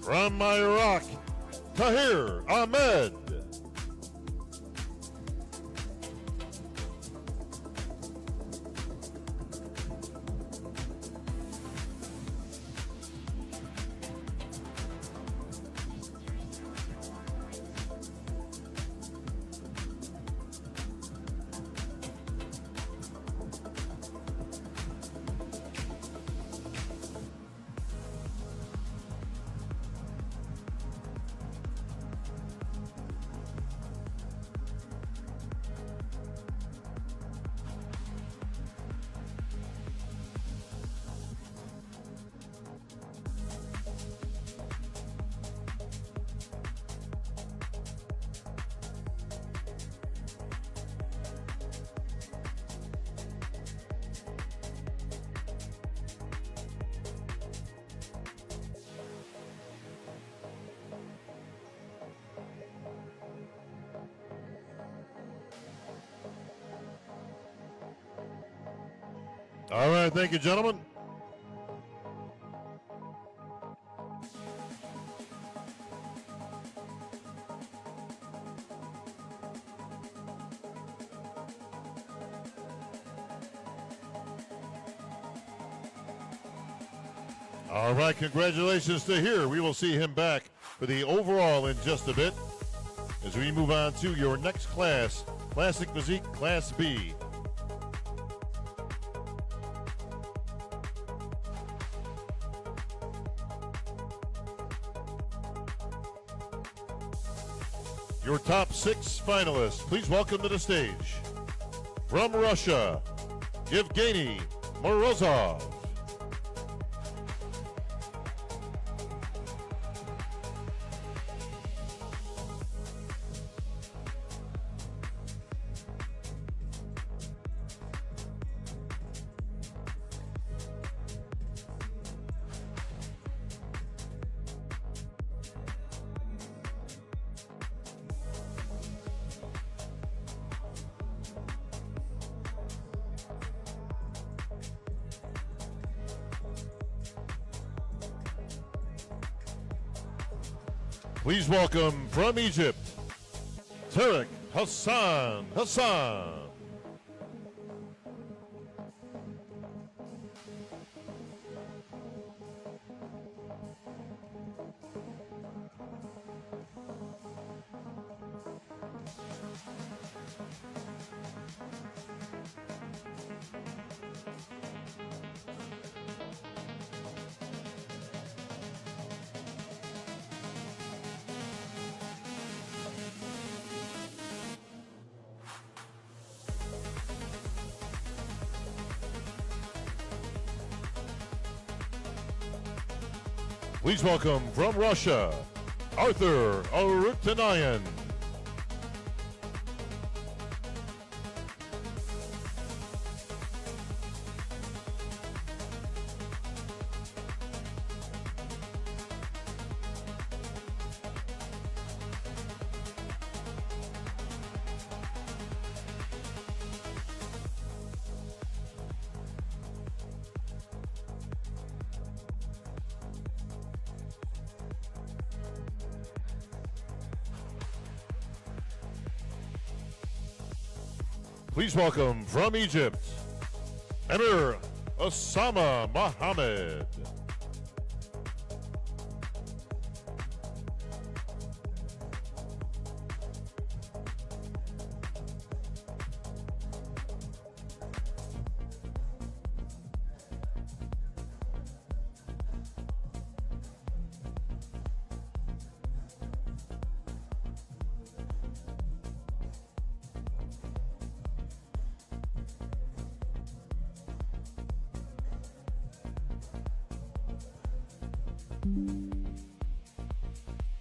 From Iraq, Tahir Ahmed. All right, thank you, gentlemen. All right, congratulations to here. We will see him back for the overall in just a bit as we move on to your next class, Classic Physique Class B. Your top 6 finalists, please welcome to the stage. From Russia, Yevgeny Morozov. Please welcome from Egypt, Tarek Hassan. Please welcome from Russia, Arthur Arutanayan. Please welcome from Egypt, Emir Osama Mohammed.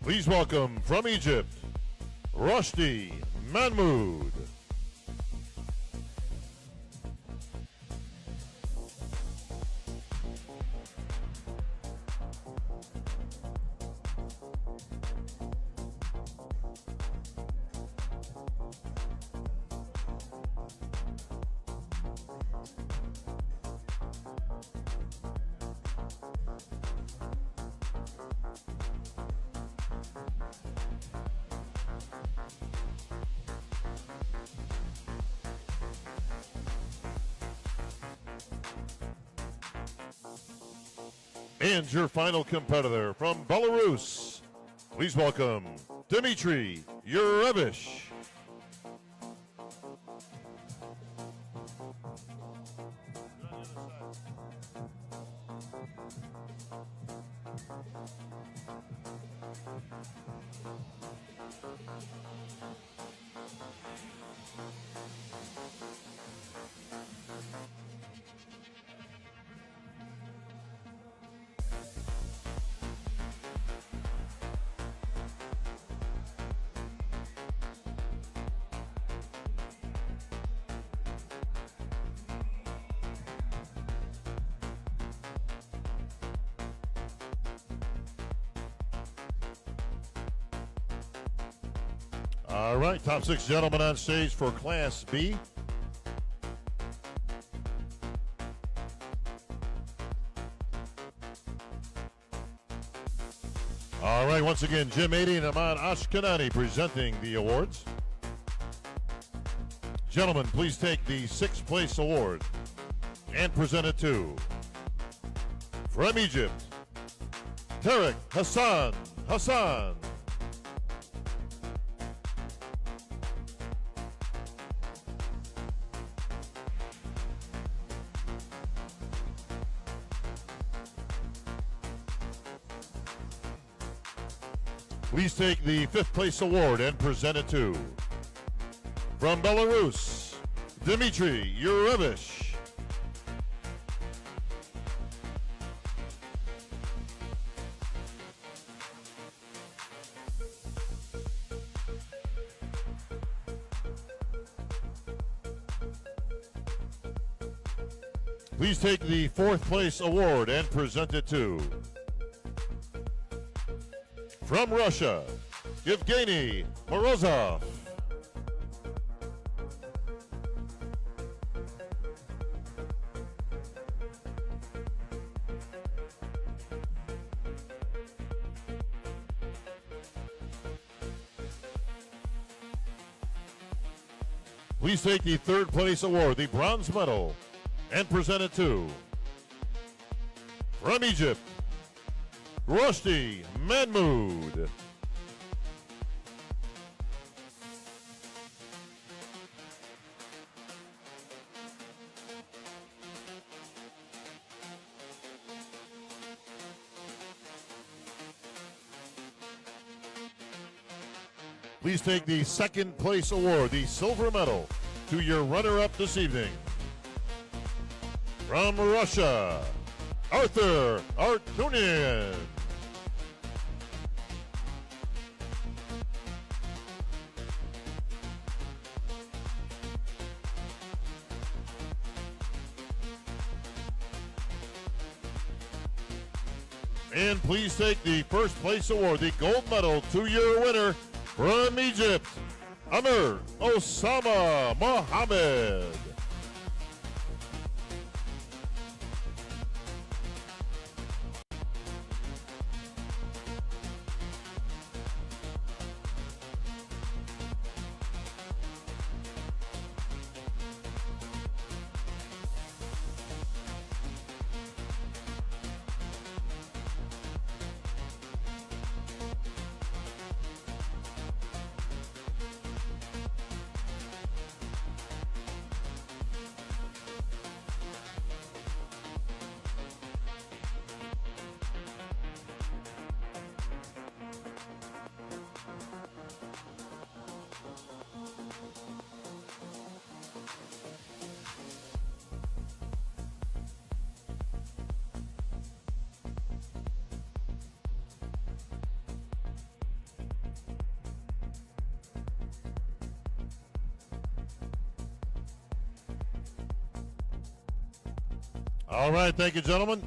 Please welcome from Egypt, Rushdie Mahmoud. And your final competitor from Belarus, please welcome Dmitry Yurevish. All right, top 6 gentlemen on stage for Class B. All right, once again, Jim Ady and Ahmad Ashkenani presenting the awards. Gentlemen, please take the 6th place award and present it to, from Egypt, Tarek Hassan. Please take the 5th place award and present it to, from Belarus, Dmitry Yurevish. Please take the 4th place award and present it to, from Russia, Yevgeny Morozov. Please take the 3rd place award, the bronze medal, and present it to, from Egypt, Rushdie Mahmoud. Please take the 2nd place award, the silver medal, to your runner-up this evening. From Russia, Arthur Artunian. And please take the 1st place award, the gold medal, to your winner from Egypt, Amir Osama Mohammed. All right, thank you, gentlemen.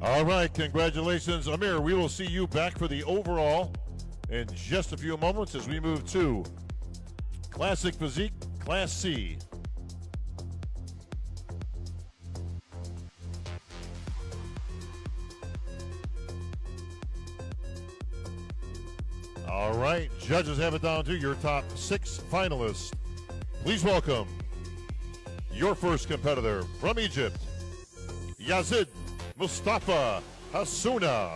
All right, congratulations, Amir. We will see you back for the overall in just a few moments as we move to Classic Physique Class C. All right, judges have it down to your top 6 finalists. Please welcome your first competitor from Egypt, Yazid Mustafa Hassouna.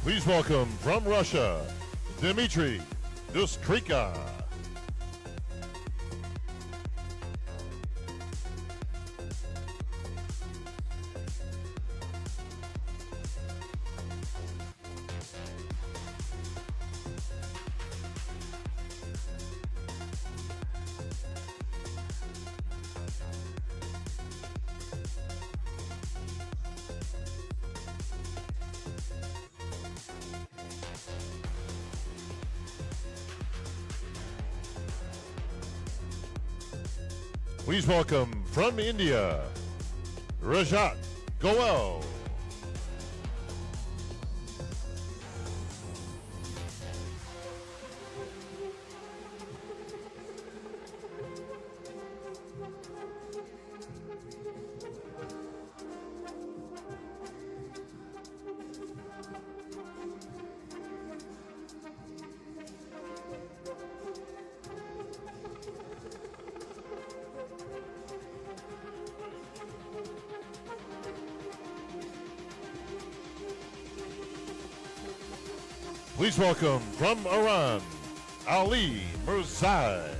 Please welcome from Russia, Dmitry Duskrika. Please welcome from India, Rajat Goel. Please welcome from Iran, Ali Mirzai.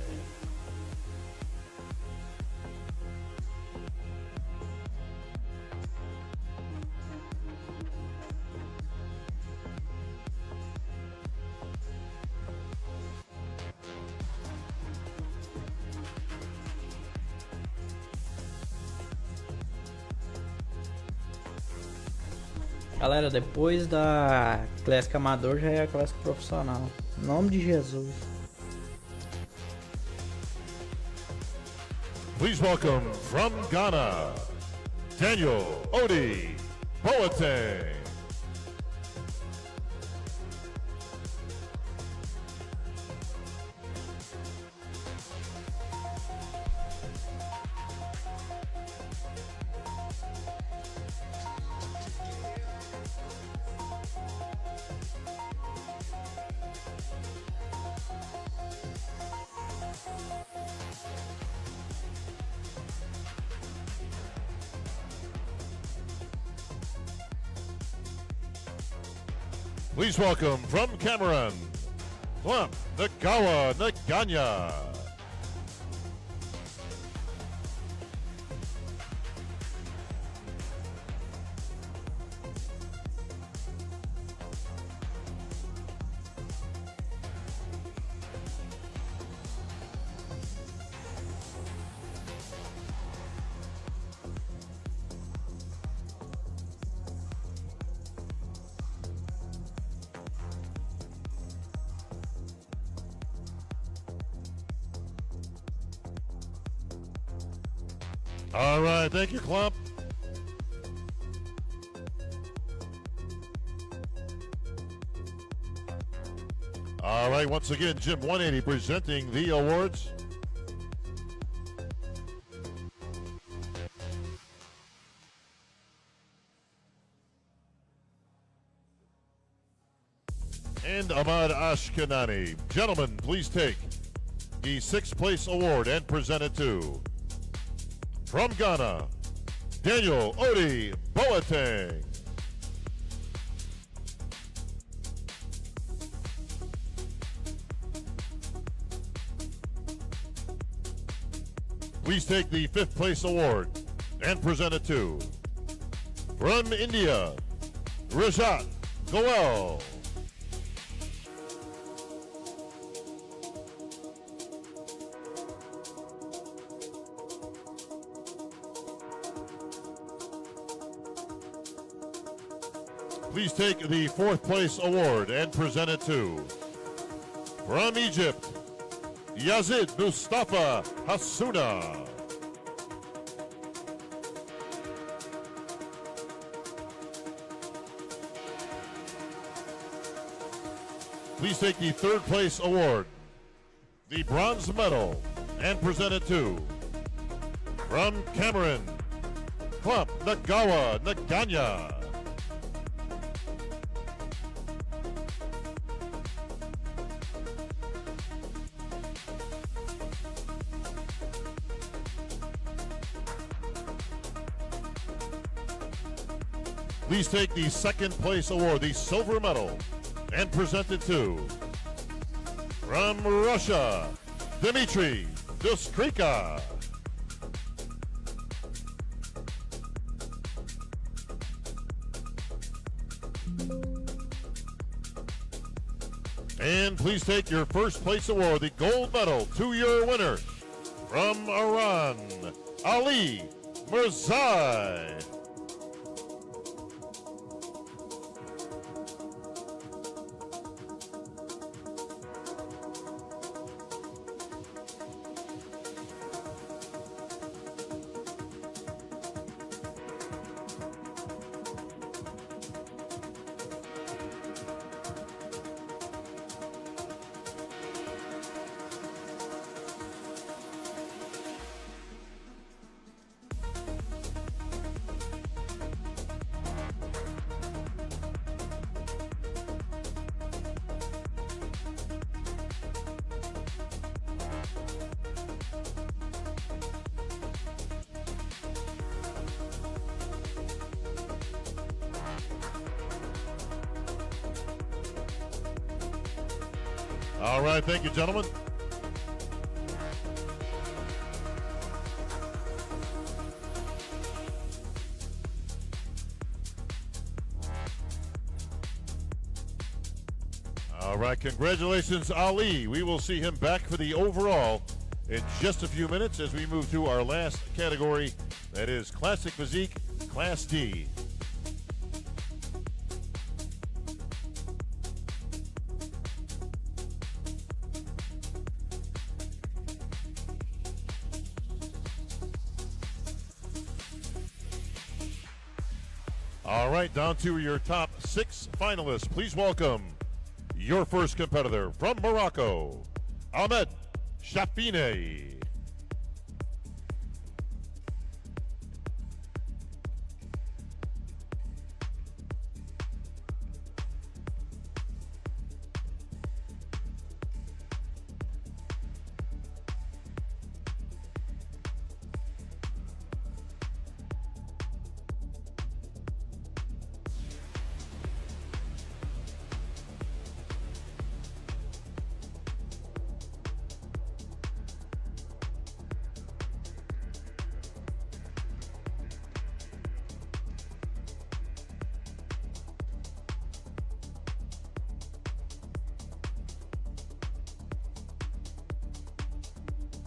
Galera, depois da Clássica Amador já é a Clássica Profissional. Em nome de Jesus. Please welcome from Ghana, Daniel Odi Boateng. Please welcome from Cameroon, Clamp Nagawa Naganya. All right, thank you, Clump. All right, once again, Gym 180 presenting the awards. And Ahmad Ashkenani. Gentlemen, please take the 6th place award and present it to, from Ghana, Daniel Odi Boateng. Please take the 5th place award and present it to, from India, Rajat Goel. Please take the 4th place award and present it to, from Egypt, Yazid Mustafa Hasuna. Please take the 3rd place award, the bronze medal, and present it to, from Cameroon, Klump Nagawa Naganya. Please take the 2nd place award, the silver medal, and present it to, from Russia, Dmitry Duskrika. And please take your 1st place award, the gold medal, to your winner, from Iran, Ali Mirzai. All right, thank you, gentlemen. All right, congratulations, Ali. We will see him back for the overall in just a few minutes as we move to our last category, that is Classic Physique, Class D. All right, down to your top 6 finalists. Please welcome your first competitor from Morocco, Ahmed Shafine.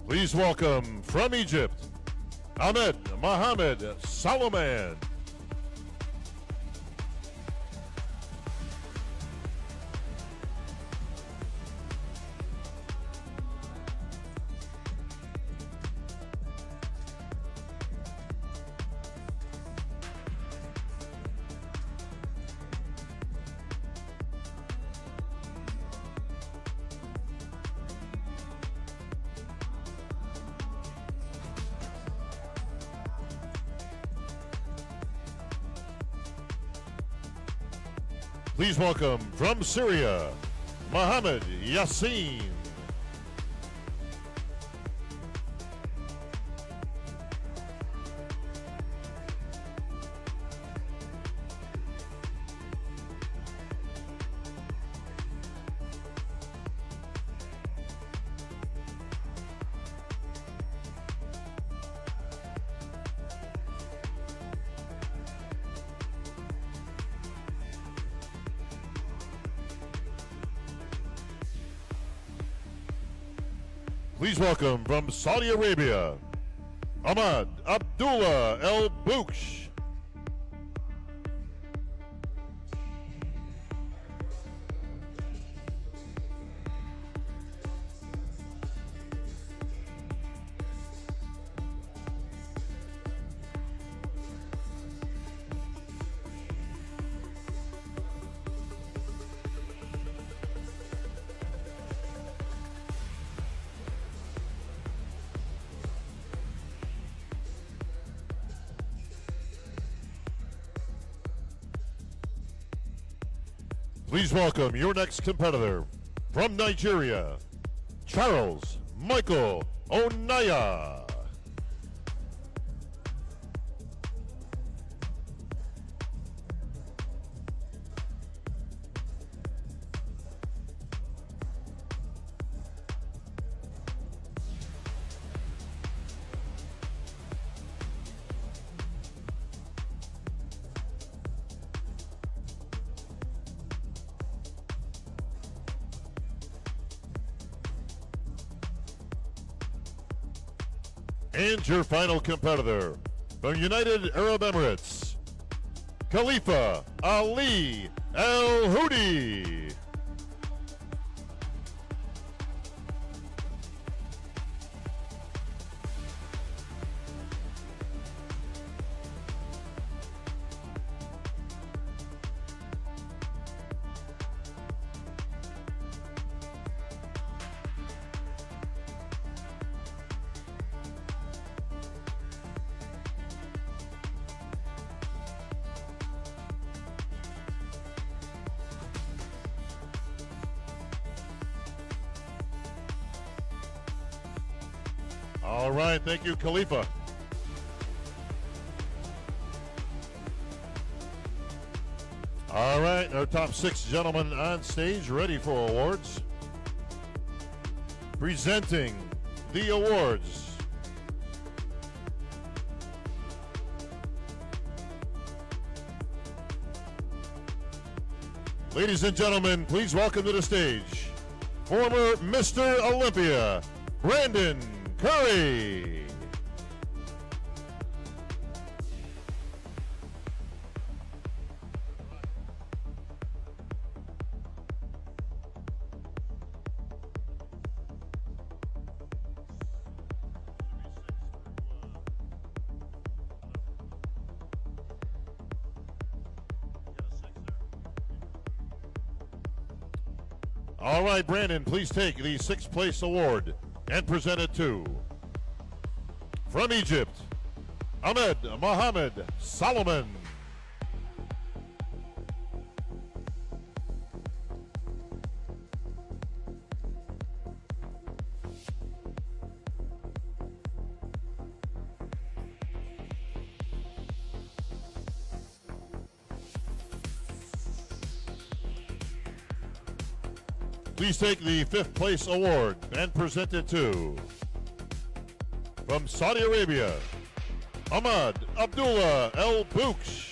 Please welcome from Egypt, Ahmed Mohamed Salman. Please welcome from Syria, Mohammed Yassin. Please welcome from Saudi Arabia, Ahmad Abdullah El Bouksh. Please welcome your next competitor from Nigeria, Charles Michael Onaya. And your final competitor from United Arab Emirates, Khalifa Ali Al Houdi. All right, thank you, Khalifa. All right, our top 6 gentlemen on stage, ready for awards. Presenting the awards. Ladies and gentlemen, please welcome to the stage former Mr. Olympia, Brandon Curry. All right, Brandon, please take the 6th place award and present it to, from Egypt, Ahmed Mohamed Solomon. Please take the 5th place award and present it to, from Saudi Arabia, Ahmad Abdullah El Bouksh.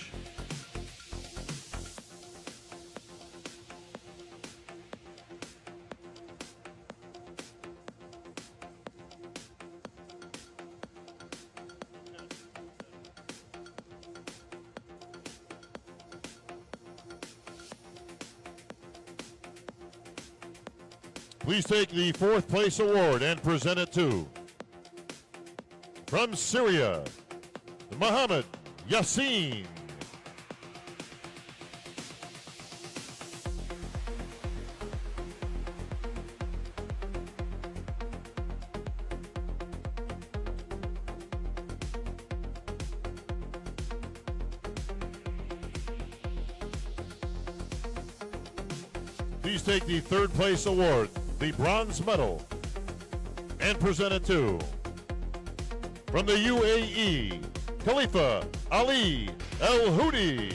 Please take the 4th place award and present it to, from Syria, Muhammad Yassin. Please take the 3rd place award, the bronze medal, and present it to, from the UAE, Khalifa Ali El Houdi.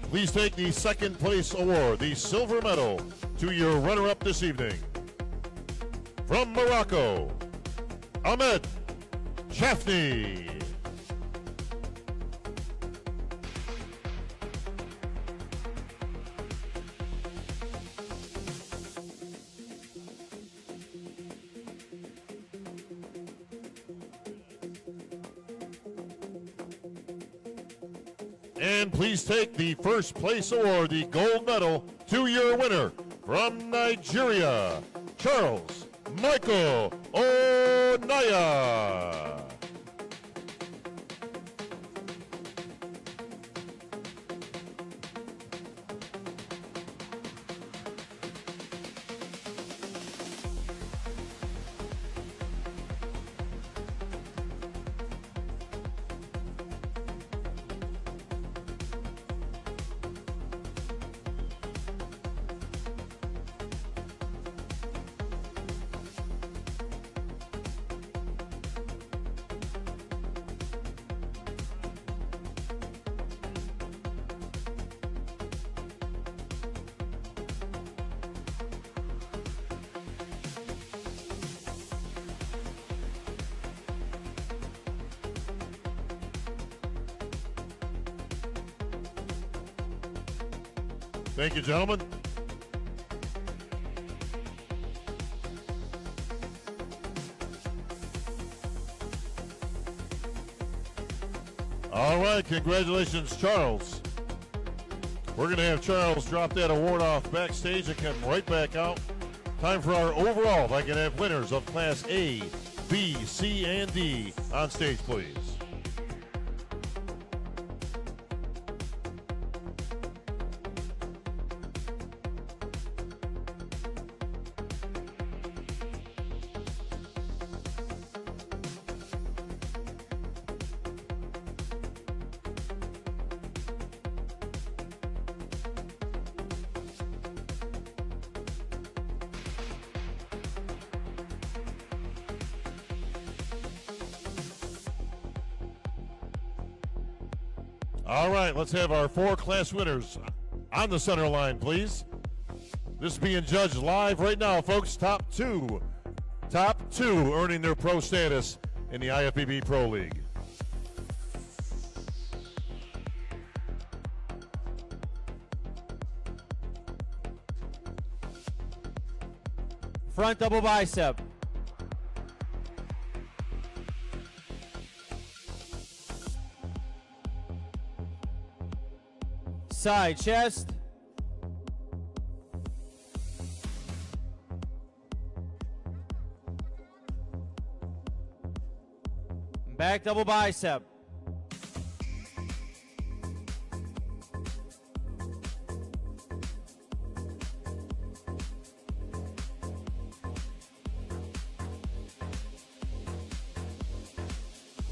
Please take the 2nd place award, the silver medal, to your runner-up this evening. From Morocco, Ahmed Chafni. And please take the 1st place award, the gold medal, to your winner from Nigeria, Charles Michael Onaya. Thank you, gentlemen. All right, congratulations, Charles. We're going to have Charles drop that award off backstage and come right back out. Time for our overall. If I can have winners of Class A, B, C, and D on stage, please. All right, let's have our 4 class winners on the center line, please. This is being judged live right now, folks. Top two earning their pro status in the IFBB Pro League. Front double bicep. Side chest. Back double bicep.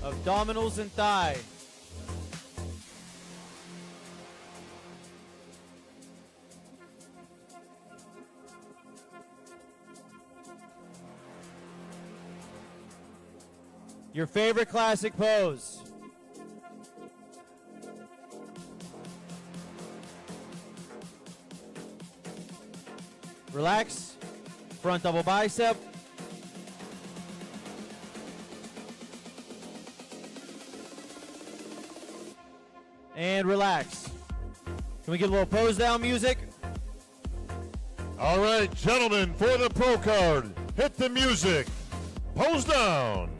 Abdominals and thigh. Your favorite classic pose. Relax. Front double bicep. And relax. Can we get a little pose down music? All right, gentlemen, for the pro card, hit the music. Pose down.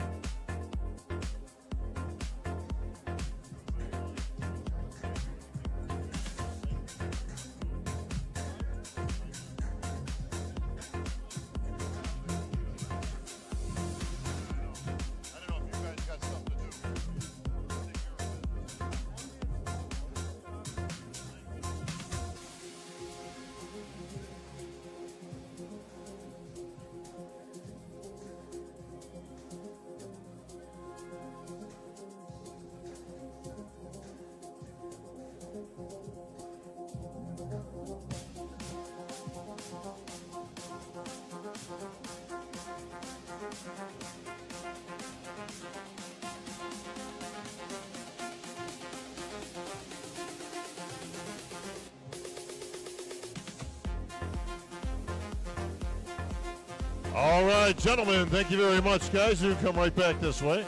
All right, gentlemen, thank you very much, guys. You come right back this way.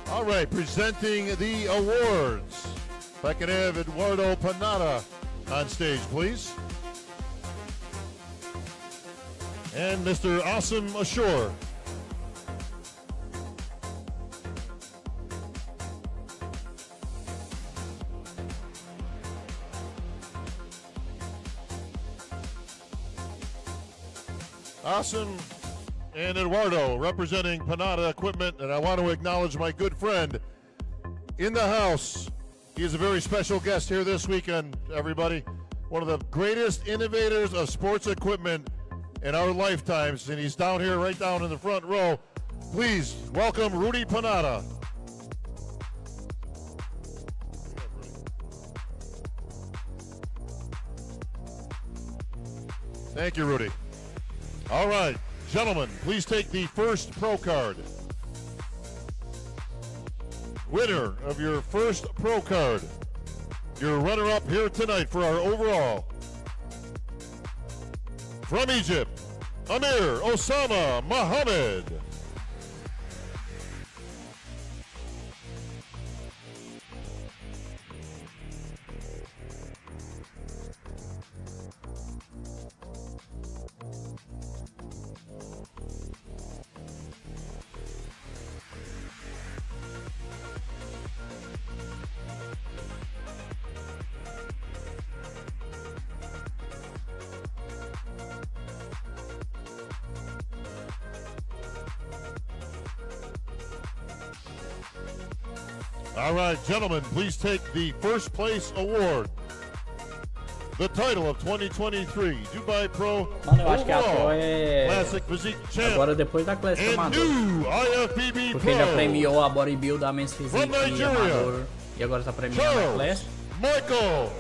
All right, presenting the awards. If I can have Eduardo Panada on stage, please. And Mr. Awesome Ashore. Awesome and Eduardo representing Panada Equipment, and I want to acknowledge my good friend in the house. He is a very special guest here this weekend, everybody. One of the greatest innovators of sports equipment in our lifetimes, and he's down here right down in the front row. Please welcome Rudy Panada. Thank you, Rudy. All right, gentlemen, please take the first pro card. Winner of your first pro card. Your runner-up here tonight for our overall. From Egypt, Amir Osama Mohammed. All right, gentlemen, please take the first place award. The title of 2023 Dubai Pro Mano, eu acho que a Pro Overall é Classic Physique Champ agora depois da Classic and Amador. new IFBB Porque já Pro premiou a Bodybuild, a Men's Physique From e Nigeria, Amador. E agora tá premiando a Charles Classic. Michael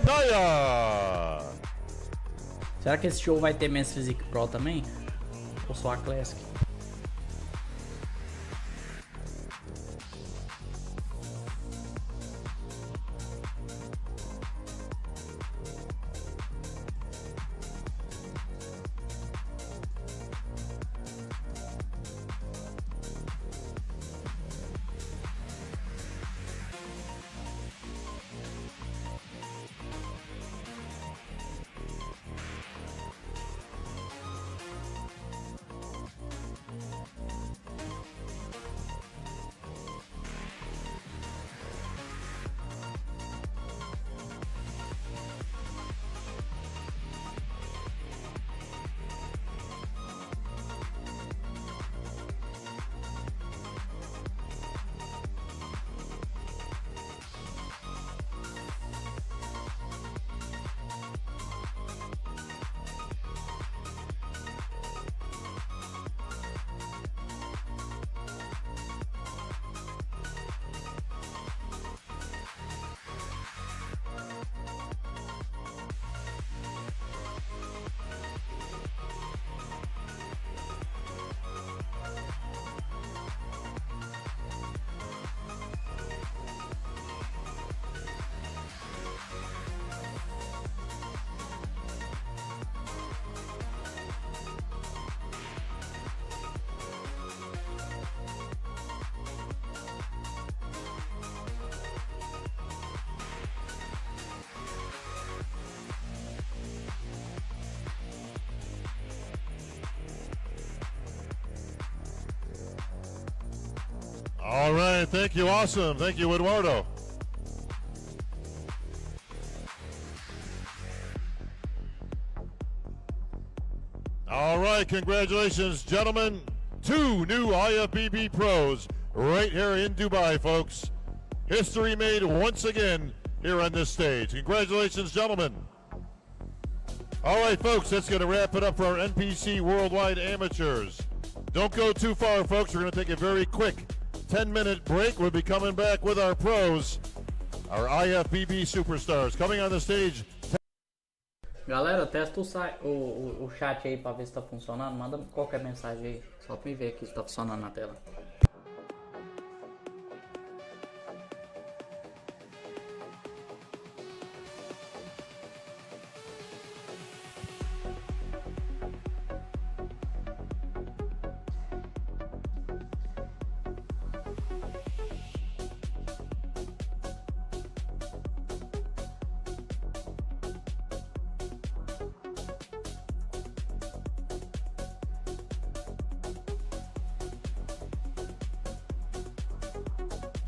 Onaya. Será que esse show vai ter Men's Physique Pro também? Ou só a Classic? All right, thank you, awesome. Thank you, Eduardo. All right, congratulations, gentlemen. 2 new IFBB pros right here in Dubai, folks. History made once again here on this stage. Congratulations, gentlemen. All right, folks, that's going to wrap it up for our NPC Worldwide Amateurs. Don't go too far, folks. We're going to take a very quick 10-minute break. We'll be coming back with our pros, our IFBB superstars. Coming on the stage. Galera, testa o chat aí pra ver se tá funcionando. Manda qualquer mensagem aí, só pra me ver aqui se tá funcionando na tela.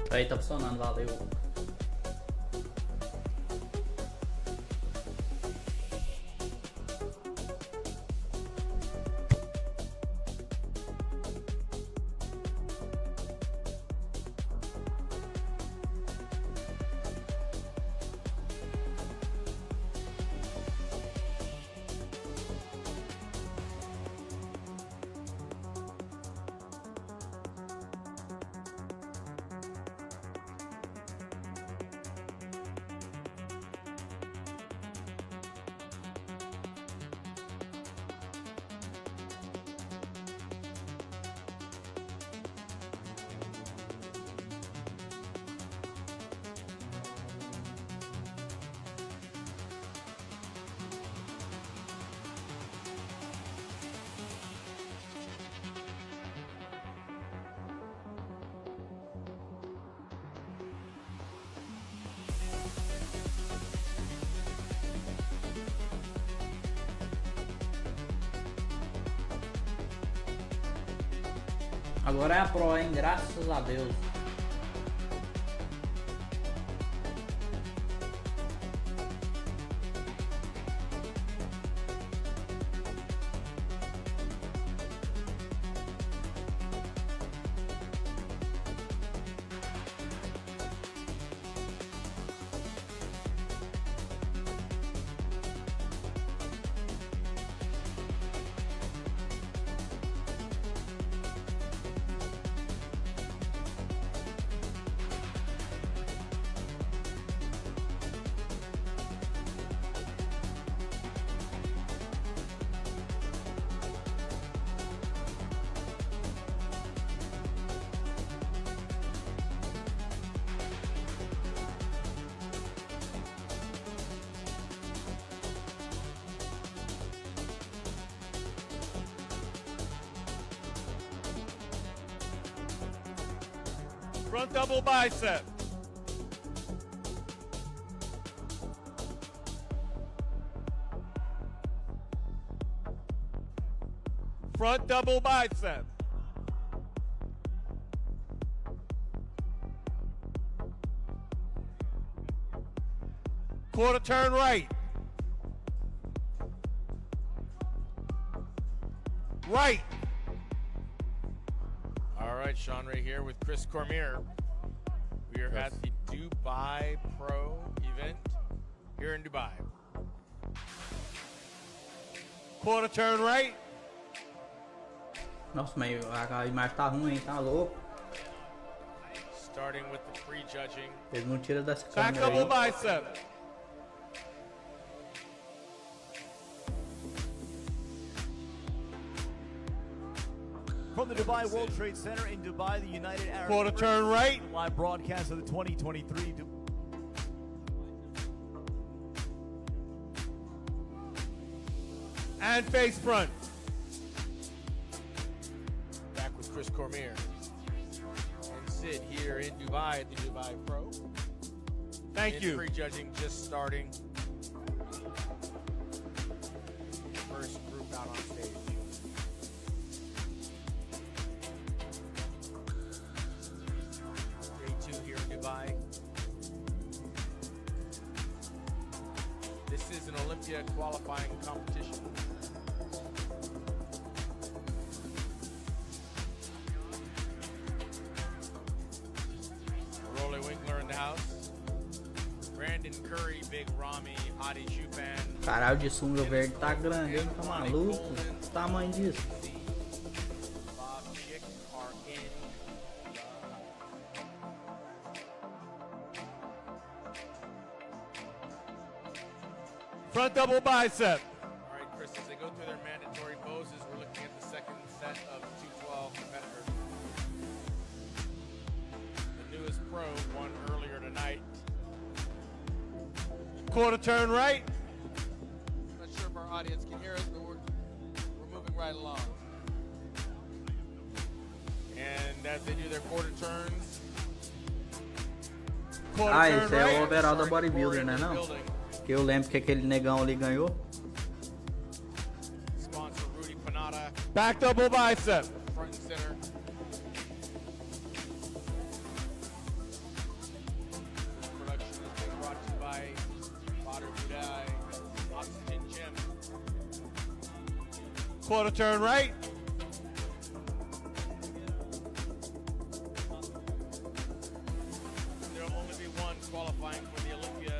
Aí tá funcionando, valeu. Agora é a pro, hein? Graças a Deus. Front double bicep. Front double bicep. Quarter turn right. Right. All right, Sean Ray here with Chris Cormier. We are at the Dubai Pro event here in Dubai. Quarter turn right. Nossa, mas a imagem tá ruim, hein? Tá louco. Starting with the pre-judging. Eles não tiram dessa Back câmera double aí. bicep. From the Dubai World Trade Center in Dubai, the United Arab Quarter turn right. live broadcast of the 2023 And face front. Back with Chris Cormier and Sid here in Dubai at the Dubai Pro. Thank you. Pre-judging just starting. First group out on stage. Day 2 here in Dubai. This is an Olympia qualifying competition. Rolly Winkler in the house. Brandon Curry, Big Rami, Adi Chupan. Caralho, de sunga verde tá grande, hein? Tá maluco? Que tamanho disso? Bob Chick are in. Front double bicep. All right, Chris, as they go through their mandatory poses, we're looking at the second set of 212 competitors. The newest pro won earlier tonight. Quarter turn right. I'm not sure if our audience can hear us, but we're moving right along. And as they do their quarter turns, Quarter Ah, turn esse é o right. overall da Sorry, bodybuilder, né não? Que eu lembro que aquele negão ali ganhou. Sponsor Rudy Panada, Back double bicep. front and center. This production is being brought to you by Badr Budai, Oxygen Gym. Quarter turn right. There'll only be one qualifying for the Olympia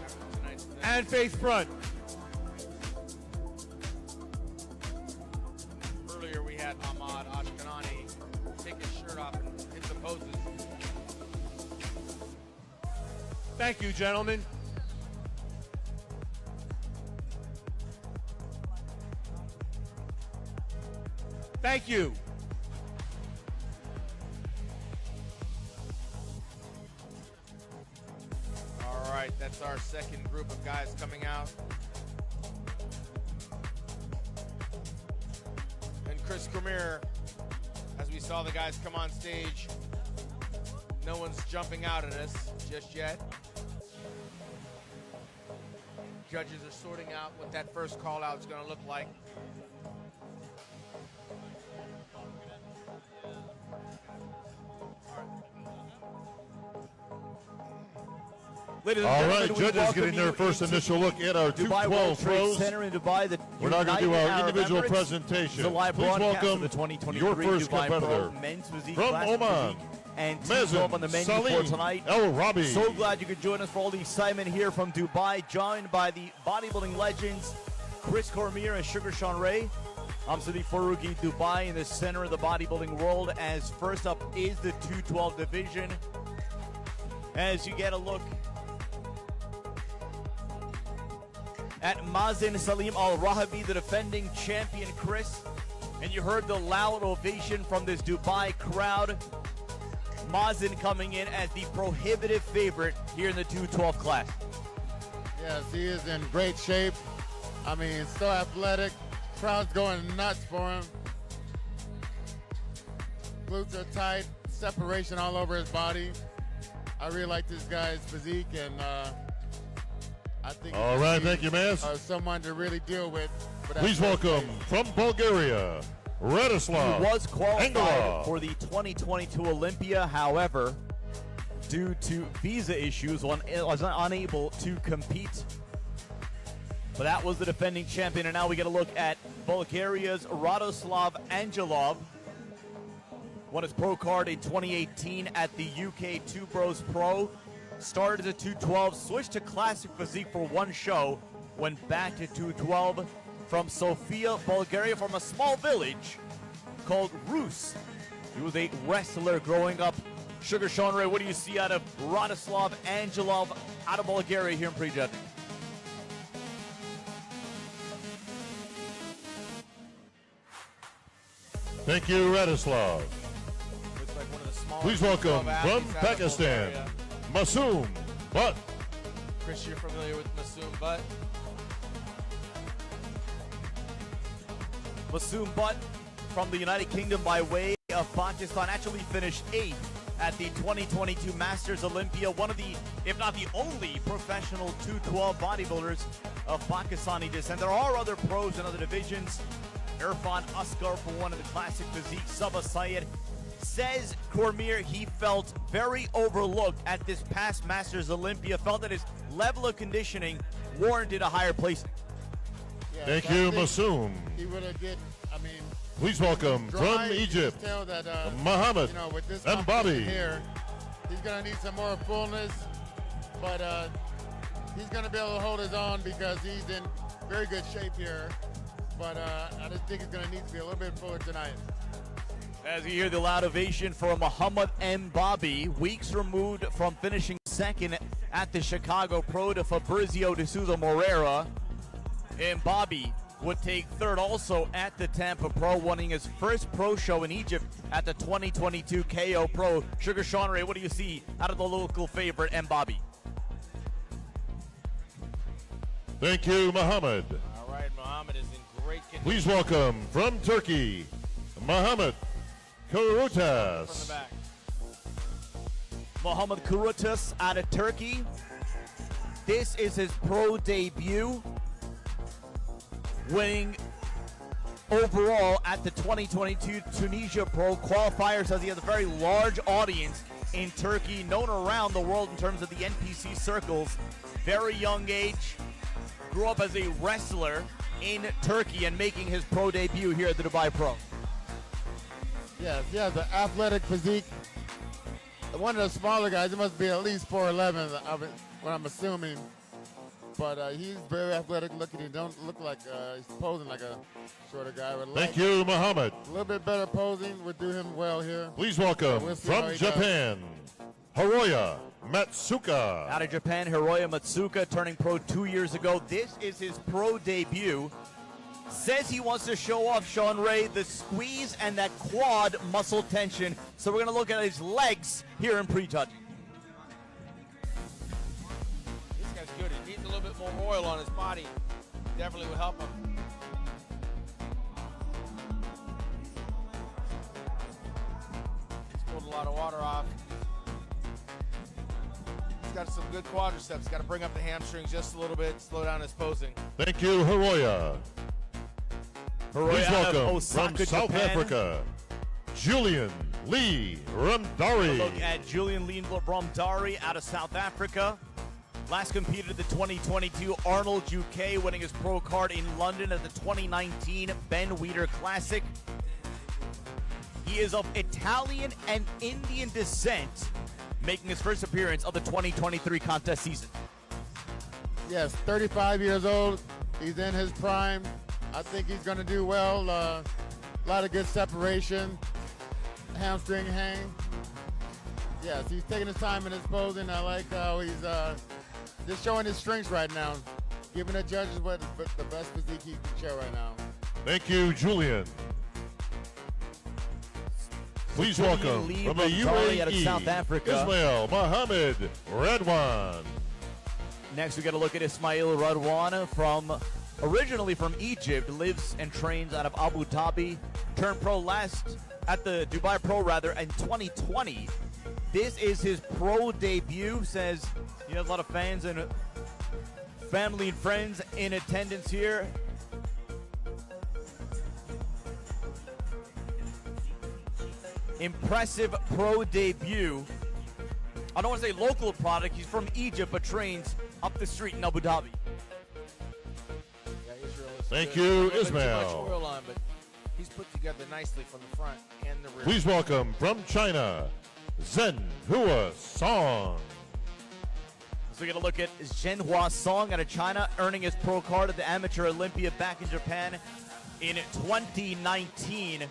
after tonight's event. And face front. Earlier we had Ahmad Ashkanani take his shirt off and hit some poses. Thank you, gentlemen. Thank you. All right, that's our second group of guys coming out. And Chris Cormier, as we saw the guys come on stage, no one's jumping out at us just yet. Judges are sorting out what that first call out is going to look like. Ladies and All gentlemen, right, we judges welcome getting their you first into initial look at our Dubai World 212 Trade pros. Center in Dubai. The We're not going to do United our Arab individual Emirates. presentation. It's a live Please broadcast of welcome the 2023 your first Dubai competitor Pro Men's Physique from Classic Oman, Physique and T12 on the Mazen menu for Salim tonight. El Rabi. So glad you could join us for all the excitement here from Dubai, joined by the bodybuilding legends Chris Cormier and Sugar Sean Ray. I'm Sadiq Faruqi, Dubai in the center of the bodybuilding world, as first up is the 212 division. As you get a look at Mazen Salim Al Rahabi, the defending champion, Chris. And you heard the loud ovation from this Dubai crowd. Mazen coming in as the prohibitive favorite here in the 212 class. Yes, he is in great shape. I mean, so athletic. Crowd's going nuts for him. Glutes are tight, separation all over his body. I really like this guy's physique, and I think All right, thank you, Maz. someone to really deal with. Please welcome from Bulgaria, Radislav He was qualified Angela. for the 2022 Olympia, however, due to visa issues, was unable to compete. But that was the defending champion, and now we get a look at Bulgaria's Radoslav Angelov. Won his pro card in 2018 at the UK Two Bros Pro. Started at 212, switched to classic physique for one show, went back to 212 from Sofia, Bulgaria, from a small village called Rus. He was a wrestler growing up. Sugar Sean Ray, what do you see out of Radoslav Angelov out of Bulgaria here in prejudging? Thank you, Radislav. Looks like one of the smallest Please welcome 12 athletes from out of Pakistan, Bulgaria. Masoom Butt. Chris, you're familiar with Masoom Butt? Masoom Butt from the United Kingdom by way of Pakistan actually finished 8th at the 2022 Masters Olympia, one of the, if not the only, professional 212 bodybuilders of Pakistani descent. There are other pros in other divisions. Irfan Asghar for one of the classic physique. Sabah Syed says Cormier he felt very overlooked at this past Masters Olympia, felt that his level of conditioning warranted a higher place. Yeah, Thank so I you, think Masoom. He would have get. I mean, Please welcome dry, from you can Egypt, just tell that, Muhammad you know, with this and Bobby. competition here, he's gonna need some more fullness, but he's gonna be able to hold his own because he's in very good shape here. But I just think he's gonna need to be a little bit fuller tonight. As you hear the loud ovation for Muhammad and Bobby, weeks removed from finishing second at the Chicago Pro to Fabrizio de Souza Moreira, and Bobby would take third also at the Tampa Pro, winning his first pro show in Egypt at the 2022 KO Pro. Sugar Sean Ray, what do you see out of the local favorite and Bobby? Thank you, Muhammad. All right, Muhammad is in great condition. Please welcome from Turkey, Muhammad From the Kurutas. back. Muhammad Kurutas out of Turkey. This is his pro debut, winning overall at the 2022 Tunisia Pro. Qualifier says he has a very large audience in Turkey, known around the world in terms of the NPC circles. Very young age, grew up as a wrestler in Turkey and making his pro debut here at the Dubai Pro. Yes, he has an athletic physique. One of the smaller guys, he must be at least 4'11", what I'm assuming. But he's very athletic looking. He don't look like he's posing like a shorter guy. Thank you, Muhammad. A little bit better posing would do him well here. Please welcome We'll see how from he Japan, Hiroya Matsuka. Out of Japan, Hiroya Matsuka, turning pro 2 years ago. This is his pro debut. Says he wants to show off, Sean Ray, the squeeze and that quad muscle tension. So we're going to look at his legs here in prejudging. This guy's good. He needs a little bit more oil on his body. Definitely will help him. He's pulled a lot of water off. He's got some good quadriceps. Got to bring up the hamstrings just a little bit, slow down his posing. Thank you, Hiroya. Please Hiroya out of welcome Osaka, from South Japan. Africa, Julian Lee Look Ramdari. at Julian Lee Bromdari out of South Africa. Last competed at the 2022 Arnold UK, winning his pro card in London at the 2019 Ben Weider Classic. He is of Italian and Indian descent, making his first appearance of the 2023 contest season. Yes, 35 years old. He's in his prime. I think he's going to do well. A lot of good separation, hamstring hang. Yes, he's taking his time in his posing. I like how he's just showing his strengths right now, giving the judges what the best physique he can show right now. Thank you, Julian. Please welcome Lee from the Bangali out of UAE, South Africa. Ismail Mohammed Redwan. Next, we got to look at Ismail Radwan, originally from Egypt, lives and trains out of Abu Dhabi. Turned pro last at the Dubai Pro in 2020. This is his pro debut. Says he has a lot of fans and family and friends in attendance here. Impressive pro debut. I don't want to say local product. He's from Egypt, but trains up the street in Abu Dhabi. Yeah, Israel is Thank good. you, A little bit Ismail. Too much oil on, but he's put together nicely from the front and the rear. Please welcome from China, Zhen Hua Song. So we're going to look at Zhenhua Song out of China, earning his pro card at the Amateur Olympia back in Japan in 2019.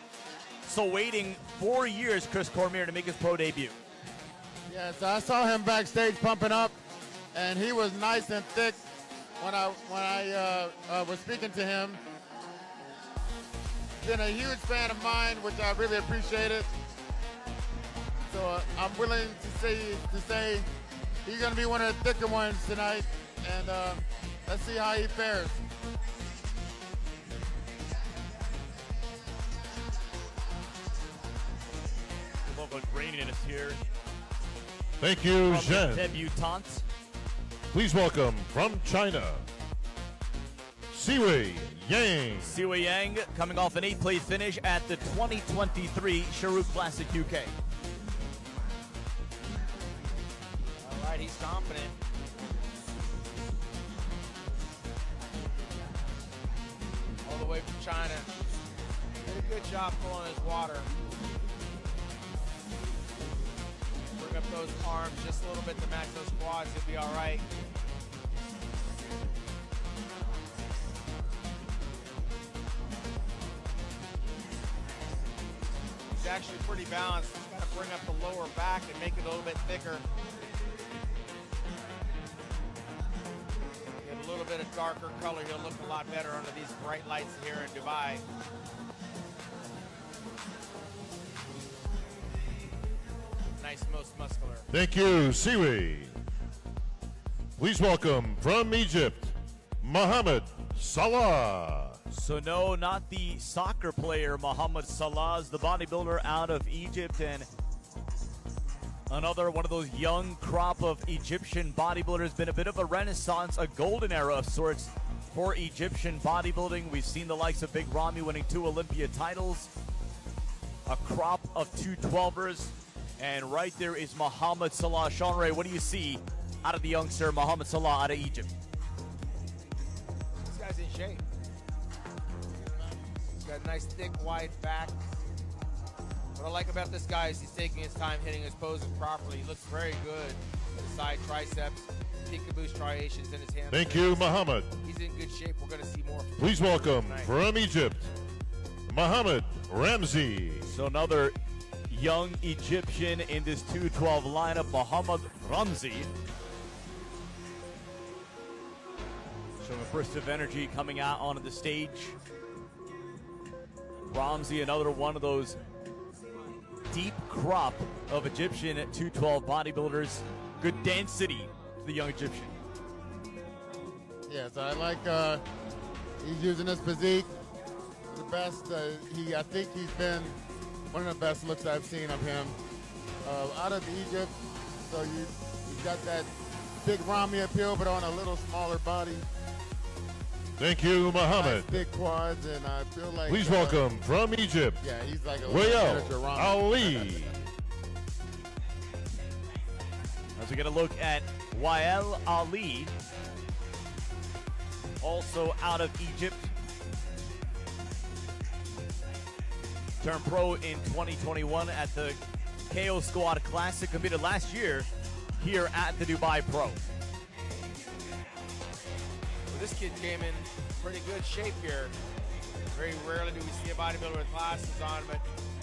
So waiting 4 years, Chris Cormier, to make his pro debut. Yes, I saw him backstage pumping up, and he was nice and thick when I was speaking to him. He's been a huge fan of mine, which I really appreciated. So I'm willing to say he's going to be one of the thicker ones tonight, and let's see how he fares. The local graininess here. Thank you, From the Zhen. debutante. Please welcome from China, Siwei Yang. Siwei Yang coming off an 8th place finish at the 2023 Sharuk Classic UK. All right, he's confident. All the way from China. Did a good job pulling his water. Bring up those arms just a little bit to match those quads. He'll be all right. He's actually pretty balanced. He's got to bring up the lower back and make it a little bit thicker. Get a little bit of darker color. He'll look a lot better under these bright lights here in Dubai. Nice, most muscular. Thank you, Siwei. Please welcome from Egypt, Mohammed Salah. So no, not the soccer player Mohamed Salah's the bodybuilder out of Egypt, and another one of those young crop of Egyptian bodybuilders. Been a bit of a renaissance, a golden era of sorts for Egyptian bodybuilding. We've seen the likes of Big Ramy winning 2 Olympia titles, a crop of 212ers, and right there is Mohamed Salah. Sean Ray, what do you see out of the youngster Mohamed Salah out of Egypt? This guy's in shape. He's got a nice, thick, wide back. What I like about this guy is he's taking his time hitting his poses properly. He looks very good. His side triceps, peekaboo striations in his hands. Thank you, Mohammed. He's in good shape. We're going to see more from him Please welcome tonight. from Egypt, Mohammed Ramzi. So another young Egyptian in this 212 lineup, Mohammed Ramzi. Showing a burst of energy coming out onto the stage. Ramzi, another one of those deep crop of Egyptian 212 bodybuilders. Good density for the young Egyptian. Yes, I like he's using his physique the best. I think he's been one of the best looks I've seen of him out of Egypt. So you got that big Ramy appeal, but on a little smaller body. Thank you, Mohammed. Nice big quads, and I feel like. Please welcome from Egypt, Yeah, he's like a Wael miniature Ramy. Ali. As we get a look at Wael Ali, also out of Egypt. Turned pro in 2021 at the KO Squad Classic, competed last year here at the Dubai Pro. Well, this kid came in pretty good shape here. Very rarely do we see a bodybuilder with glasses on, but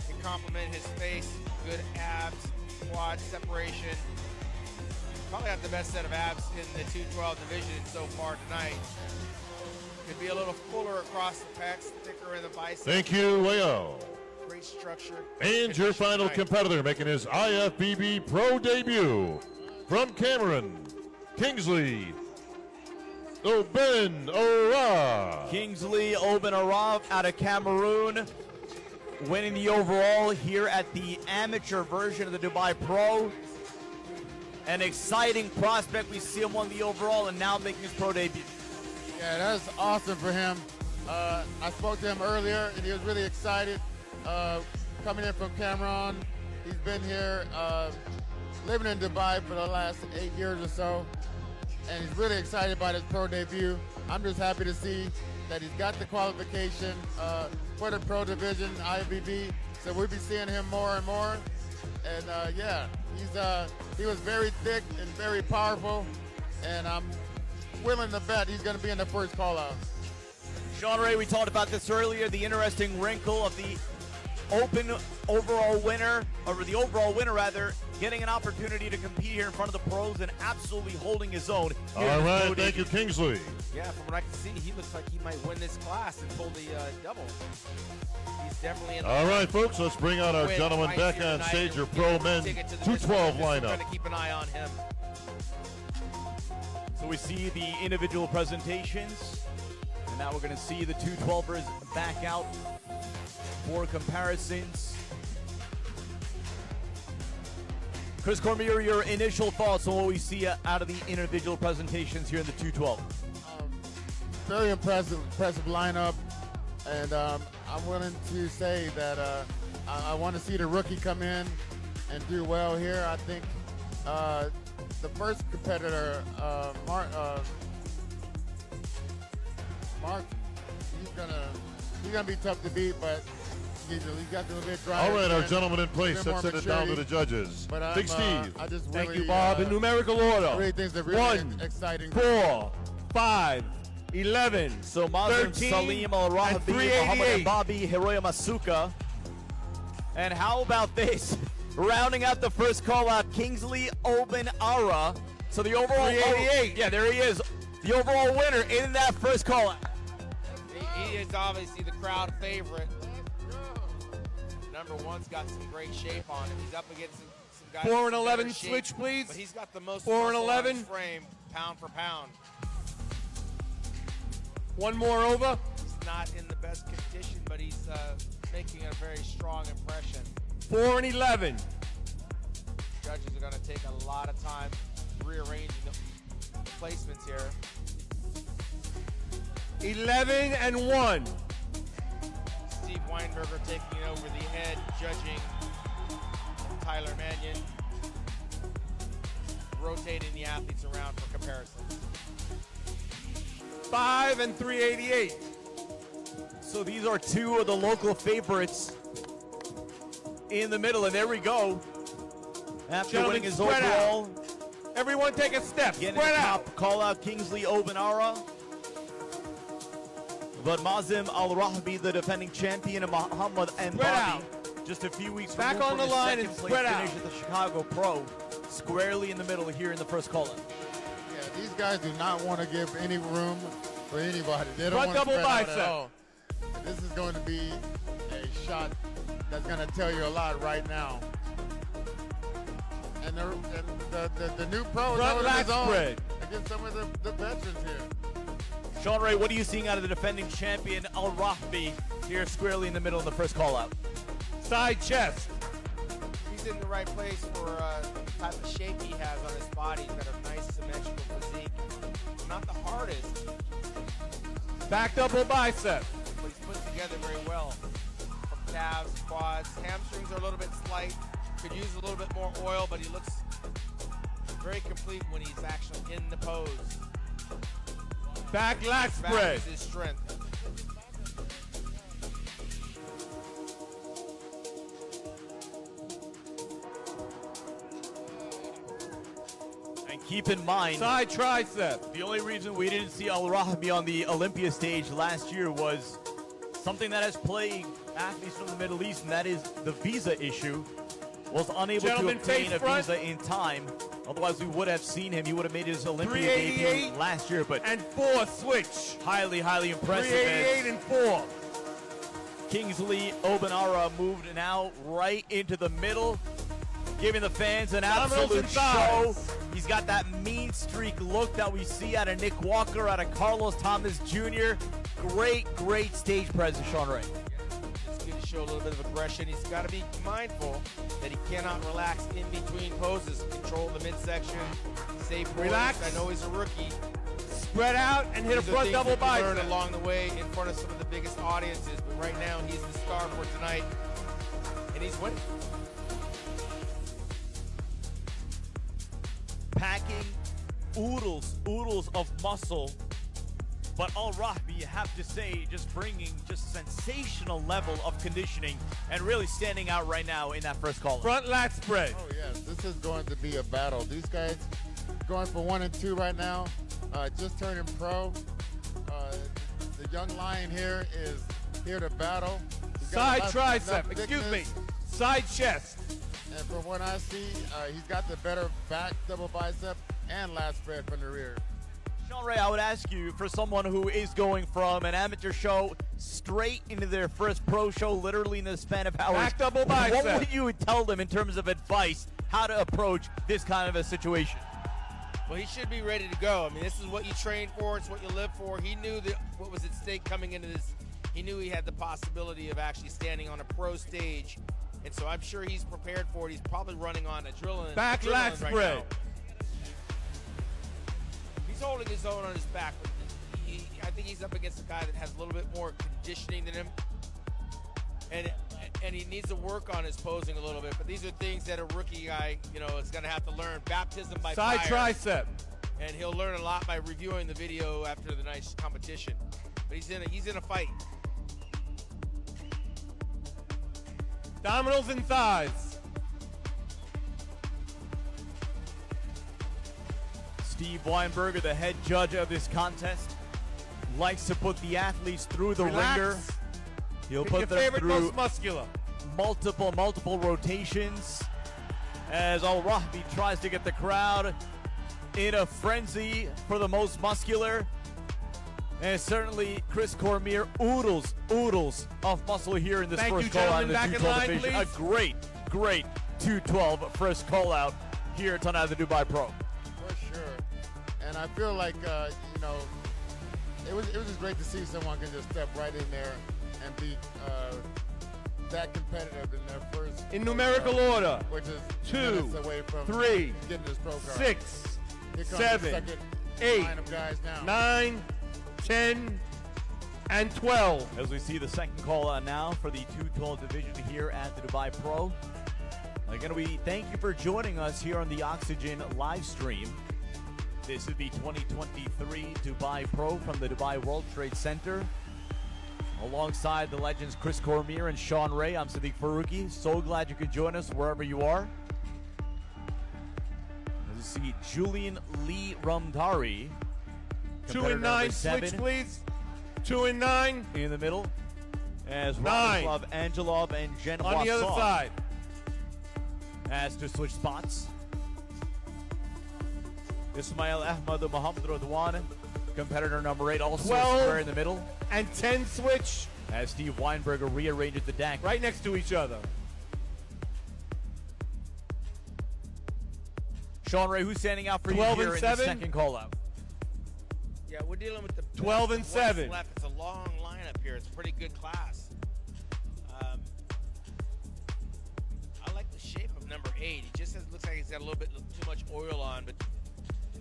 to complement his face, good abs, quad separation. Probably have the best set of abs in the 212 division so far tonight. Could be a little fuller across the pecs, thicker in the biceps. Thank you, Leo. Great structure. And your final competitor making his IFBB Pro debut from Cameroon, Kingsley Oben Ora. Kingsley Oben Ora out of Cameroon, winning the overall here at the amateur version of the Dubai Pro. An exciting prospect. We see him won the overall and now making his pro debut. Yeah, that's awesome for him. I spoke to him earlier, and he was really excited. Coming in from Cameroon, he's been here living in Dubai for the last 8 years or so, and he's really excited about his pro debut. I'm just happy to see that he's got the qualification for the pro division, IFBB, so we'll be seeing him more and more. And yeah, he was very thick and very powerful, and I'm willing to bet he's going to be in the first call-out. Sean Ray, we talked about this earlier, the interesting wrinkle of the Open overall winner, or the overall winner rather, getting an opportunity to compete here in front of the pros and absolutely holding his own. All right, thank you, Kingsley. Yeah, from what I can see, he looks like he might win this class and pull the double. He's definitely in the All right, folks, let's bring out our gentlemen back on stage, your pro men 212 lineup. We're going to keep an eye on him. So we see the individual presentations, and now we're going to see the 212ers back out for comparisons. Chris Cormier, your initial thoughts on what we see out of the individual presentations here in the 212? Very impressive lineup, and I'm willing to say that I want to see the rookie come in and do well here. I think the first competitor, Mark, he's gonna be tough to beat, but he's got a little bit dry. All right, our gentlemen in place. Let's send it down to the judges. But Big Steve. I just Thank really, you, Bob. In numerical order. I really think it's a really 1, exciting. 4, 5, 11. So Mazem 13, Salim Al and Rahabi, 388. Muhammad Babi, Hiroya Masuka. And how about this? Rounding out the first call out, Kingsley Oben Ara. So the overall 388. yeah, there he is. The overall winner in that first call out. He is obviously the crowd favorite. Number one's got some great shape on him. He's up against some guys. 4 and with 11 better shape, switch, please. But he's got the most 4 and muscle on 11. his frame, pound for pound. One more over. He's not in the best condition, but he's making a very strong impression. 4 and 11. Judges are going to take a lot of time rearranging the placements here. 11 and 1. Steve Weinberger taking over the head, judging Tyler Mannion, rotating the athletes around for comparison. 5 and 388. So these are two of the local favorites in the middle, and there we go. After Gentlemen, winning his spread overall, Everyone take a step. getting Spread the out. top call out, Kingsley Obenara. But Mazem Al Rahabi, the defending champion, and Muhammad Mbabi, just a few weeks Back removed on from the his line and second place spread finish out. at the Chicago Pro, squarely in the middle here in the first call out. Yeah, these guys do not want to give any room for anybody. They don't Front want to double spread out bicep. at all. This is going to be a shot that's going to tell you a lot right now. And the new pro is Front holding lat his own spread. against some of the veterans here. Sean Ray, what are you seeing out of the defending champion Al Rahabi here squarely in the middle in the first call out? Side chest. He's in the right place for the type of shape he has on his body. He's got a nice symmetrical physique. Not the hardest, Back double bicep. but he's put together very well. From calves, quads, hamstrings are a little bit slight. Could use a little bit more oil, but he looks very complete when he's actually in the pose. Back lat Back spread. is his strength. And keep in mind, Side tricep. the only reason we didn't see Al-Rahmi on the Olympia stage last year was something that has plagued athletes from the Middle East, and that is the visa issue. Was unable Gentlemen, to obtain face a front. visa in time. Otherwise, we would have seen him. He would have made his Olympia 388 debut last year, but And 4 switch. highly, highly impressive. 388 as and 4. Kingsley Obanara moved now right into the middle, giving the fans an Dominoes absolute and show. thighs. He's got that mean streak look that we see out of Nick Walker, out of Carlos Thomas Jr. Great, great stage presence, Sean Ray. It's good to show a little bit of aggression. He's got to be mindful that he cannot relax in between poses. Control the midsection. Stay poised. Relax. I know he's a rookie. Spread out and hit a These are front things double that you learn bicep. along the way in front of some of the biggest audiences. But right now, he's the star for tonight, and he's winning. Packing oodles of muscle. But Al-Rahmi, you have to say, just bringing just sensational level of conditioning and really standing out right now in that first call. Front lat spread. Oh yes, this is going to be a battle. These guys going for 1 and 2 right now. Just turning pro. The young lion here is here to battle. He's Side got enough tricep. Excuse me. thickness. Side chest. And from what I see, he's got the better back double bicep and lat spread from the rear. Sean Ray, I would ask you, for someone who is going from an amateur show straight into their first pro show, literally in the span of hours, Back double bicep. what would you tell them in terms of advice, how to approach this kind of a situation? Well, he should be ready to go. I mean, this is what you train for. It's what you live for. He knew that what was at stake coming into this. He knew he had the possibility of actually standing on a pro stage. And so I'm sure he's prepared for it. He's probably running on adrenaline. Back lat adrenaline right spread. now. He's holding his own on his back. But I think he's up against a guy that has a little bit more conditioning than him. And he needs to work on his posing a little bit. But these are things that a rookie guy, is going to have to learn. Baptism by Side fire. tricep. And he'll learn a lot by reviewing the video after the night's competition. But he's in a fight. Dominoes and thighs. Steve Weinberger, the head judge of this contest, likes to put the athletes through the Relax. ringer. He'll Pick your put them favorite, through most muscular. multiple rotations as Al-Rahmi tries to get the crowd in a frenzy for the most muscular. And certainly Chris Cormier oodles of muscle here in this Thank first you, call out in gentlemen. the Back in 212 line, division. please. A great 212 first call out here tonight at the Dubai Pro. For sure. And I feel like, it was just great to see someone can just step right in there and be that competitive in their first. In numerical order. Which is 2, minutes away from 3, getting this pro card. 6, Here comes 7, the second 8, line of guys now. 9, 10, and 12. As we see the second call out now for the 212 division here at the Dubai Pro. Again, we thank you for joining us here on the Oxygen live stream. This is the 2023 Dubai Pro from the Dubai World Trade Center. Alongside the legends Chris Cormier and Sean Ray, I'm Sadiq Faruqi. So glad you could join us wherever you are. As you see Julian Lee Rumdari. 2 and 9, switch please. 2 and 9. In the middle. As 9. Radoslav Angelov and Jen On the other Wasson side. as to switch spots. Ismail Ahmad Muhammad Radwan, competitor number 8, also 12. square in the middle. And 10 switch. As Steve Weinberger rearranges the deck. Right next to each other. Sean Ray, who's standing out for you 12 here and in 7? the second call out? Yeah, we're dealing with the 12 and what's 7. Left. It's a long lineup here. It's a pretty good class. I like the shape of number 8. He just looks like he's got a little bit too much oil on, but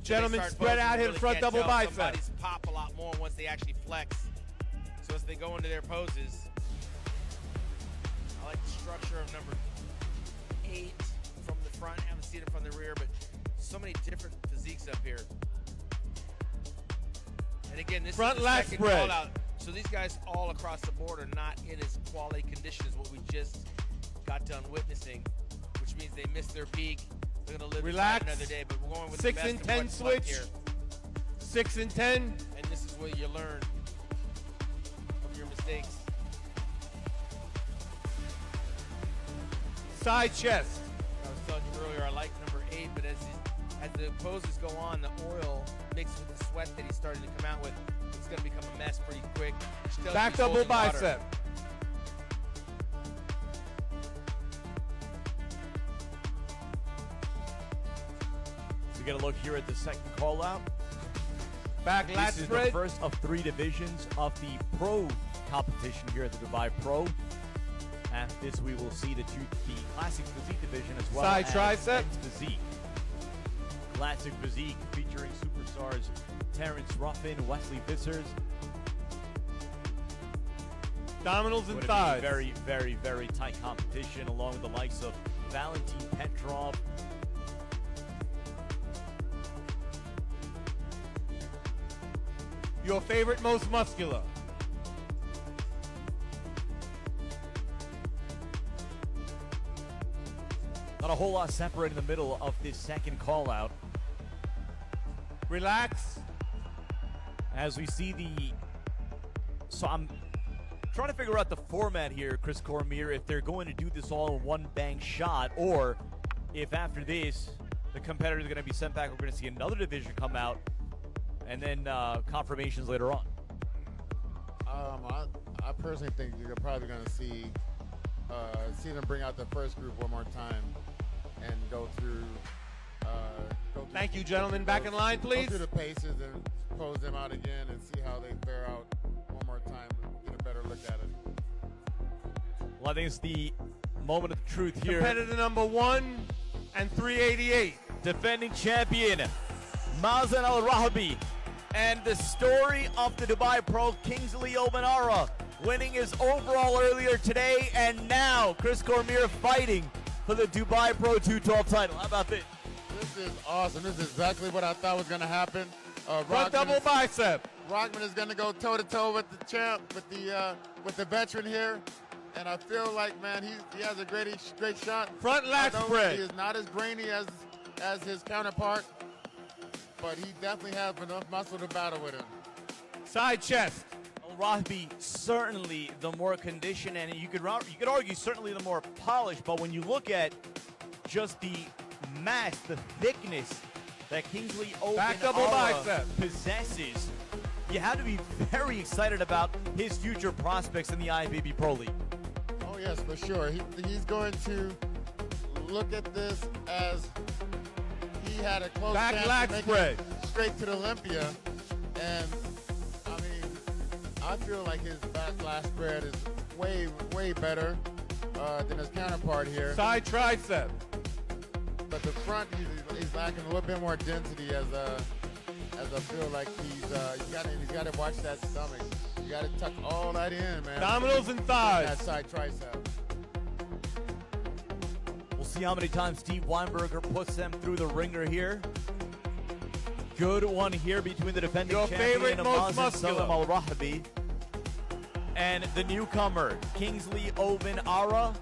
Gentlemen, spread out, hit front double bicep. Somebody's pop a lot more once they actually flex. So as they go into their poses, I like the structure of number 8 from the front. I haven't seen it from the rear, but so many different physiques up here. And again, this Front is the lat second spread. call out. So these guys all across the board are not in as quality condition as what we just got done witnessing, which means they missed their peak. They're going to live to Relax. fight another day, but we're going with 6 the best and of 10 what's left switch. here. 6 and 10. And this is where you learn from your mistakes. Side chest. I was telling you earlier, I like number 8, but as the poses go on, the oil mixed with the sweat that he's starting to come out with, it's going to become a mess pretty quick. which tells you Back he's double holding water. bicep. So we get a look here at the second call out. Back lat This is spread. the first of 3 divisions of the pro competition here at the Dubai Pro. After this, we will see the classic physique division as well Side as tricep. men's physique. Classic physique featuring superstars Terrence Ruffin, Wesley Vissers. Abdominals and Would be thighs. very, very, very tight competition along with the likes of Valentin Petrov. Your favorite, most muscular. Not a whole lot separating the middle of this second call out. Relax. As we see so I'm trying to figure out the format here, Chris Cormier, if they're going to do this all in one bang shot, or if after this, the competitors are going to be sent back, we're going to see another division come out, and then confirmations later on. I personally think you're probably going to see them bring out the first group one more time and go through. Thank you, gentlemen. Back in line, Go please. through the paces and pose them out again and see how they fare out one more time. Get a better look at it. Well, I think it's the moment of truth here. Competitor number 1 and 388. Defending champion, Mazen Al-Rahabi, and the story of the Dubai Pro, Kingsley Obanara, winning his overall earlier today, and now Chris Cormier fighting for the Dubai Pro 212 title. How about this? This is awesome. This is exactly what I thought was going to happen. Front double bicep. Rockman is going to go toe-to-toe with the champ, with the veteran here. And I feel like, man, he has a great shot. Front lat I know spread. He is not as brainy as his counterpart, but he definitely has enough muscle to battle with him. Side chest. Al-Rahabi certainly the more conditioned, and you could argue certainly the more polished, but when you look at just the mass, the thickness that Kingsley Back double Obanara bicep. possesses, you have to be very excited about his future prospects in the IFBB Pro League. Oh, yes, for sure. He's going to look at this as he had a close Back chance lat to make spread. it straight to the Olympia. And, I mean, I feel like his back lat spread is way, way better than his counterpart here. Side tricep. But the front, he's lacking a little bit more density as I feel like he's got to watch that stomach. You got to tuck all that in, man. Abdominals and That thighs. side tricep. We'll see how many times Steve Weinberger puts them through the ringer here. Good one here between the defending Your champion favorite, most Mazen muscular. Salam Al-Rahabi and the newcomer Kingsley Obanara,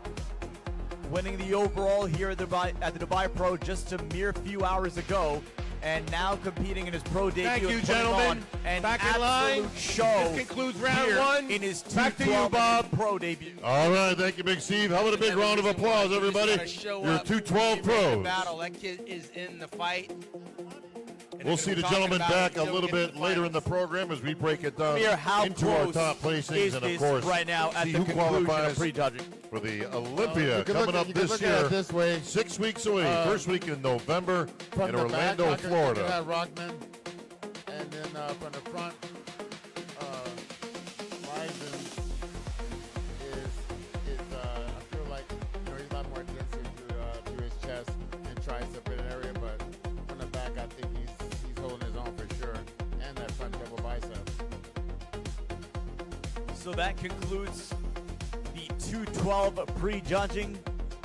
winning the overall here at the Dubai Pro just a mere few hours ago, and now competing in his pro debut. Thank you, and putting gentlemen. on an Back in absolute line. show. This concludes round here 1. in his Back to you, 212 Bob. pro debut. All right, thank you, Big Steve. How about a big round of applause, everybody? Your Your 212 pros. Battle. That kid is in the fight. And We'll they're see the gonna be gentlemen talking about back a until we little get to bit later in the finals. program as we break it down Here, how into our close top placings is and, of this course, right now at see the who conclusion of qualifies prejudging? for the Olympia You can coming look up you can this look at year. it this way. 6 weeks away, first week in November From in the Orlando, back, you Florida. got Rockman, and then from the front, Ryzen is I feel like he's a lot more density to his chest and tricep in an area, but from the back, I think he's holding his own for sure, and that front double bicep. So that concludes the 212 prejudging.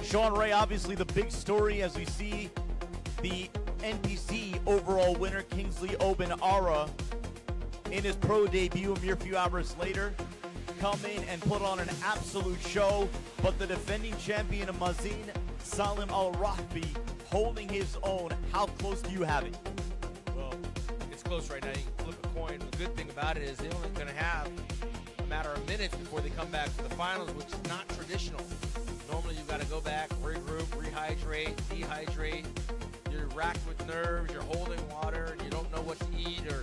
Sean Ray, obviously the big story as we see the NPC overall winner Kingsley Obenara in his pro debut a mere few hours later come in and put on an absolute show, but the defending champion Mazin Salim Al-Rahbi holding his own. How close do you have it? Well, it's close right now. You can flip a coin. The good thing about it is they're only going to have a matter of minutes before they come back to the finals, which is not traditional. Normally you've got to go back, regroup, rehydrate, dehydrate. You're racked with nerves, you're holding water, and you don't know what to eat. Or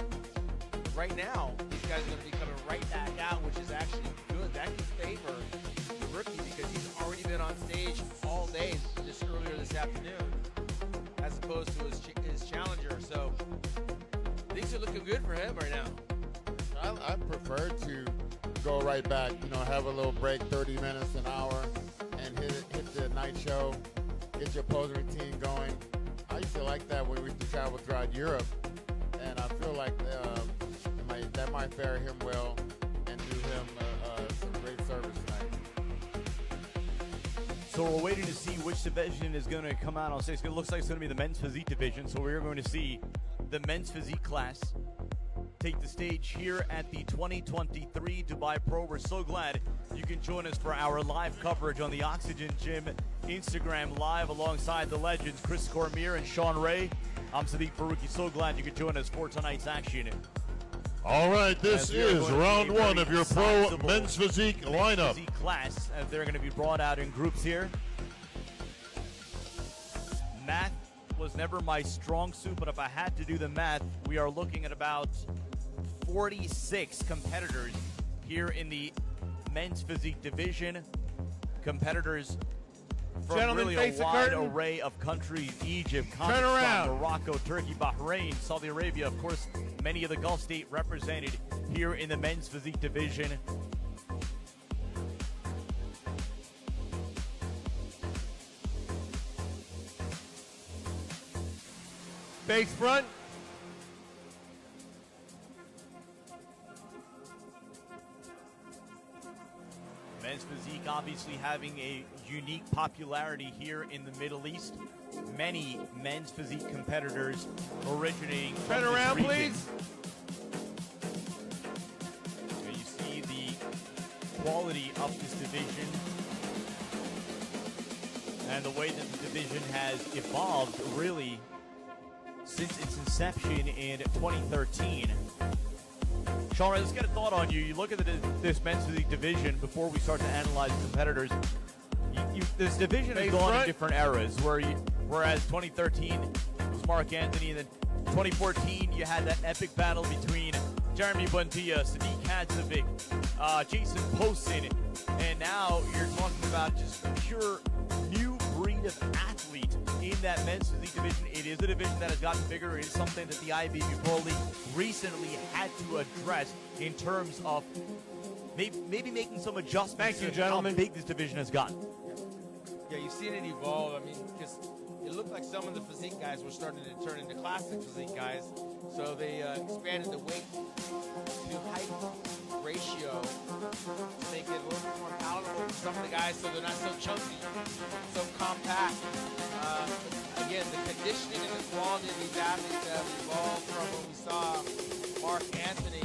right now, these guys are going to be coming right back out, which is actually good. That can favor the rookie because he's already been on stage all day just earlier this afternoon, as opposed to his challenger. So things are looking good for him right now. I prefer to go right back, have a little break, 30 minutes, an hour, and hit the night show, get your posing routine going. I used to like that when we used to travel throughout Europe, and I feel like that might fare him well and do him some great service tonight. So we're waiting to see which division is going to come out on stage. It looks like it's going to be the men's physique division, so we're going to see the men's physique class take the stage here at the 2023 Dubai Pro. We're so glad you can join us for our live coverage on the Oxygen Gym Instagram Live alongside the legends Chris Cormier and Sean Ray. I'm Sadiq Faruqi. So glad you could join us for tonight's action. All right, this is round one of your pro men's physique lineup. Physique class, as they're going to be brought out in groups here. Math was never my strong suit, but if I had to do the math, we are looking at about 46 competitors here in the men's physique division. Competitors from Gentlemen, really a face the wide curtain. array of countries: Egypt, Turn Kazakhstan, around. Morocco, Turkey, Bahrain, Saudi Arabia. Of course, many of the Gulf states represented here in the men's physique division. Face front. Men's physique obviously having a unique popularity here in the Middle East. Many men's physique competitors originating from Turn this around, region. please. So you see the quality of this division and the way that the division has evolved really since its inception in 2013. Sean, let's get a thought on you. You look at this men's physique division before we start to analyze the competitors. This division has Face gone in front. different eras, whereas 2013 was Mark Anthony, and then 2014 you had that epic battle between Jeremy Buendia, Sadiq Hadzovic, Jason Poston, and now you're talking about just a pure new breed of athlete in that men's physique division. It is a division that has gotten bigger. It is something that the IBB Pro League recently had to address in terms of maybe making some adjustments. Thank you, to gentlemen. how big this division has gotten. Yeah, you've seen it evolve. I mean, because it looked like some of the physique guys were starting to turn into classic physique guys. So they expanded the weight to height ratio to make it a little bit more palatable for some of the guys so they're not so chunky, so compact. Again, the conditioning and the quality of these athletes have evolved from when we saw Mark Anthony.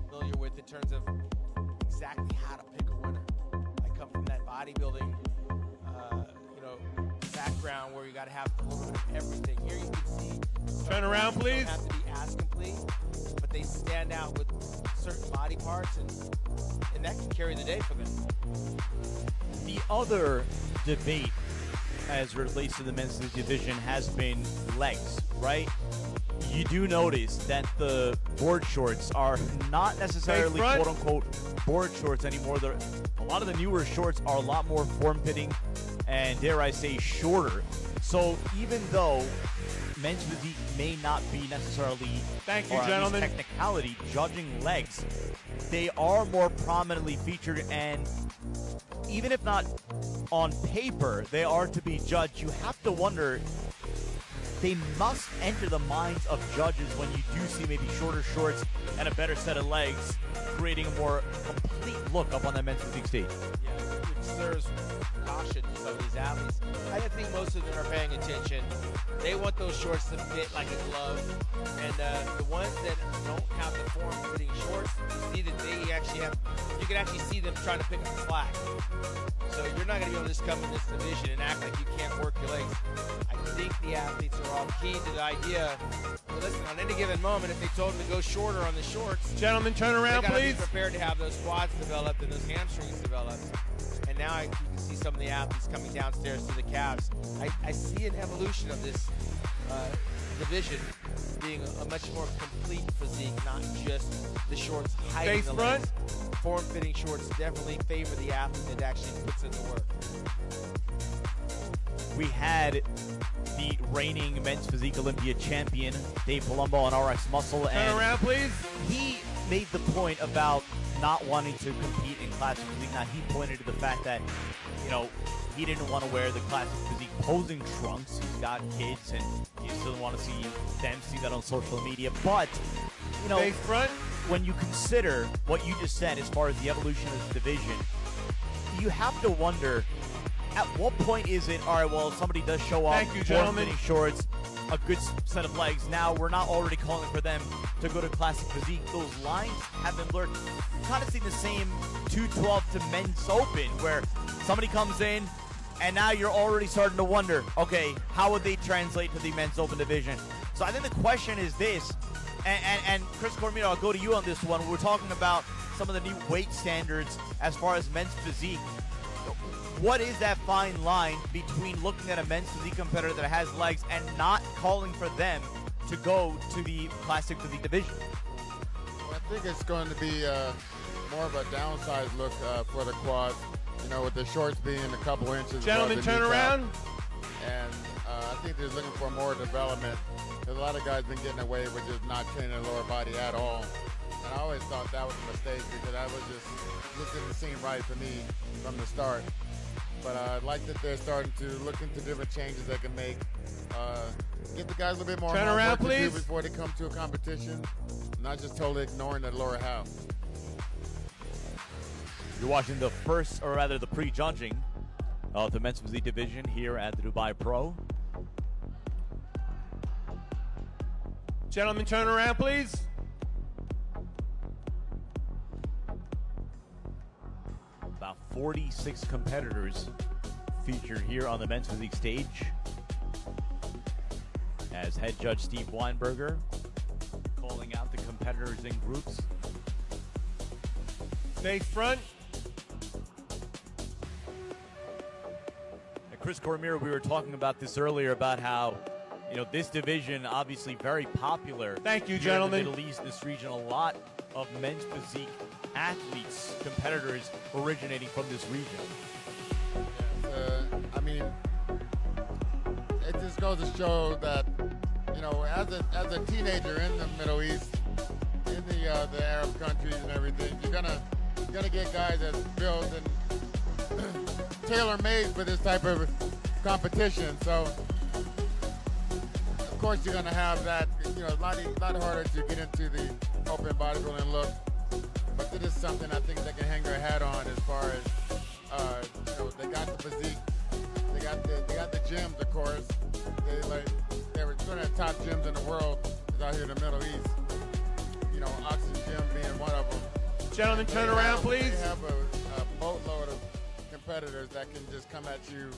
Familiar with in terms of exactly how to pick a winner. I come from that bodybuilding, background where you got to have a little bit of everything. Here you can see. Turn around, You please. don't have to be as less complete, but they stand out with certain body parts, and that can carry the day for them. The other debate as it relates to the men's division has been legs, right? You do notice that the board shorts are not necessarily quote-unquote board shorts anymore. A lot of the newer shorts are a lot more form-fitting and, dare I say, shorter. So even though men's physique may not be necessarily, thank you, or at gentlemen, least technicality judging legs, they are more prominently featured, and even if not on paper, they are to be judged. You have to wonder, they must enter the minds of judges when you do see maybe shorter shorts and a better set of legs, creating a more complete look up on that men's physique stage. Yeah, which serves caution to some of these athletes. I think most of them are paying attention. They want those shorts to fit like a glove, and the ones that don't have the form-fitting shorts, you see that they actually have. You can actually see them trying to pick up the slack. So you're not going to be able to just come in this division and act like you can't work your legs. I think the athletes are all keen to the idea. Well, listen, on any given moment, if they told them to go shorter on the shorts, gentlemen, turn around, they gotta please. be prepared to have those quads developed and those hamstrings developed. And now you can see some of the athletes coming downstairs to the calves. I see an evolution of this division being a much more complete physique, not just the shorts hiding Face the front. legs. Form-fitting shorts definitely favor the athlete that actually puts in the work. We had the reigning men's physique Olympia champion, Dave Palumbo, on RX Muscle, Turn and around, please. he made the point about not wanting to compete in classic physique. Now, he pointed to the fact that, he didn't want to wear the classic physique posing trunks. He's got kids, and he still want to see them see that on social media. But, Face front. when you consider what you just said as far as the evolution of the division, you have to wonder, at what point is it, all right, well, somebody does show up, Thank you, gentlemen. form-fitting shorts, a good set of legs. Now we're not already calling for them to go to classic physique. Those lines have been blurred. You've kind of seen the same 212 to men's open, where somebody comes in, and now you're already starting to wonder, okay, how would they translate to the men's open division? So I think the question is this, and Chris Cormier, I'll go to you on this one. We're talking about some of the new weight standards as far as men's physique. What is that fine line between looking at a men's physique competitor that has legs and not calling for them to go to the classic physique division? Well, I think it's going to be more of a downsized look for the quads, with the shorts being a couple inches. Gentlemen, above the turn kneecap. around. And I think they're looking for more development. Because a lot of guys been getting away with just not training the lower body at all. And I always thought that was a mistake because that was just didn't seem right for me from the start. But I like that they're starting to look into different changes they can make. Get the guys a little bit more Turn homework around, to do please. before they come to a competition. Not just totally ignoring the lower half. You're watching the first, or rather the pre-judging of the men's physique division here at the Dubai Pro. Gentlemen, turn around, please. About 46 competitors featured here on the men's physique stage, as head judge Steve Weinberger calling out the competitors in groups. Face front. And Chris Cormier, we were talking about this earlier about how, this division obviously very popular. Thank you, here gentlemen. in the Middle East, this region, a lot of men's physique athletes, competitors originating from this region. It just goes to show that, as a teenager in the Middle East, in the Arab countries and everything, you're gonna get guys that's built and tailor-made for this type of competition. So, of course, you're gonna have that. A lot harder to get into the open bodybuilding look. But this is something I think they can hang their hat on as far as, they got the physique, they got the gyms, of course. They were one of the top gyms in the world is out here in the Middle East. Oxygen Gym being one of them. Gentlemen, turn around, please. They have a boatload of competitors that can just come at you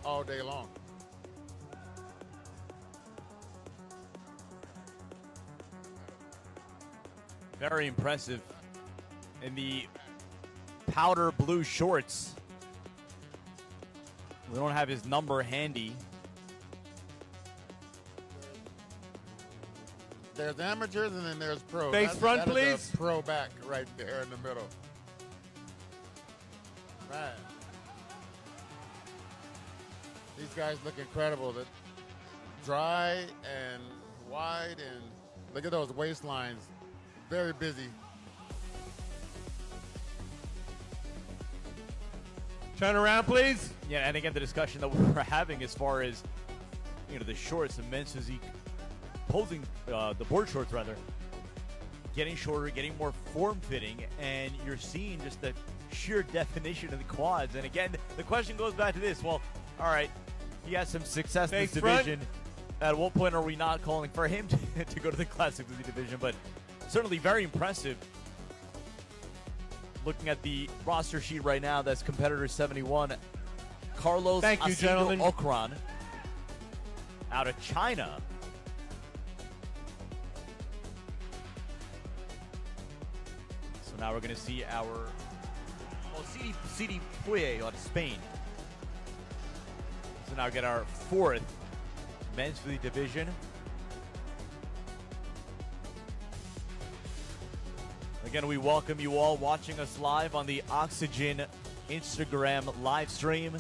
all day long. Very impressive. In the powder blue shorts. We don't have his number handy. There's amateurs and then there's pros. Face front, that is please. a pro back right there in the middle. Right. These guys look incredible. They're dry and wide, and look at those waistlines. Very busy. Turn around, please. Yeah, and again, the discussion that we're having as far as, you know, the shorts, the men's physique, posing, the board shorts rather, getting shorter, getting more form-fitting, and you're seeing just the sheer definition of the quads. And again, the question goes back to this. Well, all right, he has some success in this Face front. division. At what point are we not calling for him to go to the Classic Physique division? But certainly very impressive. Looking at the roster sheet right now, that's competitor 71, Carlos Thank you, Acevedo gentlemen. Ocran, out of China. So now we're going to see our CD Puye out of Spain. So now we get our fourth men's physique division. Again, we welcome you all watching us live on the Oxygen Instagram live stream.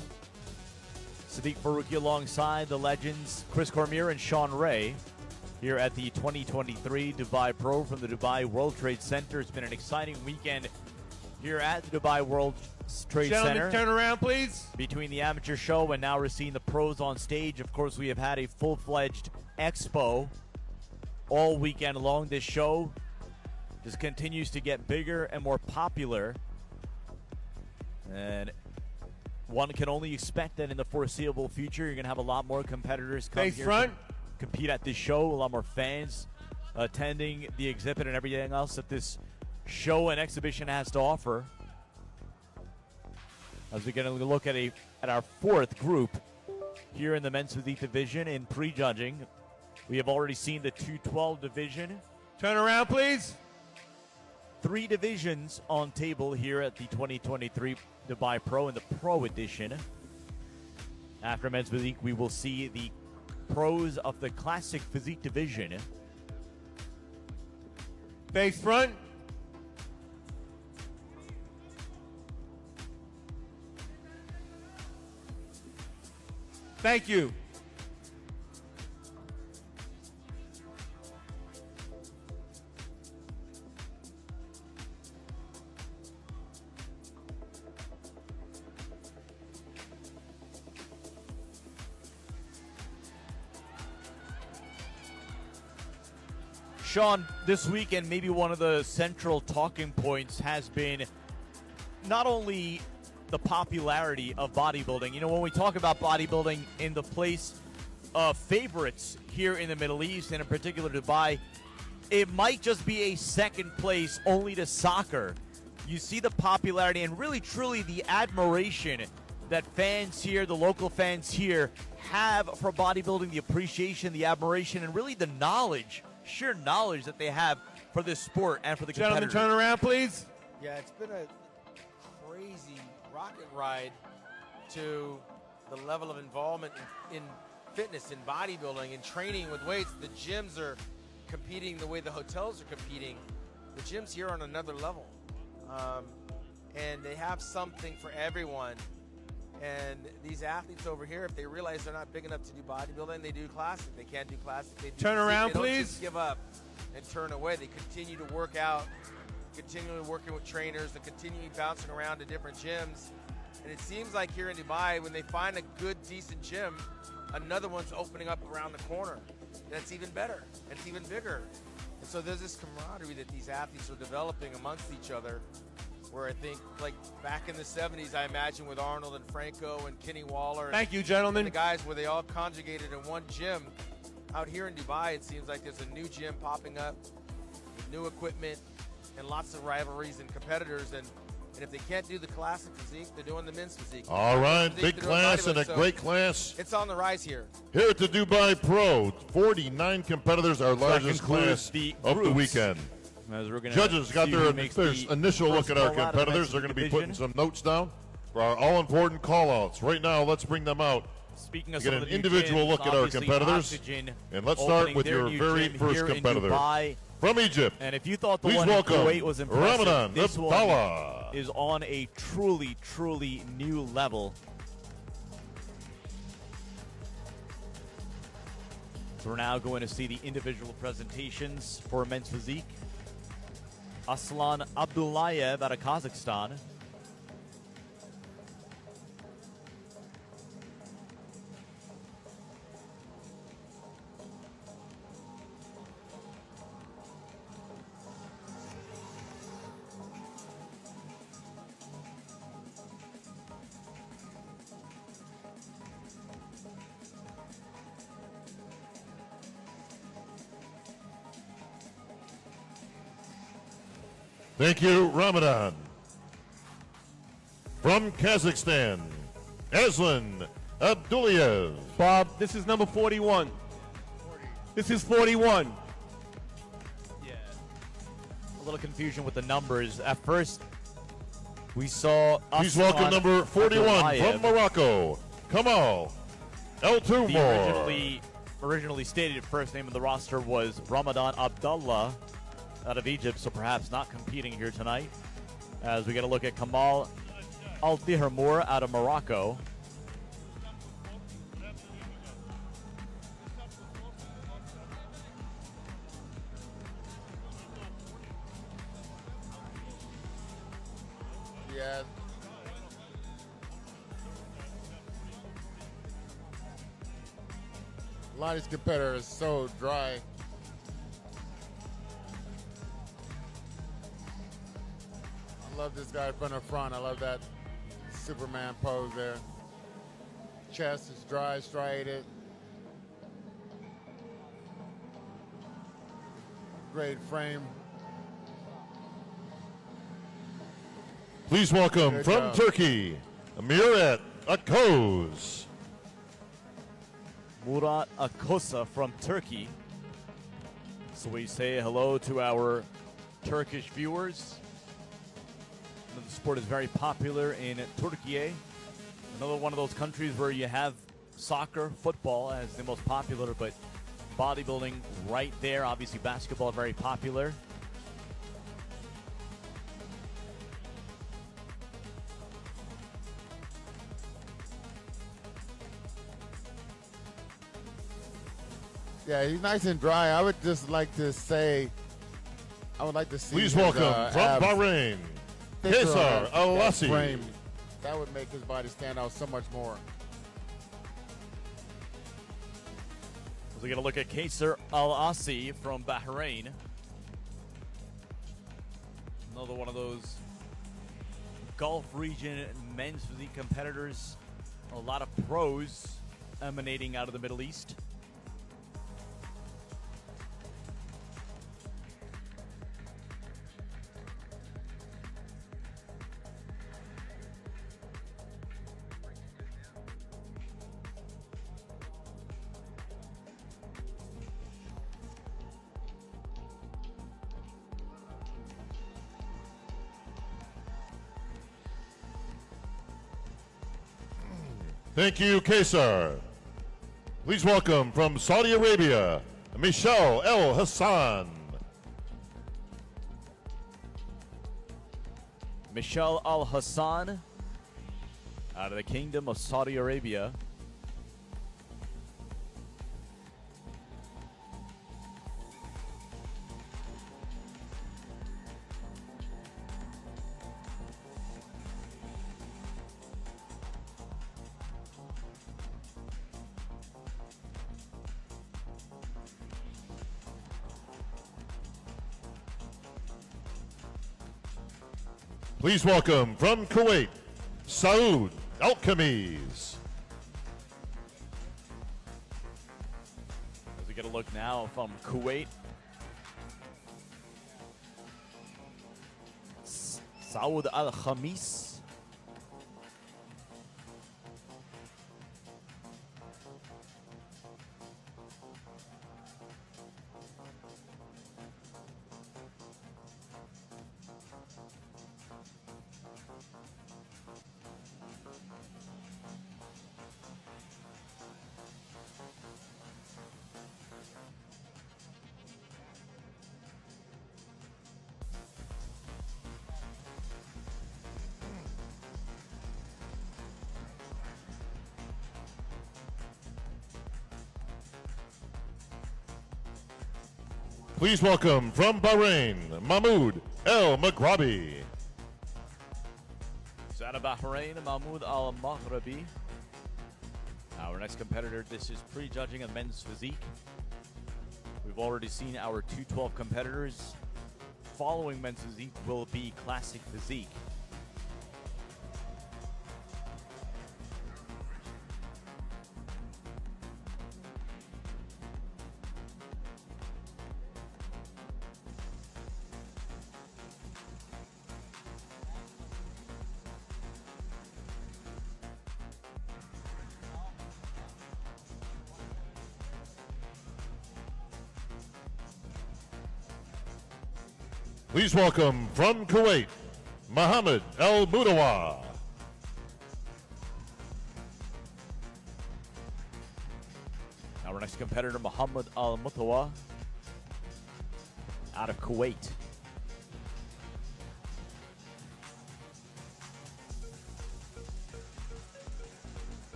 Sadiq Faruqi alongside the legends Chris Cormier and Sean Ray here at the 2023 Dubai Pro from the Dubai World Trade Center. It's been an exciting weekend here at the Dubai World Trade Gentlemen, Center. turn around, please. Between the amateur show and now we're seeing the pros on stage. Of course, we have had a full-fledged expo all weekend long. This show just continues to get bigger and more popular. And one can only expect that in the foreseeable future, you're going to have a lot more competitors come Face here front. to compete at this show, a lot more fans attending the exhibit and everything else that this show and exhibition has to offer. As we're going to look at our fourth group here in the men's physique division in prejudging. We have already seen the 212 division. Turn around, please. 3 divisions on table here at the 2023 Dubai Pro in the Pro Edition. After men's physique, we will see the pros of the Classic Physique division. Face front. Thank you. Sean, this weekend, maybe one of the central talking points has been not only the popularity of bodybuilding. You know, when we talk about bodybuilding in the place of favorites here in the Middle East, and in particular Dubai, it might just be a second place only to soccer. You see the popularity and really, truly the admiration that fans here, the local fans here, have for bodybuilding, the appreciation, the admiration, and really the knowledge, sheer knowledge that they have for this sport and for the Gentlemen, competitors. turn around, please. Yeah, it's been a crazy rocket ride to the level of involvement in fitness, in bodybuilding, in training with weights. The gyms are competing the way the hotels are competing. The gyms here are on another level. And they have something for everyone. And these athletes over here, if they realize they're not big enough to do bodybuilding, they do classic. They can't do classic. They do Turn physique. around, They don't please. just give up and turn away. They continue to work out, continually working with trainers, they continually bouncing around to different gyms. And it seems like here in Dubai, when they find a good, decent gym, another one's opening up around the corner. That's even better. And it's even bigger. And so there's this camaraderie that these athletes are developing amongst each other, where I think, like back in the 70s, I imagine with Arnold and Franco and Kenny Waller. Thank you, And gentlemen. the guys where they all conjugated in one gym. Out here in Dubai, it seems like there's a new gym popping up with new equipment and lots of rivalries and competitors. And if they can't do the classic physique, they're doing the men's physique. All right, Physique, big they're doing class and a bodybuilding. So great class. It's on the rise here. Here at the Dubai Pro, 49 competitors, our largest concludes class the of the groups. weekend. As we're gonna Judges got see their who makes the initial look first at our call out of the competitors. They're Mexican going to be putting division. some notes down for our all-important call-outs. Right now, let's bring them out. Speaking of Get some an of the new individual gyms, look at our obviously competitors. Oxygen And let's start opening with their your new very gym first here in competitor. Dubai. From Egypt, And if you thought the please one in welcome Kuwait was impressive, Ramadan this one Abdallah. is on a truly, truly new level. So we're now going to see the individual presentations for men's physique. Aslan Abdullayev out of Kazakhstan. Thank you, Ramadan. From Kazakhstan, Aslan Abdullayev. Bob, this is number 41. This is 41. Yeah. A little confusion with the numbers. At first, we saw Please Aslan welcome number 41 Abdullayev. from Morocco, Kamal El The Tumor. originally stated first name of the roster was Ramadan Abdallah out of Egypt, so perhaps not competing here tonight. As we get a look at Kamal Al Tihmour out of Morocco. Yeah. A lot of these competitors are so dry. I love this guy from the front. I love that Superman pose there. Chest is dry, striated. Great frame. Please welcome Good from job. Turkey, Murat Akoz. Murat Akosa from Turkey. So we say hello to our Turkish viewers. The sport is very popular in Turkey. Another one of those countries where you have soccer, football as the most popular, but bodybuilding right there. Obviously basketball very popular. Yeah, he's nice and dry. I would just like to say, I would like to see. Please his, welcome from abs Bahrain, thicker on Kesar that Alassi. frame. That would make his body stand out so much more. So we're going to look at Kesar Al-Assi from Bahrain. Another one of those Gulf region men's physique competitors. A lot of pros emanating out of the Middle East. Thank you, Kesar. Please welcome from Saudi Arabia, Michelle El Hassan. Michelle Al Hassan out of the Kingdom of Saudi Arabia. Please welcome from Kuwait, Saud Alchemies. As we get a look now from Kuwait. Saud Al-Khamis. Please welcome from Bahrain, Mahmoud El Maghrabi. So out of Bahrain, Mahmoud Al Maghrabi. Our next competitor, this is prejudging a men's physique. We've already seen our 212 competitors. Following men's physique will be classic physique. Please welcome from Kuwait, Mohammed El Mudawa. Our next competitor, Muhammad Al Mutawa, out of Kuwait.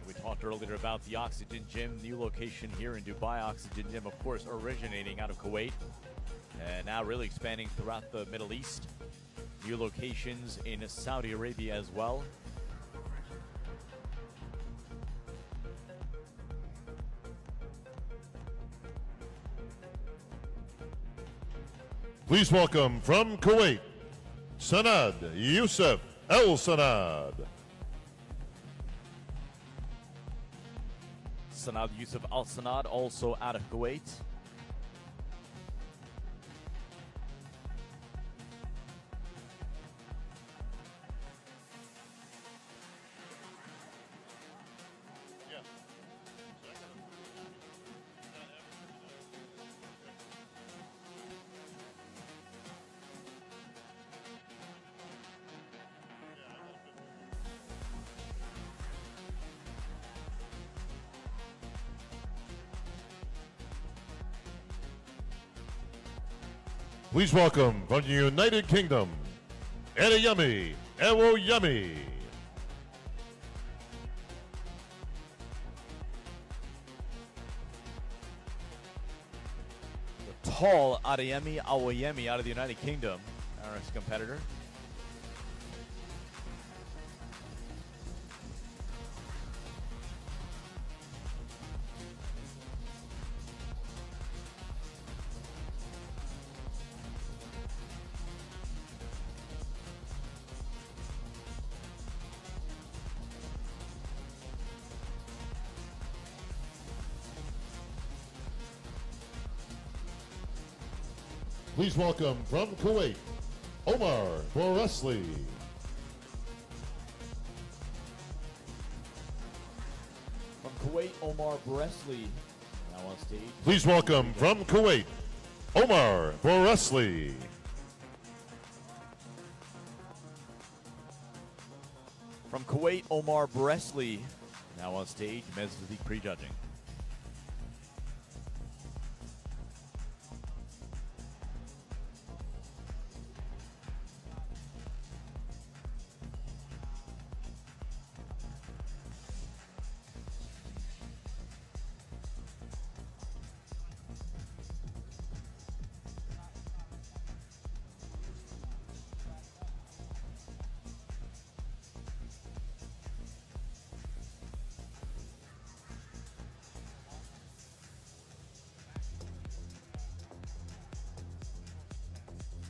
We talked earlier about the Oxygen Gym, new location here in Dubai. Oxygen Gym, of course, originating out of Kuwait and now really expanding throughout the Middle East. New locations in Saudi Arabia as well. Please welcome from Kuwait, Sanad Youssef El Sanad. Sanad Yusuf Al Sanad, also out of Kuwait. Please welcome from the United Kingdom, Adeyemi Ewoyemi. The tall Adeyemi Awoyemi out of the United Kingdom, our next competitor. Please welcome from Kuwait, Omar Wesley. From Kuwait, Omar Wesley, now on stage. Please welcome from Kuwait, Omar Wesley. From Kuwait, Omar Wesley, now on stage, men's physique prejudging.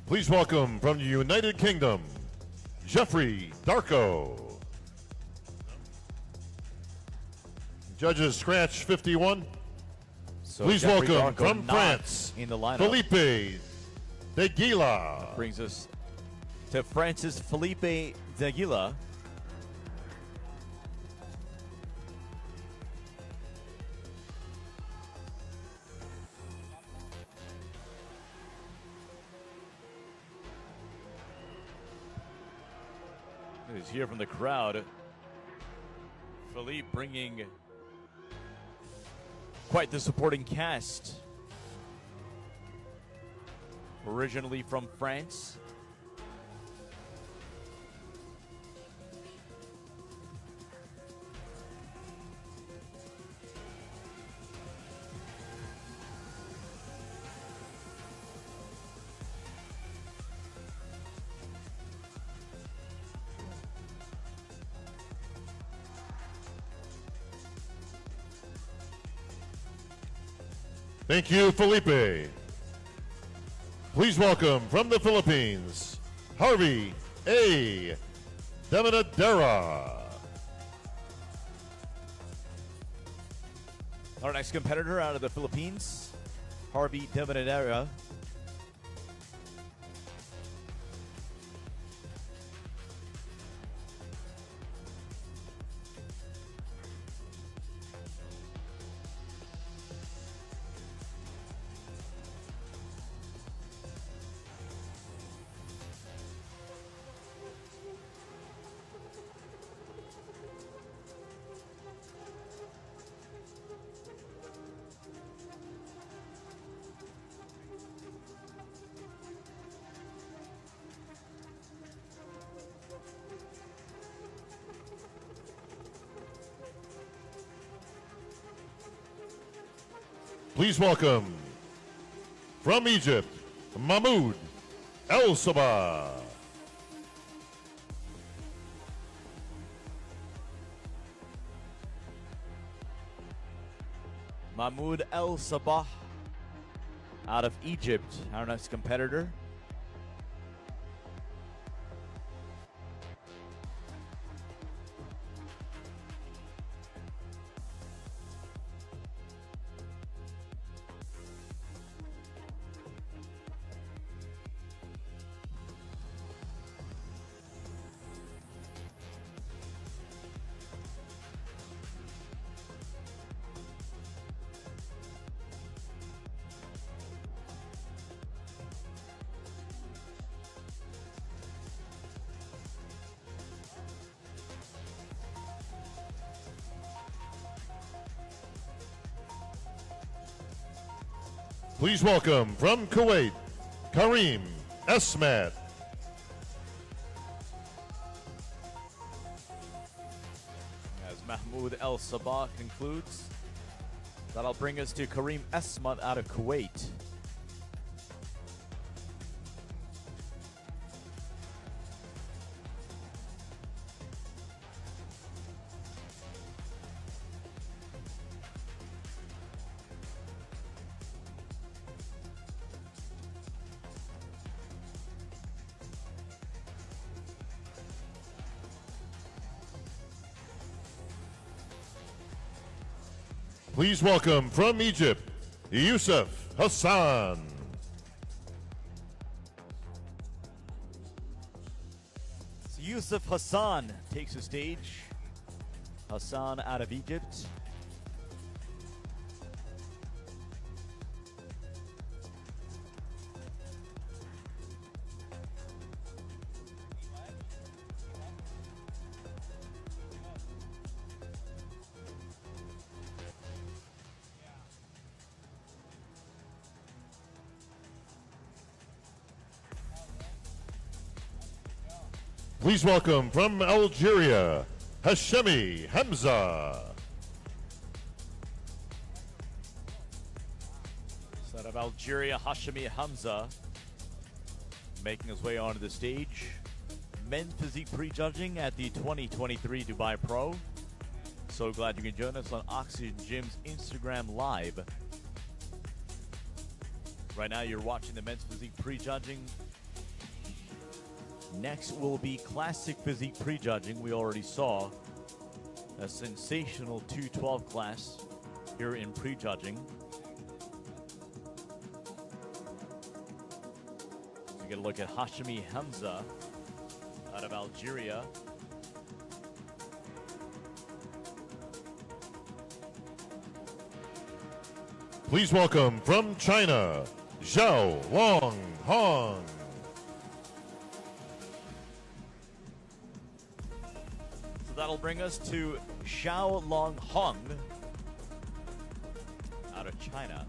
Please welcome from the United Kingdom, Jeffrey Darko. Judges scratch 51. So Please Jeffrey welcome Darko from not France, in the lineup. Felipe Deguila. Brings us to Francis Felipe Deguila. He's here from the crowd. Philippe bringing quite the supporting cast. Originally from France. Thank you, Felipe. Please welcome from the Philippines, Harvey A. Demanadera. Our next competitor out of the Philippines, Harvey Demanadera. Please welcome from Egypt, Mahmoud El Sabah. Mahmoud El Sabah out of Egypt, our next competitor. Please welcome from Kuwait, Kareem Esmat. As Mahmoud El Sabah concludes, that'll bring us to Kareem Esmat out of Kuwait. Please welcome from Egypt, Yusuf Hassan. So Yusuf Hassan takes the stage. Hassan out of Egypt. Please welcome from Algeria, Hashemi Hamza. Out of Algeria, Hashemi Hamza making his way onto the stage. Men's physique prejudging at the 2023 Dubai Pro. So glad you can join us on Oxygen Gym's Instagram Live. Right now you're watching the men's physique prejudging. Next will be classic physique prejudging. We already saw a sensational 212 class here in prejudging. We get a look at Hashemi Hamza out of Algeria. Please welcome from China, Zhao Long Hong. So that'll bring us to Xiao Long Hong out of China.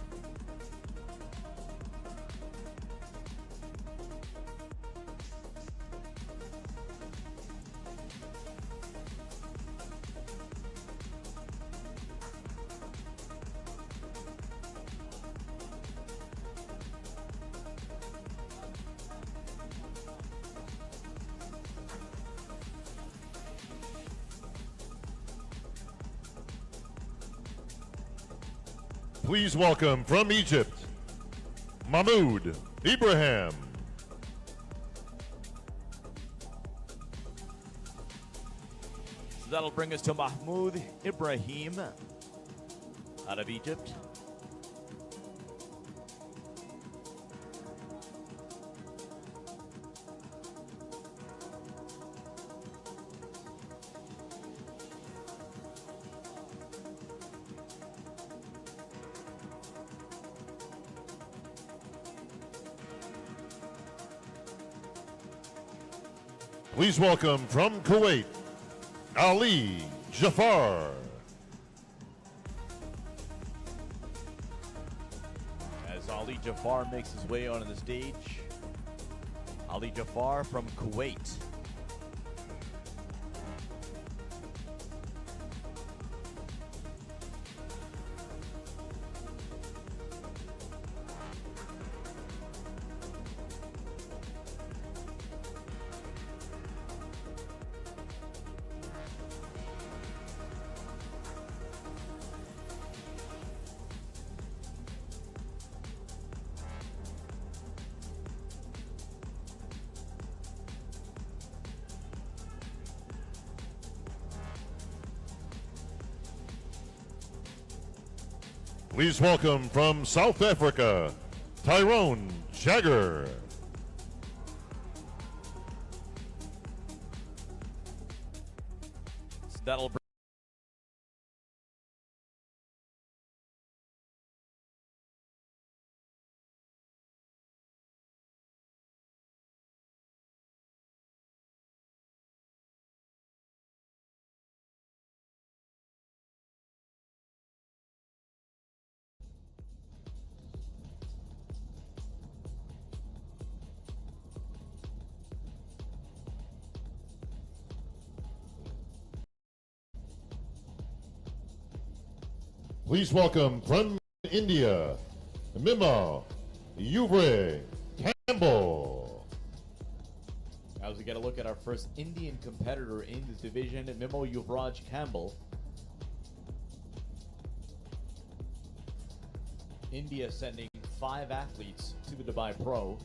please welcome from Egypt, Mahmoud Ibrahim. So that'll bring us to Mahmoud Ibrahim out of Egypt. Please welcome from Kuwait, Ali Jafar. As Ali Jafar makes his way onto the stage, Ali Jafar from Kuwait. Please welcome from South Africa, Tyrone Jagger. So that'll bring Please welcome from India, Mima Yuvre Campbell. as we get a look at our first Indian competitor in this division, Mimo Yuvraj Campbell. India sending 5 athletes to the Dubai Pro.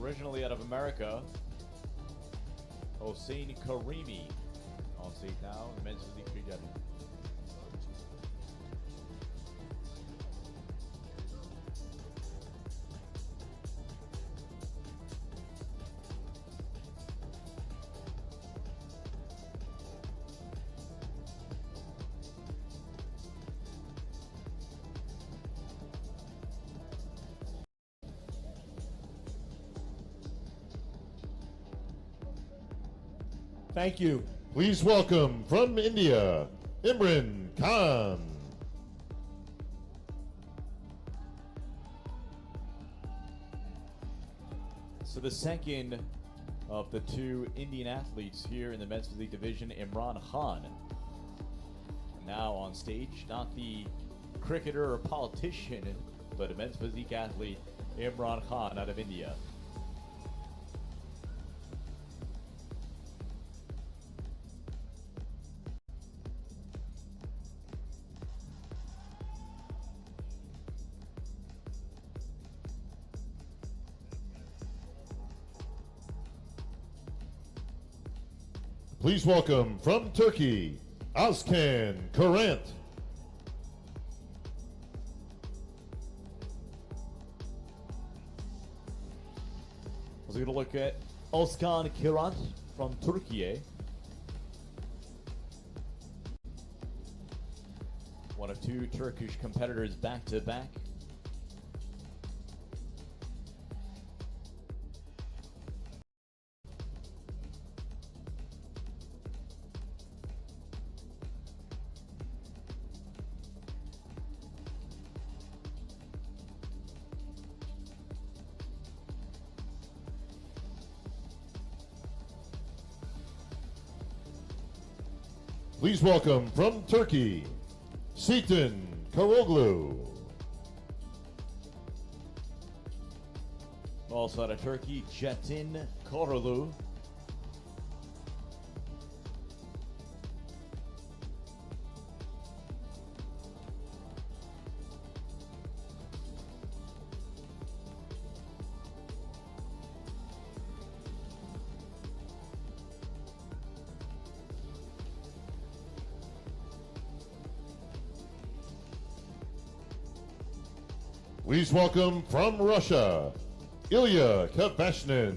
Originally out of America, Hossein Karimi on stage now in men's physique pre-judging. Thank you. Please welcome from India, Imran Khan. So the second of the 2 Indian athletes here in the men's physique division, Imran Khan. Now on stage, not the cricketer or politician, but a men's physique athlete, Imran Khan out of India. Please welcome from Turkey, Özkan Kurant. We're going to look at Özkan Kurant from Turkey. One of 2 Turkish competitors back to back. Please welcome from Turkey, Seaton Karoglu. Also out of Turkey, Jetin Korolu. Please welcome from Russia, Ilya Kavashnin.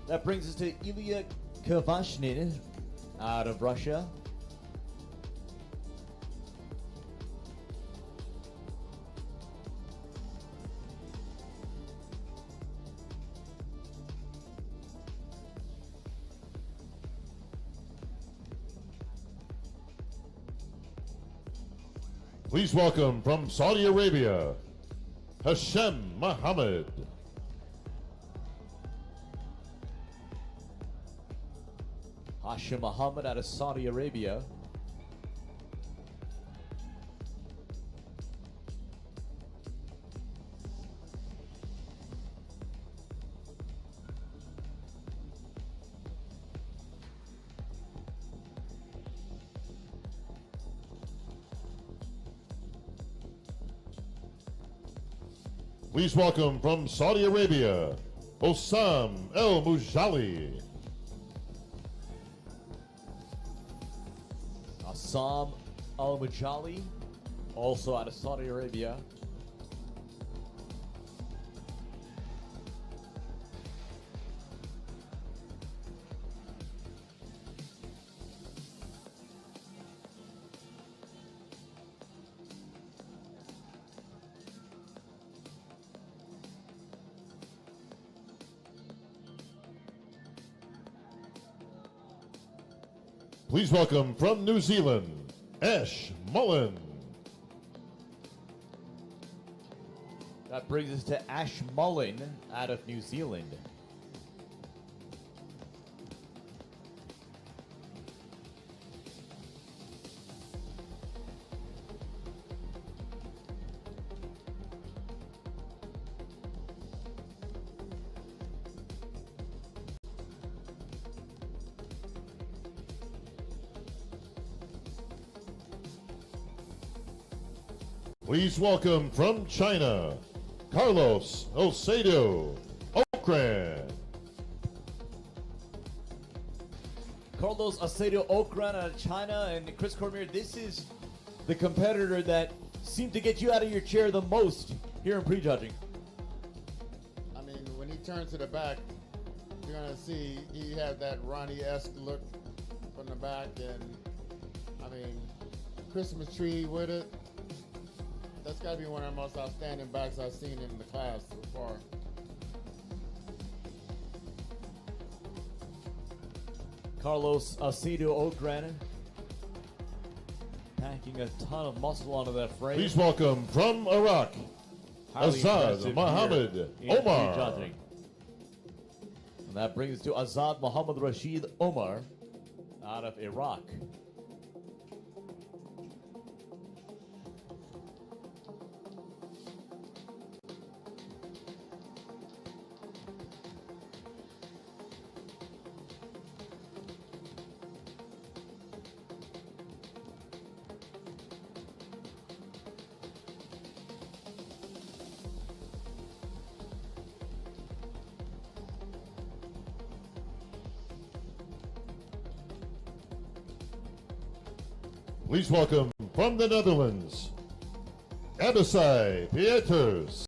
That brings us to Ilya Kavashnin out of Russia. Please welcome from Saudi Arabia, Hashem Mohammed. Hashim Muhammad out of Saudi Arabia. Please welcome from Saudi Arabia, Osam El Mujali. Assam Al Mujali, also out of Saudi Arabia. Please welcome from New Zealand, Ash Mullen. That brings us to Ash Mullen out of New Zealand. Please welcome from China, Carlos Osedo Okran. Carlos Acedo Okran out of China. And Chris Cormier, this is the competitor that seemed to get you out of your chair the most here in prejudging. I mean, when he turns to the back, you're going to see he had that Ronnie-esque look from the back. And, I mean, Christmas tree with it. That's got to be one of the most outstanding backs I've seen in the class so far. Carlos Acedo Okran packing a ton of muscle onto that frame. Please welcome from Iraq, Highly Azad impressive Mohammed here in Omar. prejudging. And that brings us to Azad Mohammed Rashid Omar out of Iraq. Please welcome from the Netherlands, Abisai Pieters.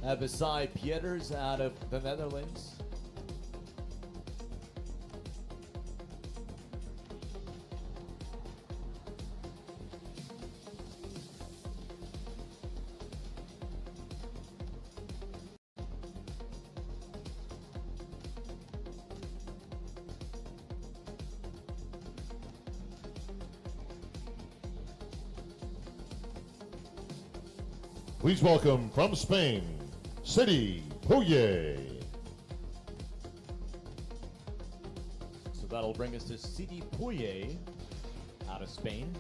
Abisai Pieters out of the Netherlands. Please welcome from Spain, City Puye. So that'll bring us to Sidi Puye out of Spain.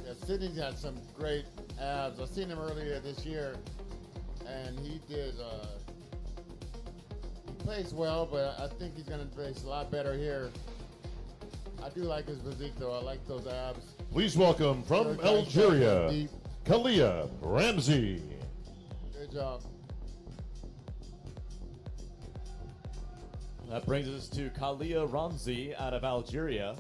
Yeah, Sidney's got some great abs. I've seen him earlier this year, and he did. He plays well, but I think he's going to place a lot better here. I do like his physique, though. I like those abs. Please welcome from Those guys Algeria, deep. Kalia Ramsey. Good job. That brings us to Kalia Ramzi out of Algeria.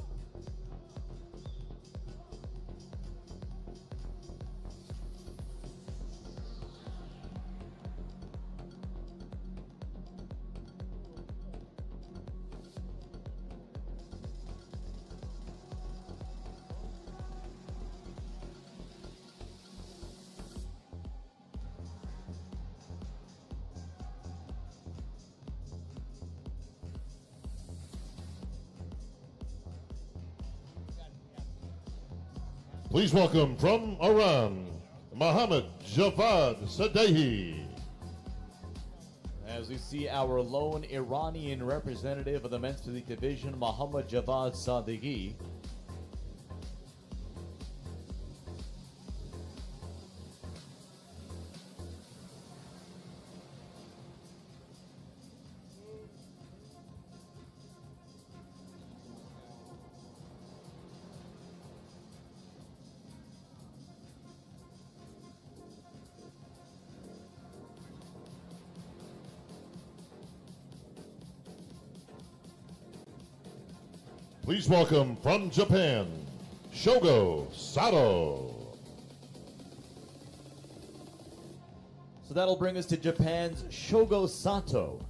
Please welcome from Iran, Mohammed Javad Sadehi. As we see our lone Iranian representative of the men's physique division, Mohammad Javad Sadeghi. Please welcome from Japan, Shogo Sato. So that'll bring us to Japan's Shogo Sato.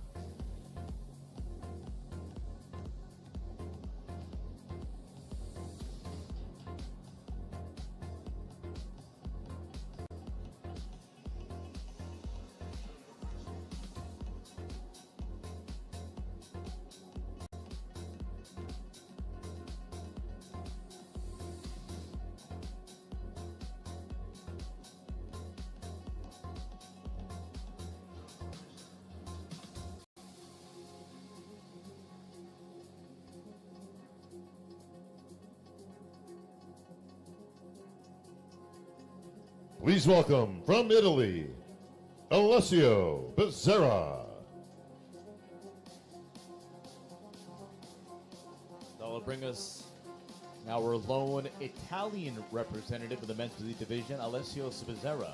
Please welcome from Italy, Alessio Becerra. That'll bring us our lone Italian representative of the men's physique division, Alessio Becerra.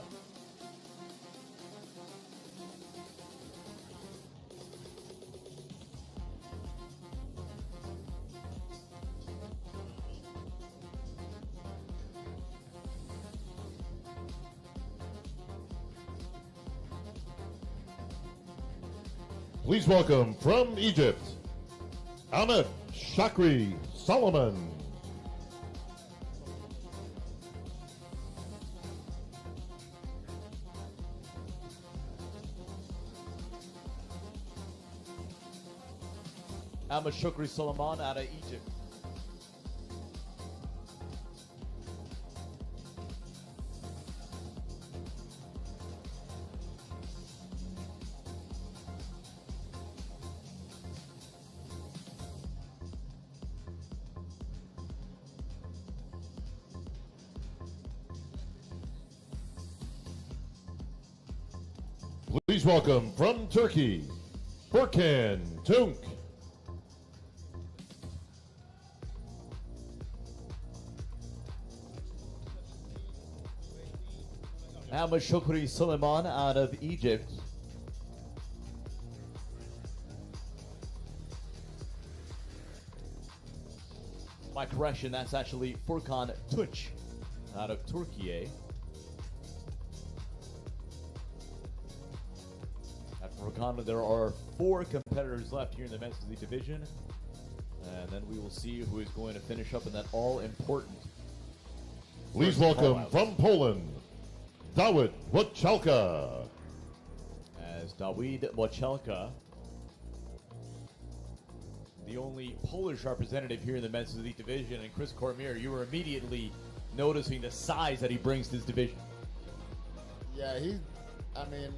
Please welcome from Egypt, Ahmed Shakri Solomon. Ahmed Shukri Solomon out of Egypt. Please welcome from Turkey, Furkan Tunk. Ahmed Shukri Solomon out of Egypt. My correction, that's actually Furkan Tunç out of Turkey. At Furkan, there are 4 competitors left here in the men's physique division. And then we will see who is going to finish up in that all-important Please first welcome call-out. from Poland, Dawid Wachalka. As Dawid Wachalka, the only Polish representative here in the men's physique division, and Chris Cormier, you were immediately noticing the size that he brings to this division. Yeah, I mean,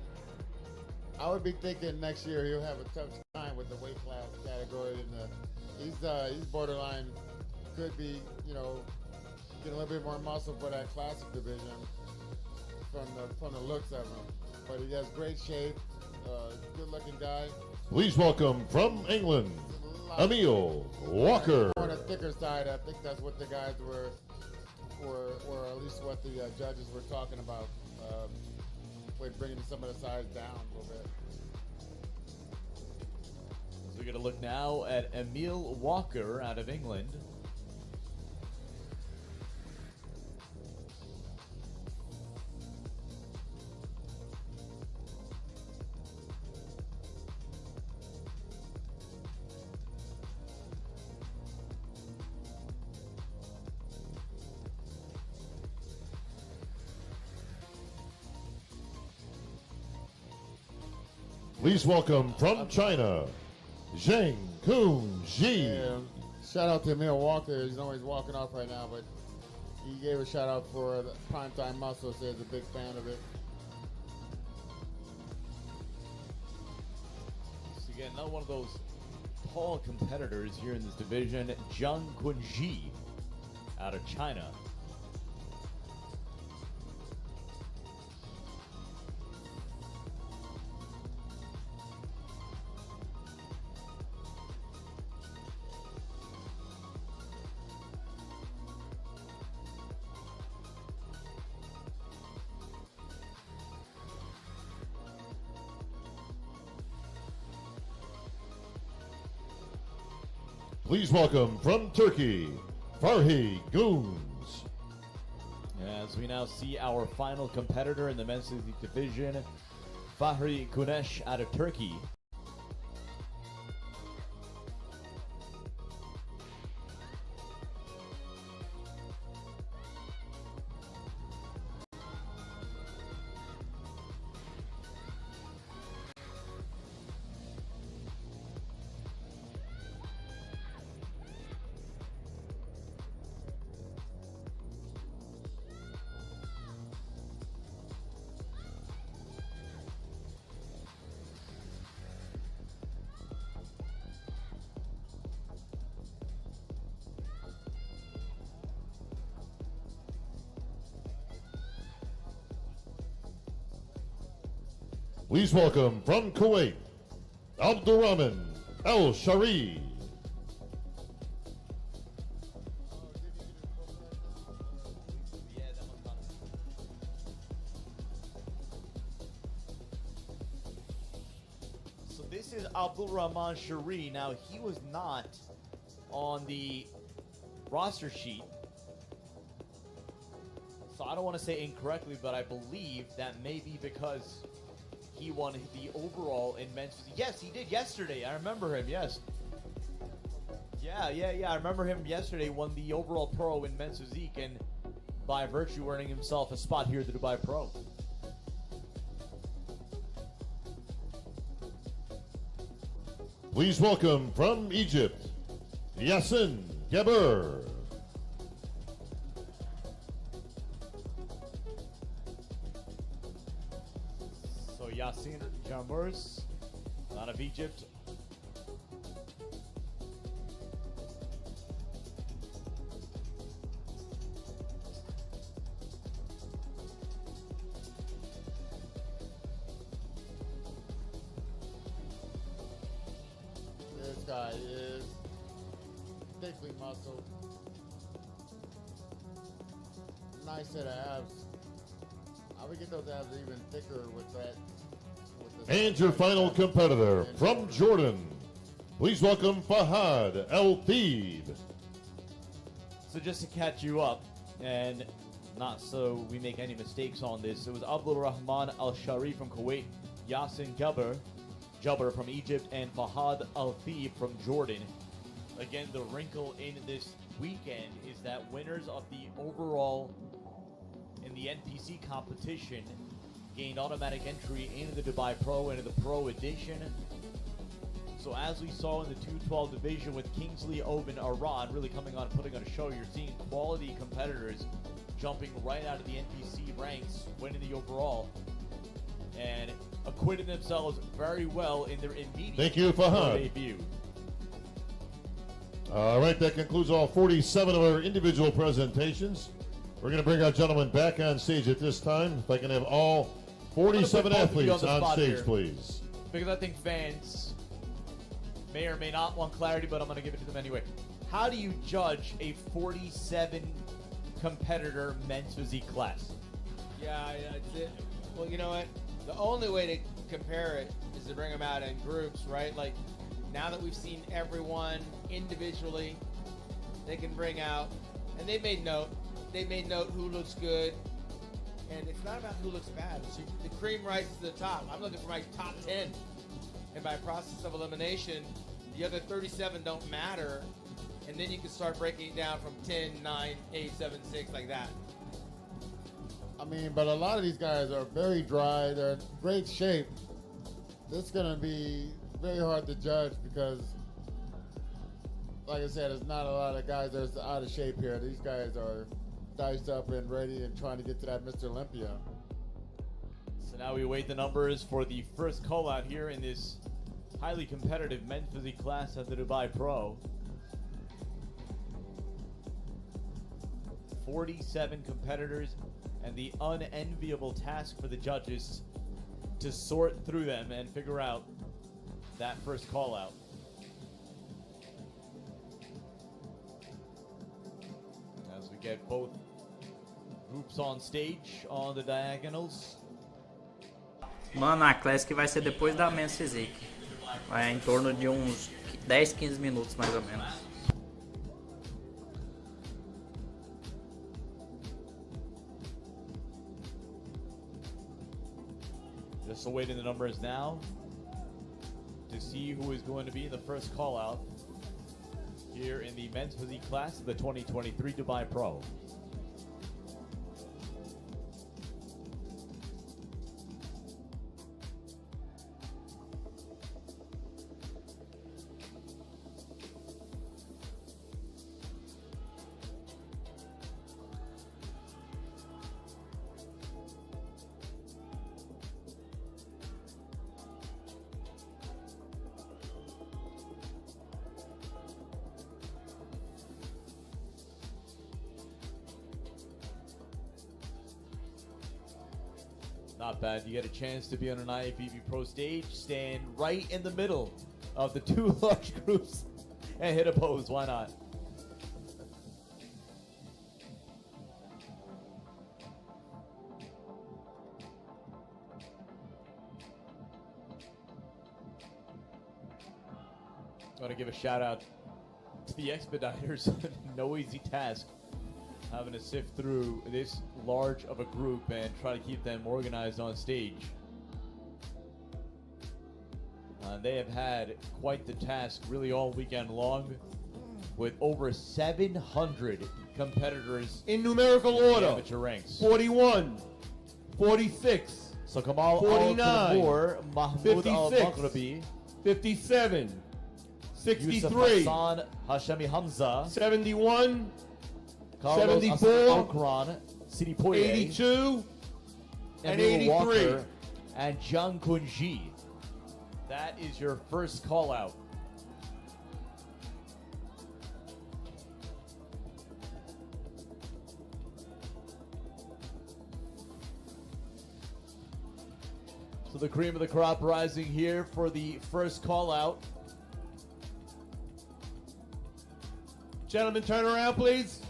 I would be thinking next year he'll have a tough time with the weight class category, and he's borderline. Could be, getting a little bit more muscle for that classic division from the looks of him. But he has great shape, good-looking guy. Please welcome from England, Emil Walker. On the thicker side, I think that's what the guys were or at least what the judges were talking about, with bringing some of the size down a little bit. So we're going to look now at Emil Walker out of England. Please welcome from China, Zheng Kun Ji. Yeah, shout out to Emil Walker. He's always walking off right now, but he gave a shout out for the Primetime Muscle. Says a big fan of it. So again, another one of those tall competitors here in this division, Zheng Kun Ji out of China. Please welcome from Turkey, Farhi Goons. As we now see our final competitor in the men's physique division, Fahri Gunesh out of Turkey. Please welcome from Kuwait, Abdurrahman El Shari. So this is Abdul Rahman Shari. Now, he was not on the roster sheet. So I don't want to say incorrectly, but I believe that may be because he won the overall in men's physique. Yes, he did yesterday. I remember him, yes. Yeah. I remember him yesterday, won the overall pro in men's physique, and by virtue earning himself a spot here at the Dubai Pro. Please welcome from Egypt, Yassin Geber. So Yassin Jamurs out of Egypt. This guy is thickly muscled. Nice set of abs. I would get those abs even thicker with that. And your final competitor from Jordan. Please welcome Fahad El Thib. So just to catch you up, and not so we make any mistakes on this, it was Abdul Rahman Al-Shari from Kuwait, Yassin Jabber from Egypt, and Fahad Al-Thib from Jordan. Again, the wrinkle in this weekend is that winners of the overall in the NPC competition gained automatic entry into the Dubai Pro and the Pro Edition. So as we saw in the 212 division with Kingsley, Oben, Arad really coming on and putting on a show, you're seeing quality competitors jumping right out of the NPC ranks, winning the overall, and acquitting themselves very well in their immediate Thank you, Fahad. debut. All right, that concludes all 47 of our individual presentations. We're going to bring our gentlemen back on stage at this time. If I can have all 47 athletes on stage, here, please. Because I think fans may or may not want clarity, but I'm going to give it to them anyway. How do you judge a 47 competitor men's physique class? Yeah, that's it. Well, you know what? The only way to compare it is to bring them out in groups, right? Like, now that we've seen everyone individually, they can bring out, and they made note who looks good, and it's not about who looks bad. It's the cream rises to the top. I'm looking for my top 10, and by process of elimination, the other 37 don't matter, and then you can start breaking it down from 10, 9, 8, 7, 6, like that. I mean, but a lot of these guys are very dry. They're in great shape. This is going to be very hard to judge because, like I said, there's not a lot of guys that's out of shape here. These guys are diced up and ready and trying to get to that Mr. Olympia. So now we await the numbers for the first call out here in this highly competitive men's physique class at the Dubai Pro. 47 competitors, and the unenviable task for the judges to sort through them and figure out that first call out. As we get both groups on stage on the diagonals. Mano, a Classic vai ser depois da Men's Physique. Vai em torno de uns 10, 15 minutos mais ou menos. Just awaiting the numbers now to see who is going to be the first call out here in the men's physique class of the 2023 Dubai Pro. Not bad. You get a chance to be on an IFBB Pro stage, stand right in the middle of the two large groups and hit a pose. Why not? I want to give a shout out to the expediters. No easy task having to sift through this large of a group and try to keep them organized on stage. They have had quite the task really all weekend long, with over 700 competitors In numerical in the order. amateur ranks. 41, 46, So Kamal 49, Al-Tanmour, Mahmoud 56, Al-Maghrabi, 57, Yusuf 63, Hassan, Hashemi Hamza, 71, Carlos 74, Okran, Sidi Poye, 82, and Emil 83. Walker, and Jiang Kunji. That is your first call out. So the cream of the crop rising here for the first call out. Gentlemen, turn around, please.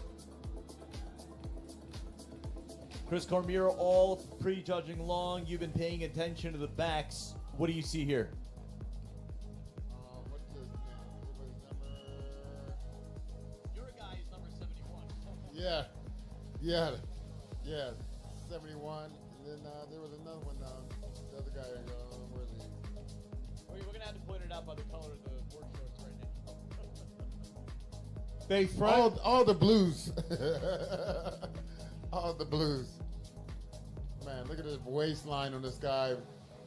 Chris Cormier, all pre-judging long. You've been paying attention to the backs. What do you see here? What's his name? Your guy is number 71. Yeah, 71. And then there was another one. The other guy, where is he? We're going to have to point it out by the color of the board shorts right now. Face front. All the blues. All the blues. Man, look at this waistline on this guy.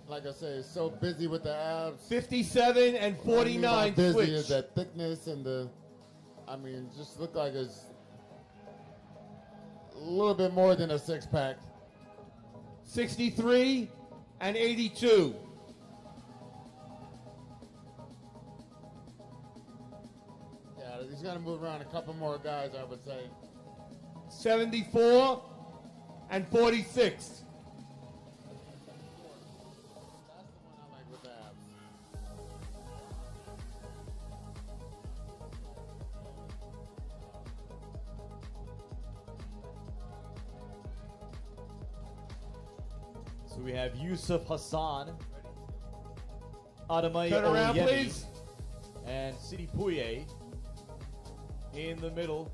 Like I say, he's so busy with the abs. 57 and How 49 busy is switch. that thickness and the, I mean, just look like it's a little bit more than a six-pack. 63 and 82. Yeah, he's going to move around a couple more guys, I would say. 74 and 46. That's the one I like with the abs. So we have Yusuf Hassan, Adamay Turn around, Oyemi, please. and Sidi Pouye in the middle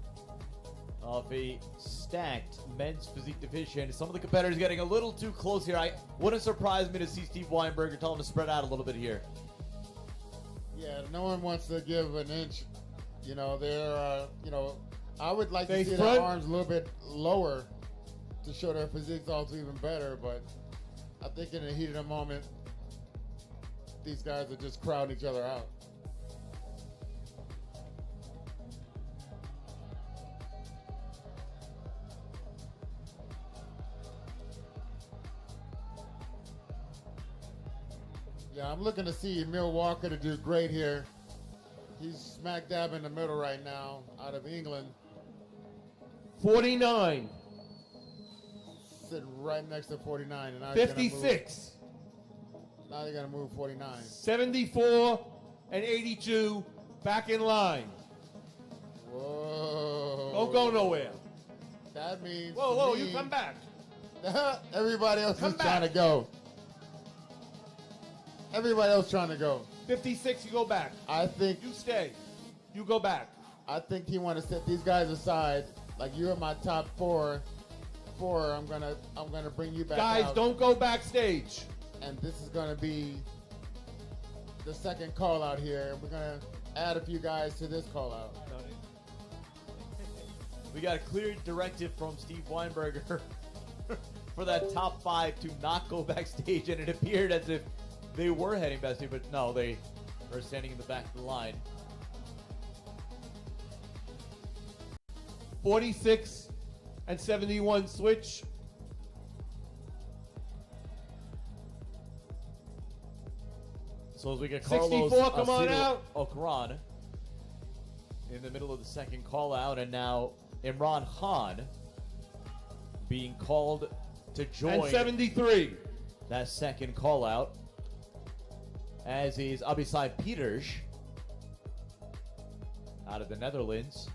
of a stacked men's physique division. Some of the competitors getting a little too close here. I wouldn't surprise me to see Steve Weinberger tell him to spread out a little bit here. Yeah, no one wants to give an inch. You know, I would like to Face see front. their arms a little bit lower to show their physique's also even better, but I think in the heat of the moment, these guys are just crowding each other out. Yeah, I'm looking to see Emil Walker to do great here. He's smack dab in the middle right now, out of England, 49. sitting right next to 49. And now he's gonna 56. now they're going to move 49. 74 and 82. Back in line. Whoa. Don't go nowhere. That means. Whoa, to whoa, me, you come back. everybody else Come is trying to back. go. Everybody else trying to go. 56, you go back. I think You stay. You go back. he want to set these guys aside. Like, you're my top four. I'm gonna bring you back Guys, out. don't go backstage. And this is gonna be the second call out here. We're gonna add a few guys to this call out. We got a clear directive from Steve Weinberger for that top 5 to not go backstage, and it appeared as if they were heading backstage, but no, they are standing in the back of the line. 46 and 71 switch. So as we get 64, Carlos come on Asido out. Okran in the middle of the second call out, and now Imran Khan being called to join And 73. that second call out, as is Abisai Peters out of the Netherlands.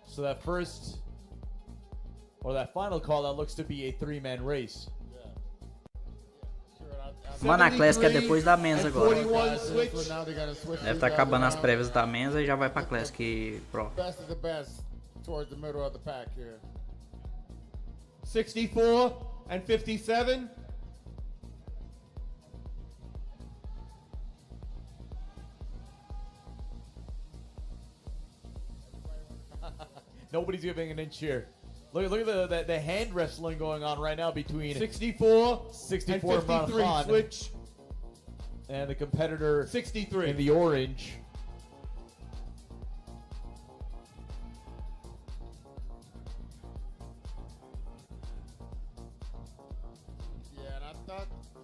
So that first, or that final call out looks to be a 3-man race. Mano, a Classic é depois da mesa agora. 41 switch. Now they're gonna switch Deve these estar guys acabando as around. prévias da mesa e já vai pra Classic Pro. Best of the best towards the middle of the pack here. 64 and 57. Nobody's giving an inch here. Look at the hand wrestling going on right now between 64 64 and 53 Imran Khan switch. and the competitor 63. in the orange. Yeah, and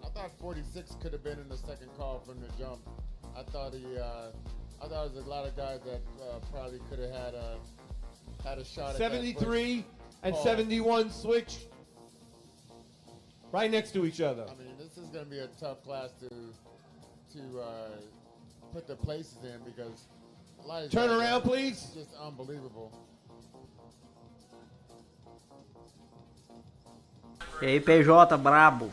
I thought 46 could have been in the second call from the jump. I thought there was a lot of guys that probably could have had a shot at that 73 and call. 71 switch. Right next to each other. I mean, this is going to be a tough class to put the places in because a lot of these Turn guys around, are please. Just unbelievable. E aí, PJ, brabo.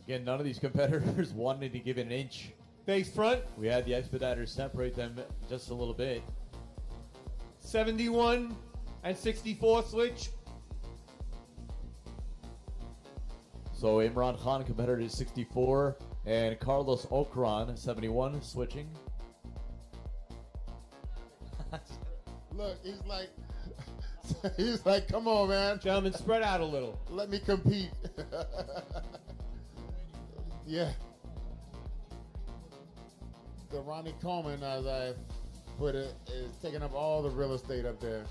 Again, none of these competitors wanted to give it an inch. Face front. We had the expediters separate them just a little bit. 71 and 64 switch. So Imran Khan, competitor 64, and Carlos Okran, 71, switching. Look, he's like, come on, man. Gentlemen, spread out a little. Let me compete. Yeah. The Ronnie Coleman, as I put it, is taking up all the real estate up there.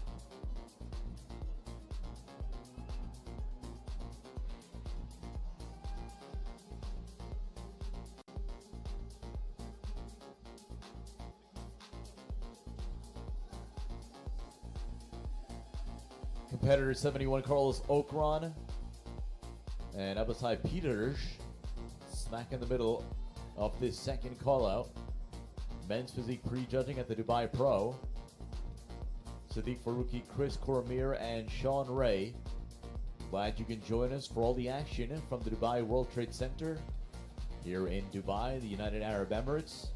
Competitor 71, Carlos Okran. And up beside Peters, smack in the middle of this second call-out. Men's physique prejudging at the Dubai Pro. Sadiq Faruqi, Chris Cormier, and Sean Ray. Glad you can join us for all the action from the Dubai World Trade Center here in Dubai, the United Arab Emirates.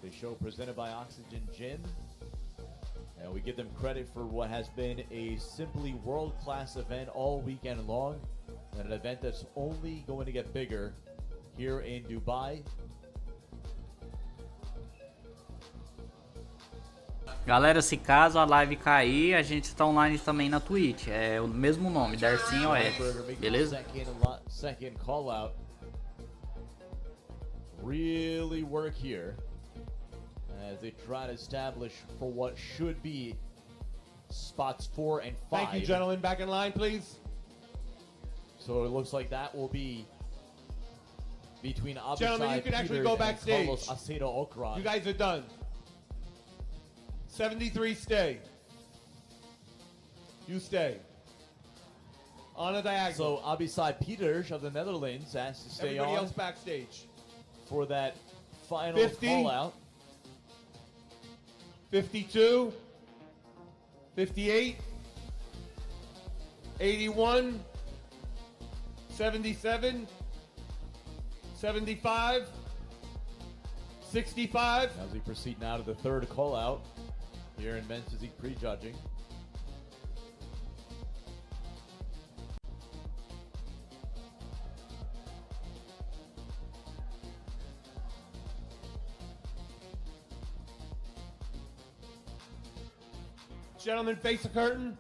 The show presented by Oxygen Gym. And we give them credit for what has been a simply world-class event all weekend long, and an event that's only going to get bigger here in Dubai. Galera, se caso a live cair, a gente tá online também na Twitch. É o mesmo nome, Darcinho OS. Beleza? Second call out. Really work here as they try to establish for what should be spots 4 and 5. Thank you, gentlemen. Back in line, please. So it looks like that will be between Abisai Gentlemen, you can actually go backstage. Carlos Acedo Okran. You guys are done. 73, stay. You stay. On a diagonal. So Abisai Peters of the Netherlands has to stay Everybody on else backstage. for that final 50. call out. 52, 58, 81, 77, 75, 65. As we proceed now to the third call out here in men's physique prejudging. Gentlemen, face the curtain.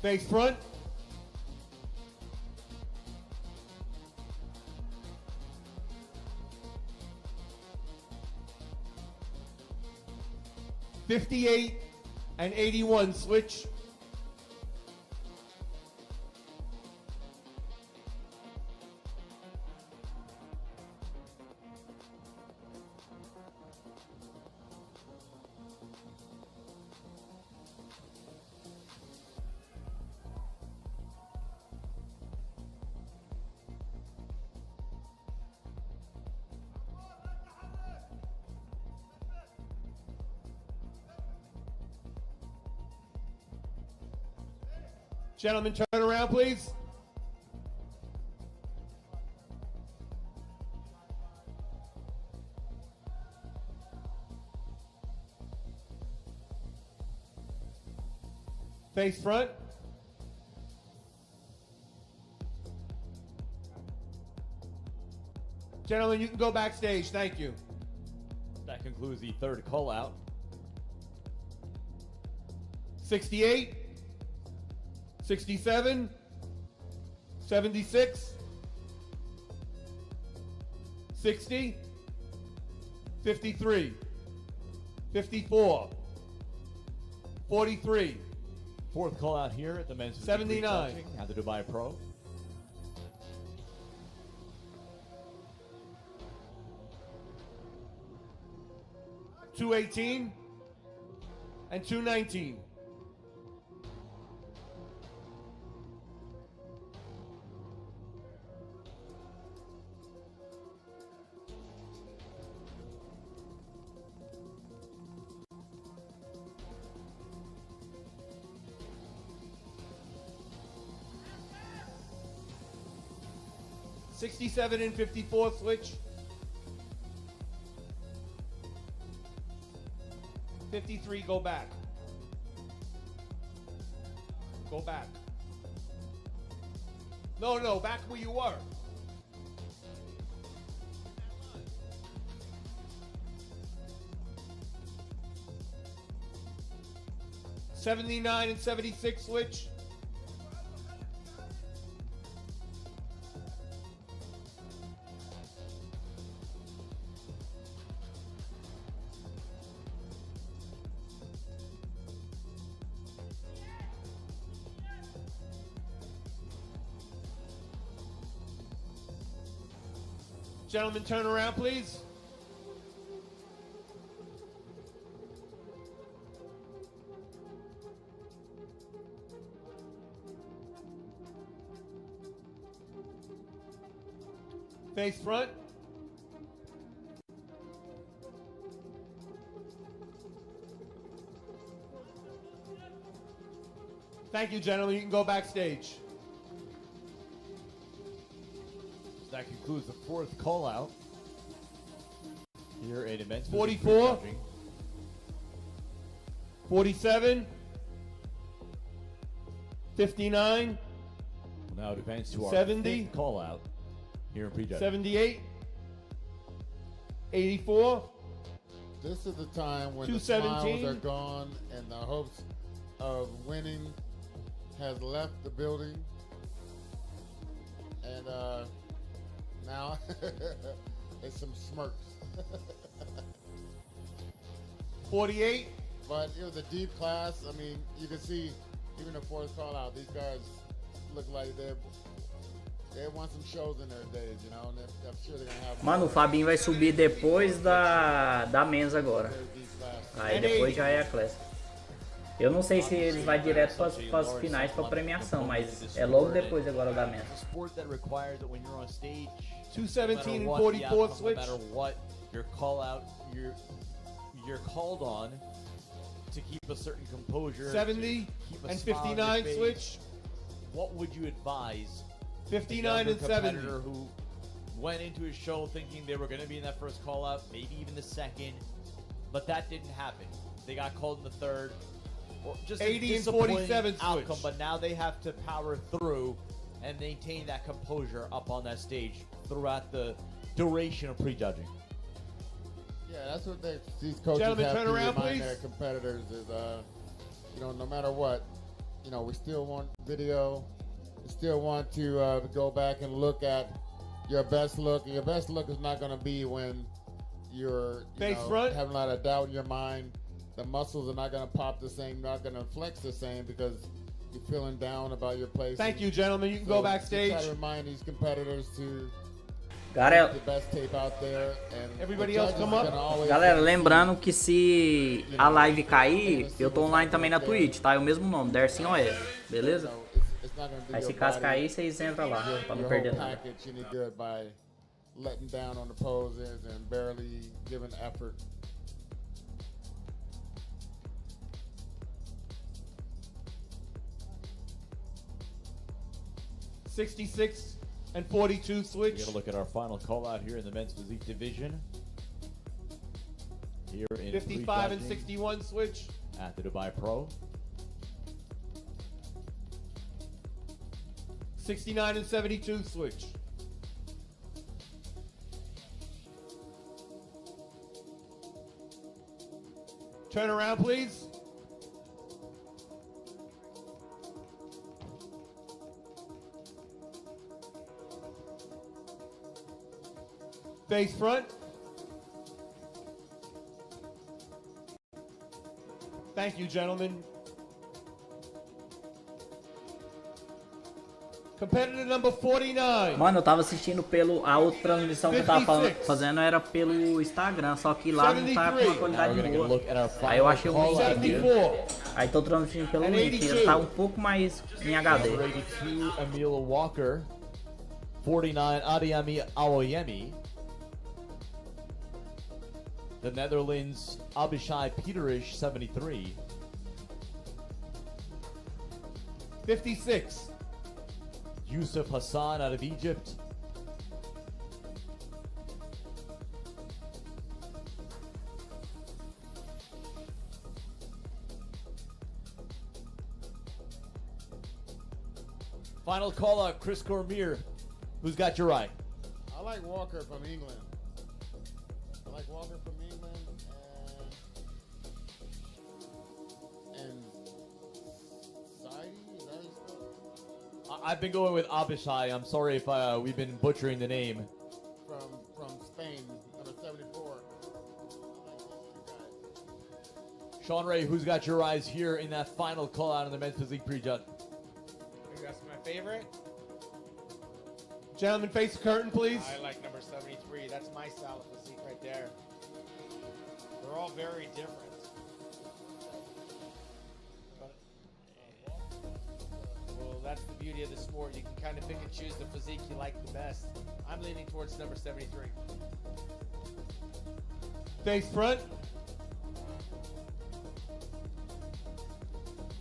Face front. '58 and 81 switch. Gentlemen, turn around, please. Face front. Gentlemen, you can go backstage. Thank you. That concludes the third call out. 68, 67, 76, 60, 53, 54, 43, Fourth call out here at the men's physique 79. prejudging at the Dubai Pro. $218 and $219. 67 and 54 switch. 53, go back. Go back. No, back where you were. '79 and '76 switch. Gentlemen, turn around, please. Face front. Thank you, gentlemen. You can go backstage. That concludes the fourth call out here in immense 44. 47. 59. Now it advance to our 70. fifth call out here in prejudging. 78. 84. This is the time when the 217. smiles are gone and the hopes of winning has left the building. And now it's some smirks. 48. But it was a deep class. I mean, you can see even the fourth call out, these guys look like they want some shows in their days, you know, and I'm sure they're gonna have. Mano, o Fabinho vai subir depois da men's agora. Aí depois já é a classe. Eu não sei se eles vai direto para as finais para premiação, mas é logo depois agora da men's. 217 and 44 switch. No matter what your call out, you're called on to keep a certain composure. 70 keep a and smile on your 59 face. switch. What would you advise 59 a and younger 70. competitor who went into his show thinking they were going to be in that first call out, maybe even the second, but that didn't happen. They got called in the third. Or just 80 a and 47 disappointing switch. outcome, but now they have to power through and maintain that composure up on that stage throughout the duration of prejudging. Yeah, that's what these coaches Gentlemen, have turn to around, remind please. their competitors is, you know, no matter what, you know, we still want video. We still want to go back and look at your best look. And your best look is not going to be when you're Face front. having a lot of doubt in your mind. The muscles are not going to pop the same, not going to flex the same because you're feeling down about your place. Thank you, gentlemen. You can So go backstage. Try to remind these competitors to Galera, get the best tape out there. And Everybody the else judges come are up. gonna always galera, see- lembrando que se a live cair, eu tô online também na Twitch, tá? É o mesmo nome, Dersin OS, beleza? So it's not gonna do Aí your se caso body, cair, vocês entram lá, pra não your perder whole nada. package any good by letting down on the poses and barely giving effort. '66 and 42 We're switch. going to look at our final call out here in the men's physique division. Here in 55 and prejudging 61 switch. at the Dubai Pro. 69 and 72 switch. Turn around, please. Face front. Thank you, gentlemen. Competitor number 49. Mano, eu tava assistindo a outra transmissão que eu tava 56. fazendo era pelo Instagram, só que lá não tá com uma 73. Now we're qualidade going to boa. look at our Aí eu final achei um call link out aqui. here. 74. Aí tô transmitindo pelo And link, 82. ele tá um pouco mais em HD. Number 82, Emil Walker. 49, Adiyemi Awoyemi. The Netherlands, Abishai Peterish, 73. 56. Yusuf Hassan out of Egypt. Final call out, Chris Cormier. Who's got your eye? I like Walker from England. I like Walker from England and Saidi, is that his name? I've been going with Abishai. I'm sorry if we've been butchering the name. From Spain, number 74. I like those two guys. Sean Ray, who's got your eyes here in that final call out in the men's physique prejudge? Maybe that's my favorite. Gentlemen, face the curtain, please. I like number 73. That's my style of physique right there. They're all very different. But, well, that's the beauty of the sport. You can kind of pick and choose the physique you like the best. I'm leaning towards number 73. Face front.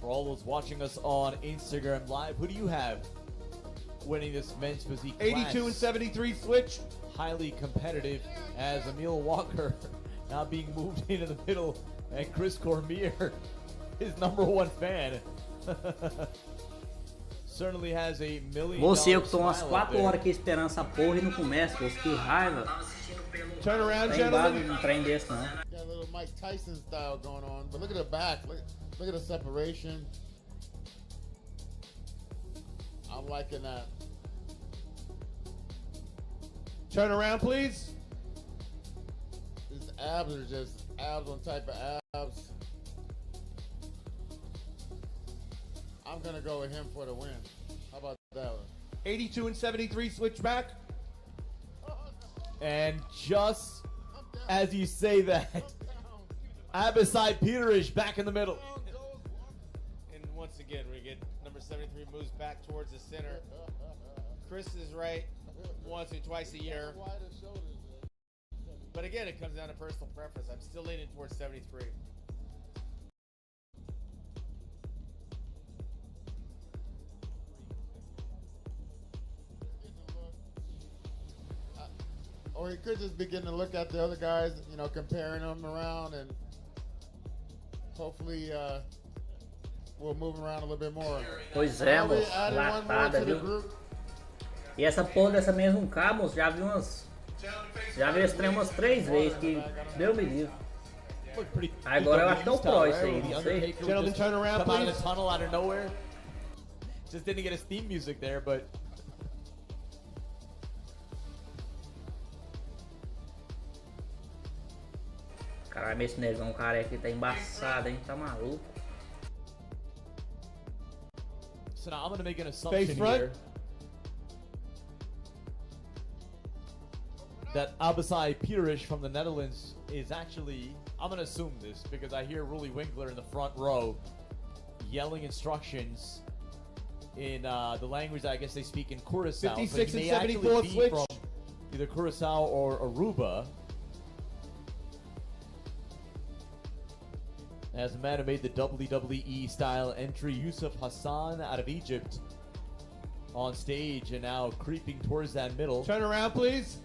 For all those watching us on Instagram Live, who do you have winning this men's physique 82 class? and 73 switch. Highly competitive as Emil Walker now being moved into the middle, and Chris Cormier, his #1 fan, certainly has a $1 million Você, eu que tô umas smile up 4 there. horas aqui esperando essa porra e não começa, moço. Que raiva. Turn around, Tem base gentlemen. num trem desse, não. Got a little Mike Tyson style going on, but look at the back. Look at the separation. I'm liking that. Turn around, please. His abs are just abs on type of abs. I'm gonna go with him for the win. How about that one? 82 and 73 switch back. And just as you say that, Abisai Peterish back in the middle. And once again, we get number 73 moves back towards the center. Chris is right once or twice a year. But again, it comes down to personal preference. I'm still leaning towards 73. Or he could just be getting a look at the other guys, you know, comparing them around, and hopefully we'll move around a little bit more. Pois é, Now we moço. added one more Latada, to the viu? group. E essa porra dessa mesmo cabo, moço, já vi umas. Já vi esse trem umas 3 vezes, que Deus me livre. Looked pretty Agora eu acho que é o style, Pro right? isso aí, Where the não sei. Undertaker would Gentlemen, just turn around, come out of please. the tunnel out of nowhere. Just didn't get his theme music there, but Caralho, esse negão careca aqui tá embaçado, hein? Tá maluco. so now I'm gonna make an assumption Face front. here that Abisai Peterish from the Netherlands is actually, I'm gonna assume this because I hear Ruli Winkler in the front row yelling instructions in the language that I guess they speak in Curacao. 56 so he and may actually 74 be switch. from either Curacao or Aruba. As a man who made the WWE style entry, Yusuf Hassan out of Egypt on stage and now creeping towards that middle. Turn around, please.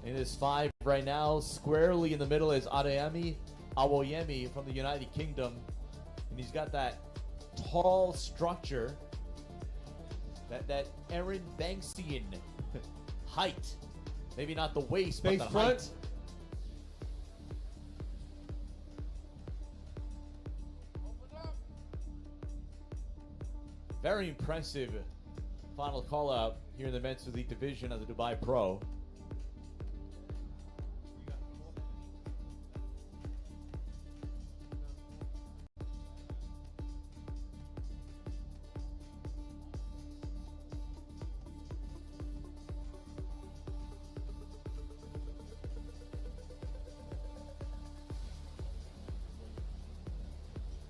In this 5 right now, squarely in the middle is Adeyemi Awoyemi from the United Kingdom. And he's got that tall structure, that Aaron Banksian height. Maybe not the waist, Face but the front. height. Very impressive final call out here in the men's physique division of the Dubai Pro.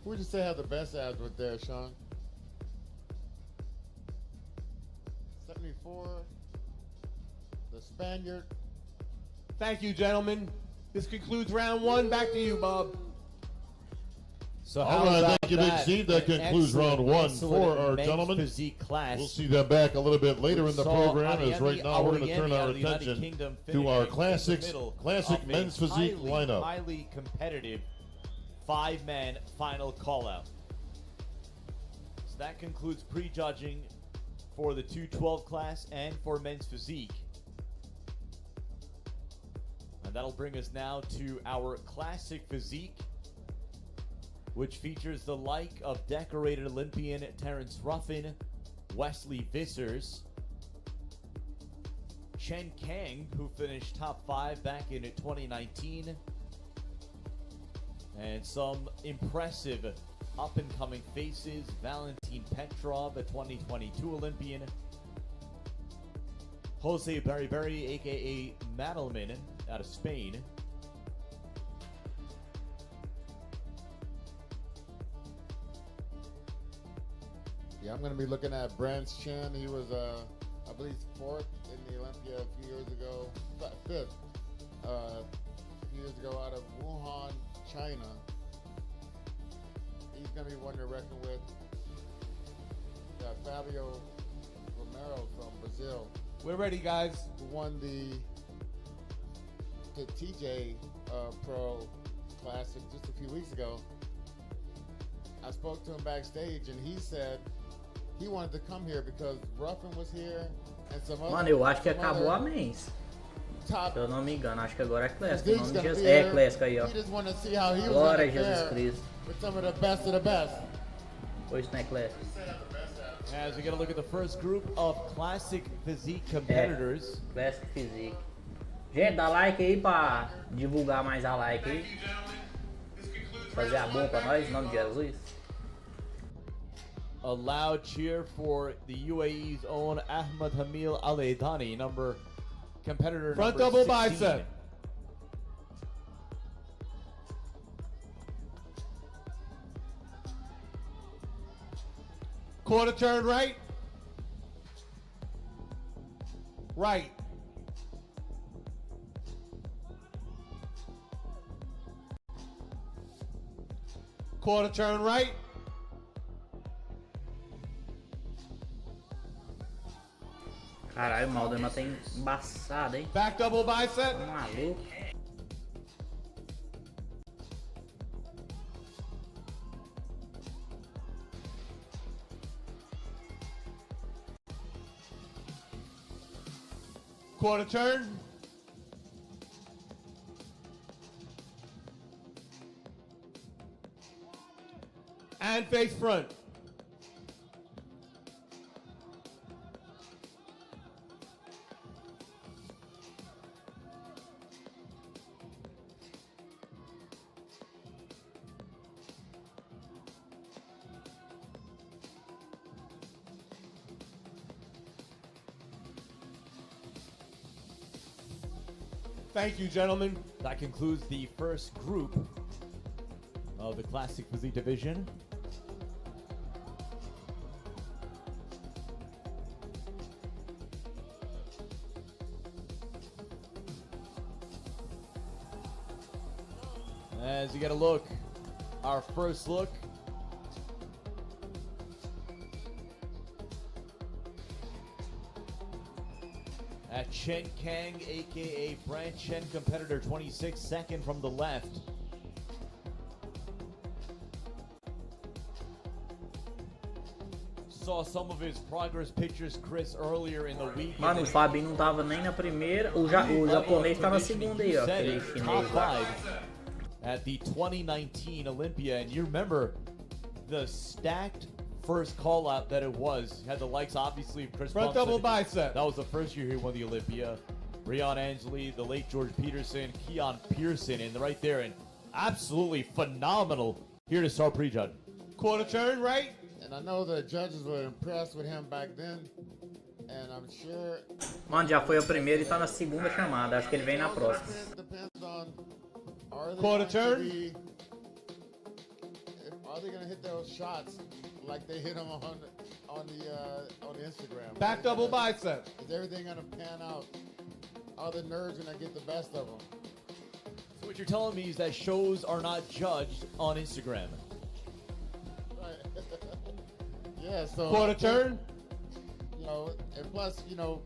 Who would you say have the best abs with there, Sean? 74, the Spaniard. Thank you, gentlemen. This concludes round 1. Back to you, Bob. So All right, thank you, Big Steve. That concludes round 1 for our gentlemen. Physique class. We'll see them back a little bit later in the Saw program, as right Adeyemi now we're going to turn Awoyemi out our of the United attention Kingdom to our finishing in the middle classic of a men's physique lineup. Highly competitive 5-man final call out. So that concludes prejudging for the 212 class and for men's physique. And that'll bring us now to our classic physique, which features the like of decorated Olympian Terrence Ruffin, Wesley Vissers, Chen Kang, who finished top 5 back in 2019, and some impressive up-and-coming faces: Valentin Petrov, a 2022 Olympian, Jose Beriberi, aka Madelman, out of Spain, Yeah, I'm going to be looking at Branch Chen. He was, I believe, 4th in the Olympia a few years ago, 5th a few years ago out of Wuhan, China. He's going to be one to reckon with. Fabio Romero from Brazil, We're ready, guys. who won the TJ Pro Classic just a few weeks ago. I spoke to him backstage, and he said he wanted to come here because Ruffin was here and some other. Mano, eu acho que some acabou a other mens. top Se eu não me engano, acho que agora é Classic. physiques O nome gonna de be Jesus. É here. Classic aí, ó. He just wanted to see how he was Glória a gonna Jesus fare Cristo. with some of the best of the best. Ou isso não é Classic? as we get a look at the first group of classic physique competitors. Classic Physique. Gente, dá like aí pra divulgar mais a like aí. Fazer a boa pra nós, em nome de Jesus. A loud cheer for the UAE's own Ahmed Hamil Al-Aidani, competitor Front number double 16. bicep. Quarter turn right. Right. Quarter turn right. Caralho, o Madelman tá embaçado, hein? Back double bicep. Tá maluco. Quarter turn. And face front. Thank you, gentlemen. That concludes the first group of the classic physique division. As you get a look, our first look at Chen Kang, aka Branch Chen, competitor 26, second from the left. Saw some of his progress pictures, Chris, earlier in the week. Mano, o Fabio não tava nem na primeira. O japonês tá na segunda aí, ó. Aquele Top chinês lá. 5 at the 2019 Olympia, and you remember the stacked first call out that it was. Had the likes, obviously, of Chris Front Bumstead. double bicep. That was the first year he won the Olympia. Rion Angeli, the late George Peterson, Keon Pearson, and right there, and absolutely phenomenal here to start prejudge. Quarter turn right. And I know the judges were impressed with him back then, and I'm sure. Mano, já foi a primeira e tá na segunda chamada. Acho que ele vem na próxima. Depends on, are they Quarter going turn. to be, are they going to hit those shots like they hit them on the Instagram? Back double bicep. Is everything going to pan out? Are the nerves going to get the best of them? So what you're telling me is that shows are not judged on Instagram. Right. Yeah. So Quarter turn. You know, and plus, you know,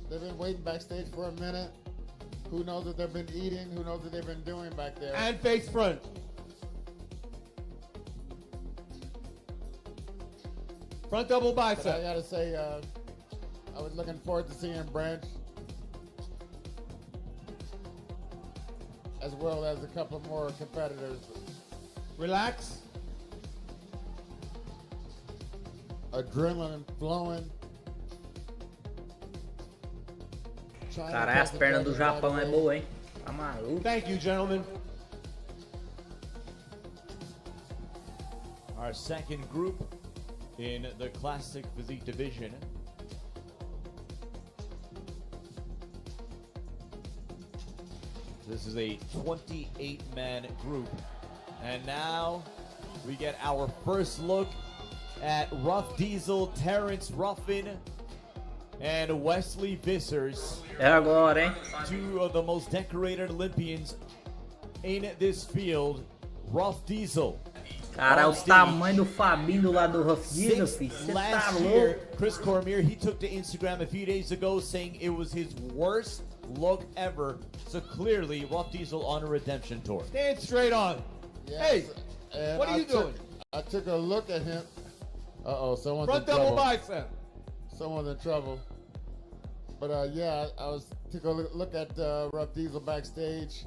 they've been waiting backstage for a minute. Who knows what they've been eating? Who knows what they've been doing back there? And face front. Front double But I bicep. gotta say, I was looking forward to seeing Branch, as well as a couple more competitors. Relax. Adrenaline flowing. Trying to Caralho, as catch the pernas do judges right Japão é away. boa, hein? Tá maluco. Thank you, gentlemen. Our second group in the classic physique division. This is a 28-man group. And now we get our first look at Ruff Diesel, Terrence Ruffin, and Wesley Vissers. É agora, hein? Two of the most decorated Olympians in this field. Ruff Diesel. Cara, on o stage. tamanho do Fabinho do lado do Ruff Diesel, Sixth filho. Você tá last louco? year, Chris Cormier, he took to Instagram a few days ago saying it was his worst look ever. So clearly, Ruff Diesel on a redemption tour. Stand straight on. Yes, Hey, and what are you doing? I took a look at him. Uh-oh, someone's Front in double trouble. bicep. Someone's in trouble. But yeah, I took a look at Ruff Diesel backstage.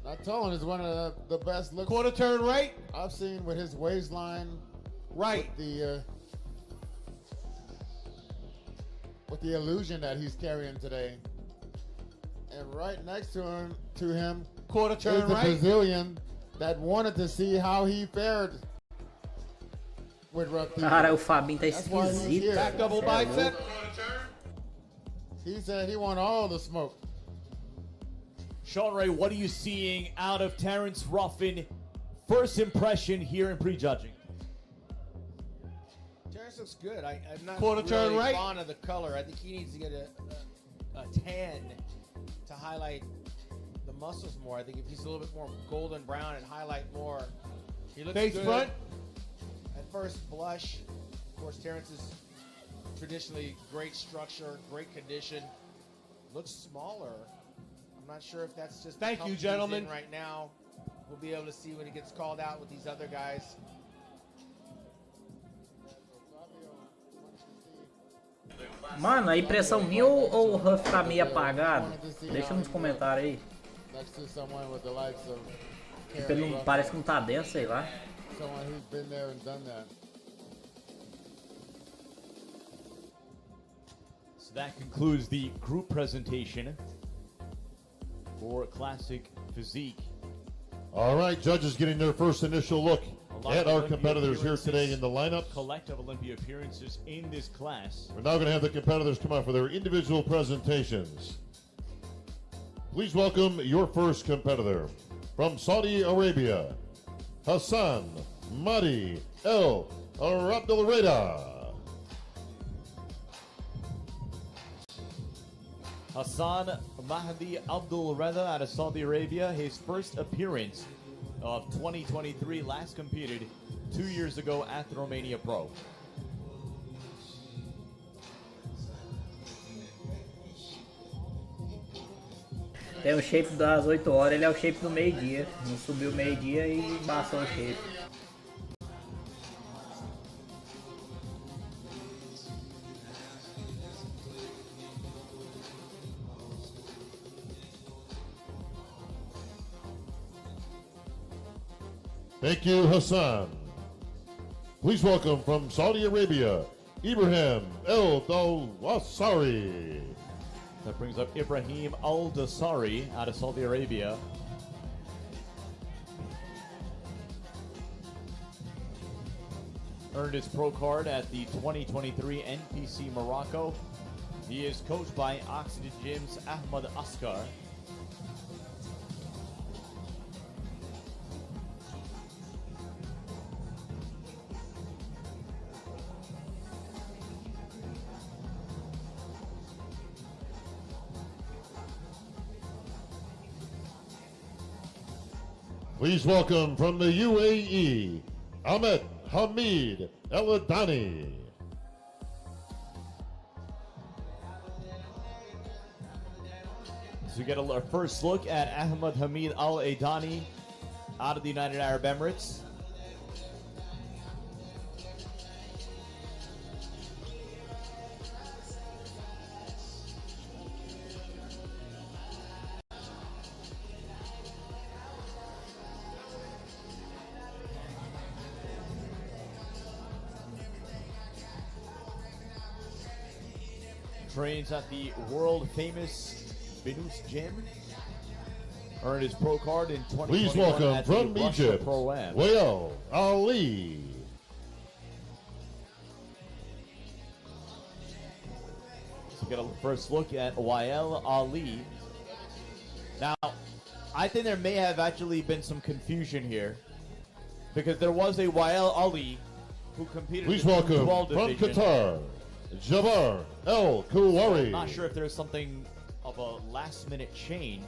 I told him it's one of the best looks Quarter turn right. I've seen with his waistline. Right. With the illusion that he's carrying today. And right next to him Quarter is turn the right. Brazilian that wanted to see how he fared with Ruff Diesel. Cara, o Fabinho tá That's why he's esquisito. here. Back double Cê é bicep. louco. He said he want all the smoke. Sean Ray, what are you seeing out of Terrence Ruffin? First impression here in prejudging. Terrence looks good. I'm not Quarter really turn right. fond of the color. I think he needs to get a tan to highlight the muscles more. I think if he's a little bit more golden brown and highlight more, he looks Face good. front. At first blush, of course, Terrence is traditionally great structure, great condition. Looks smaller. I'm not sure if that's just the Thank you, company he's gentlemen. in right now. We'll be able to see when he gets called out with these other guys. Mano, a impressão minha ou o Ruff tá meio apagado? Deixa nos comentários aí. Next to someone with the likes of Tipo, ele não, parece que não tá dentro, sei lá. someone who's been there and done that. So that concludes the group presentation for Classic Physique. All right, judges getting their first initial look A lot at of our Olympia competitors here appearances. today in the lineup. Collective Olympia appearances in this class. We're now going to have the competitors come out for their individual presentations. Please welcome your first competitor from Saudi Arabia, Hassan Mahdi El Abdulreda. Hassan Mahdi Abdul Reza out of Saudi Arabia, his first appearance of 2023, last competed 2 years ago at the Romania Pro. Tem o shape das 8 horas, ele é o shape do meio-dia. Não subiu o meio-dia e baixou o shape. Thank you, Hassan. Please welcome from Saudi Arabia, Ibrahim El Dawasari. That brings up Ibrahim Al-Dasari out of Saudi Arabia. Earned his pro card at the 2023 NPC Morocco. He is coached by Oxygen Gym's Ahmad Askar. Please welcome from the UAE, Ahmed Hamid El Adani. So we get a first look at Ahmad Hamid Al Adani out of the United Arab Emirates. trains at the world famous Venus Gym. Earned his pro card in 2021 Please welcome at from the Russia Egypt, Pro-Am. Wael Ali. So get a first look at Wael Ali. Now, I think there may have actually been some confusion here, because there was a Wael Ali who competed Please in the welcome 12 from division. Qatar, Jabbar El Kuwari. I'm not sure if there's something of a last-minute change,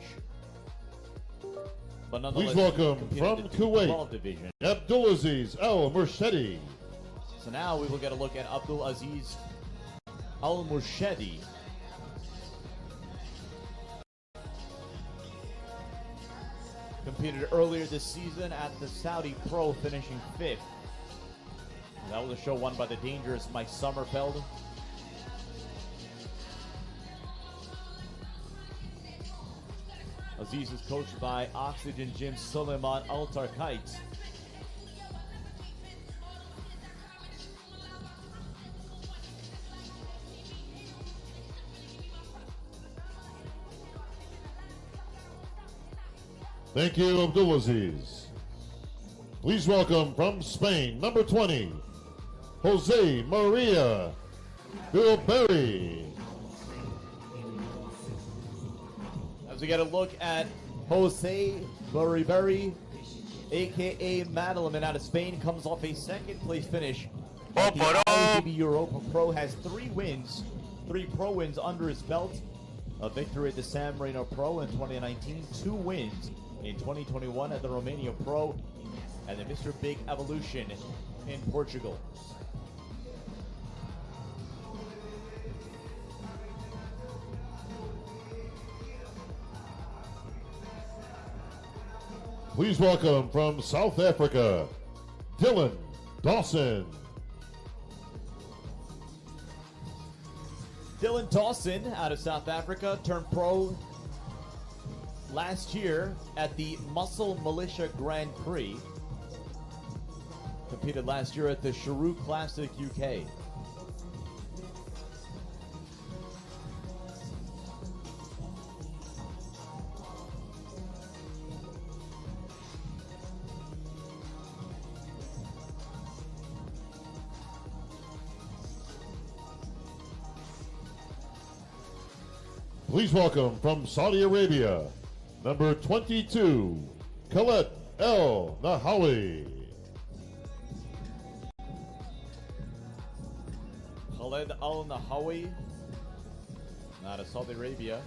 but nonetheless, Please welcome he from competed in the Kuwait, 12 division. Abdulaziz El Murshedi. So now we will get a look at Abdul Aziz Al Murshedi. Competed earlier this season at the Saudi Pro, finishing 5th. That was a show won by the dangerous Mike Sommerfeld. Aziz is coached by Oxygen Gym Suleiman Altarkait. Thank you, Abdulaziz. Please welcome from Spain, number 20, Jose Maria Bilberry. As we get a look at Jose Berry, aka Madelman, out of Spain, comes off a second place finish at the IFBB Europa Pro, has 3 wins, 3 pro wins under his belt, a victory at the San Marino Pro in 2019, 2 wins in 2021 at the Romania Pro, and the Mr. Big Evolution in Portugal. Please welcome from South Africa, Dylan Dawson. Dylan Dawson out of South Africa turned pro last year at the Muscle Militia Grand Prix. Competed last year at the Shrew Classic UK. Please welcome from Saudi Arabia, number 22, Khaled El Nahawi. Khaled Al Nahawi out of Saudi Arabia.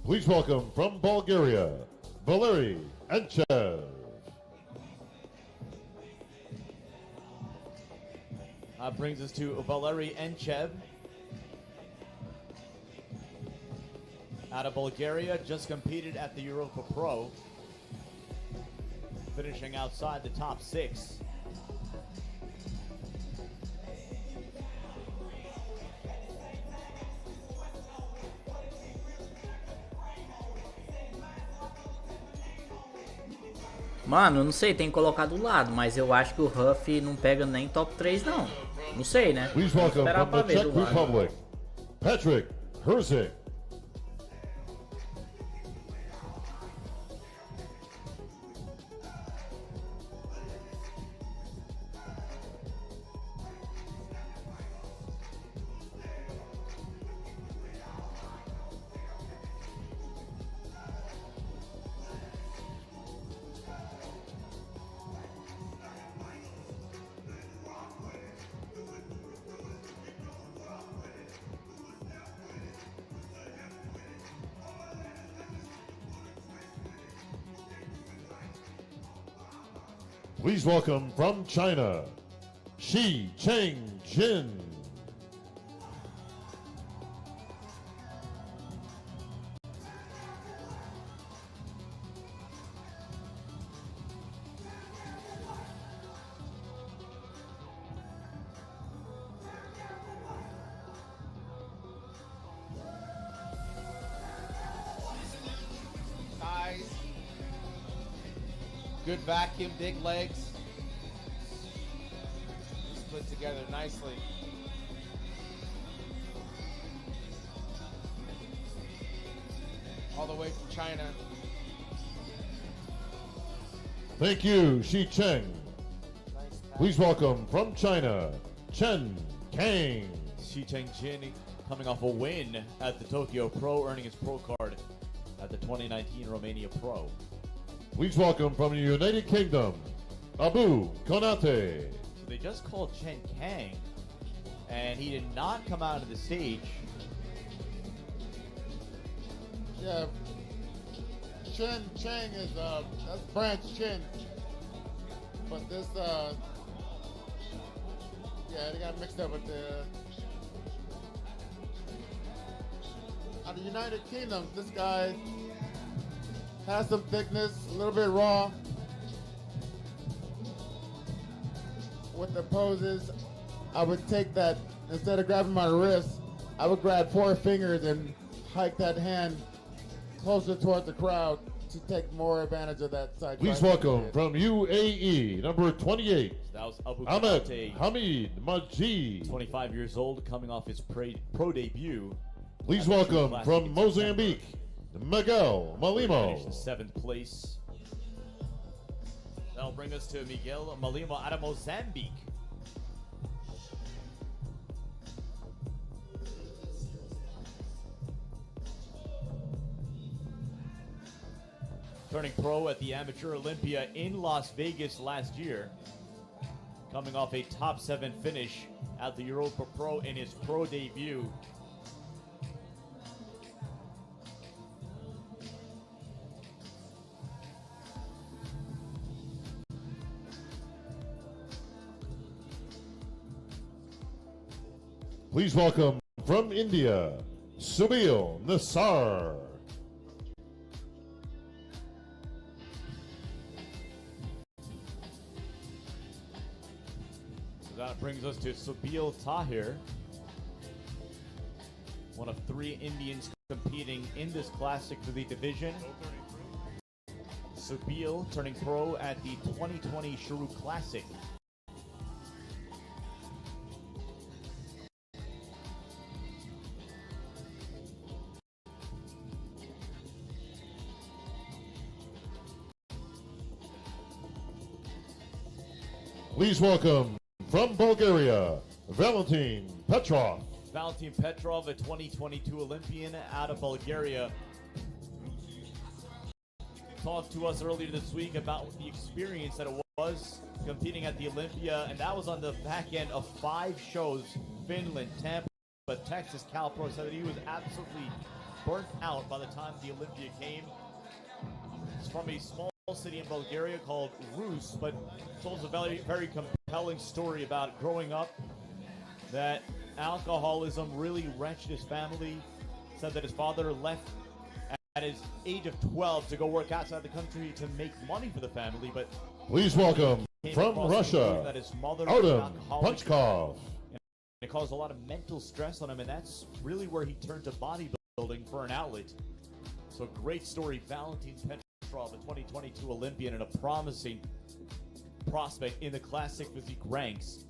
Please welcome from Bulgaria, Valery Enchev. That brings us to Valery Enchev out of Bulgaria, just competed at the Europa Pro, finishing outside the top 6. Mano, eu não sei, tem que colocar do lado, mas eu acho que o Ruff não pega nem top 3 não. Não sei, né? Please Vamos welcome esperar from pra the ver Czech do lado. Republic, Patrick Herzik. Please welcome from China, Shi Cheng Jin. Good vacuum, big legs. Put together nicely. All the way from China. Thank you, Shi Cheng. Nice pass. Please welcome from China, Chen Kang. Shi Cheng Jin coming off a win at the Tokyo Pro, earning his pro card at the 2019 Romania Pro. Please welcome from the United Kingdom, Abu Konate. So they just called Chen Kang, and he did not come out of the stage. Yeah. Chen Chang is that's Branch Chin. But this yeah, they got mixed up with the out of the United Kingdom. This guy has some thickness, a little bit raw. With the poses, I would take that, instead of grabbing my wrist, I would grab 4 fingers and hike that hand closer towards the crowd to take more advantage of that side. Please welcome from UAE, number 28, That was Abu Ahmed Konate, Hamid Majid. 25 years old, coming off his pro debut. Please at the True welcome Classic from in Mozambique, Miguel Finished Malimo. in 7th place. That'll bring us to Miguel Malimo out of Mozambique. Turning pro at the Amateur Olympia in Las Vegas last year. Coming off a top 7 finish at the Europa Pro in his pro debut. Please welcome from India, Subil Nassar. So that brings us to Subil Tahir, one of 3 Indians competing in this classic for the division. Subil turning pro at the 2020 Shrew Classic. Please welcome from Bulgaria, Valentin Petrov. Valentin Petrov, a 2022 Olympian out of Bulgaria, talked to us earlier this week about the experience that it was competing at the Olympia, and that was on the back end of 5 shows: Finland, Tampa, Texas, CalPro. Said that he was absolutely burnt out by the time the Olympia came. He's from a small city in Bulgaria called Rus, but told a very, very compelling story about growing up, that alcoholism really wrenched his family. Said that his father left at his age of 12 to go work outside the country to make money for the family, but Please welcome from Russia, that his mother was an Artem alcoholic. Punchkov. It caused a lot of mental stress on him, and that's really where he turned to bodybuilding for an outlet. So great story, Valentin Petrov, a 2022 Olympian and a promising prospect in the classic physique ranks.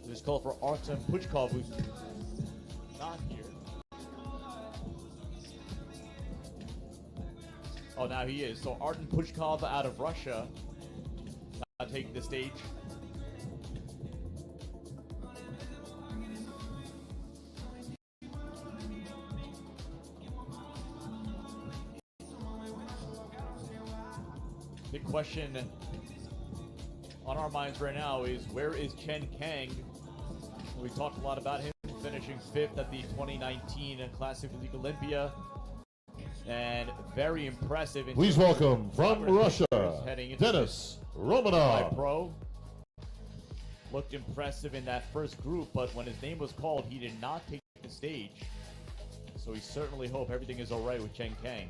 This call for Artem Puchkov, who's not here. Oh, now he is. So Artem Puchkov out of Russia now taking the stage. Big question on our minds right now is, where is Chen Kang? We talked a lot about him finishing 5th at the 2019 Classic Physique Olympia, and very impressive. Please welcome from Russia, heading into Denis by Romanov. pro. Looked impressive in that first group, but when his name was called, he did not take the stage. So we certainly hope everything is all right with Chen Kang.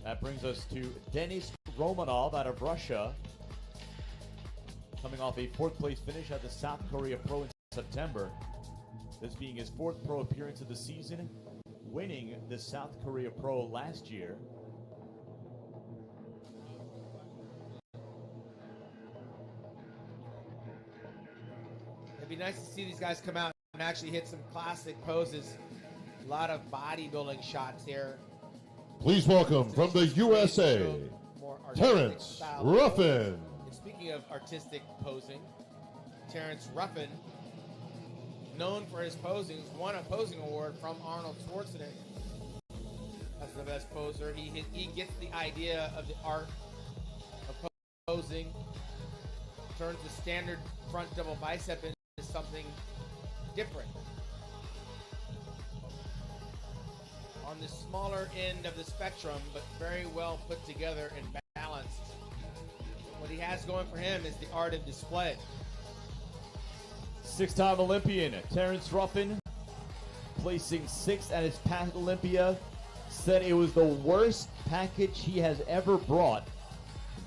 That brings us to Denis Romanov out of Russia, coming off a 4th place finish at the South Korea Pro in September. This being his 4th pro appearance of the season, winning the South Korea Pro last year. It'd be nice to see these guys come out and actually hit some classic poses. A lot of bodybuilding shots here. Please welcome from the USA, More artistic Terrence style. Ruffin. And speaking of artistic posing, Terrence Ruffin, known for his posing, won a posing award from Arnold Schwarzenegger. That's the best poser. He gets the idea of the art of posing, turns the standard front double bicep into something different. On the smaller end of the spectrum, but very well put together and balanced. What he has going for him is the art of display. Six-time Olympian Terrence Ruffin, placing 6th at his past Olympia, said it was the worst package he has ever brought.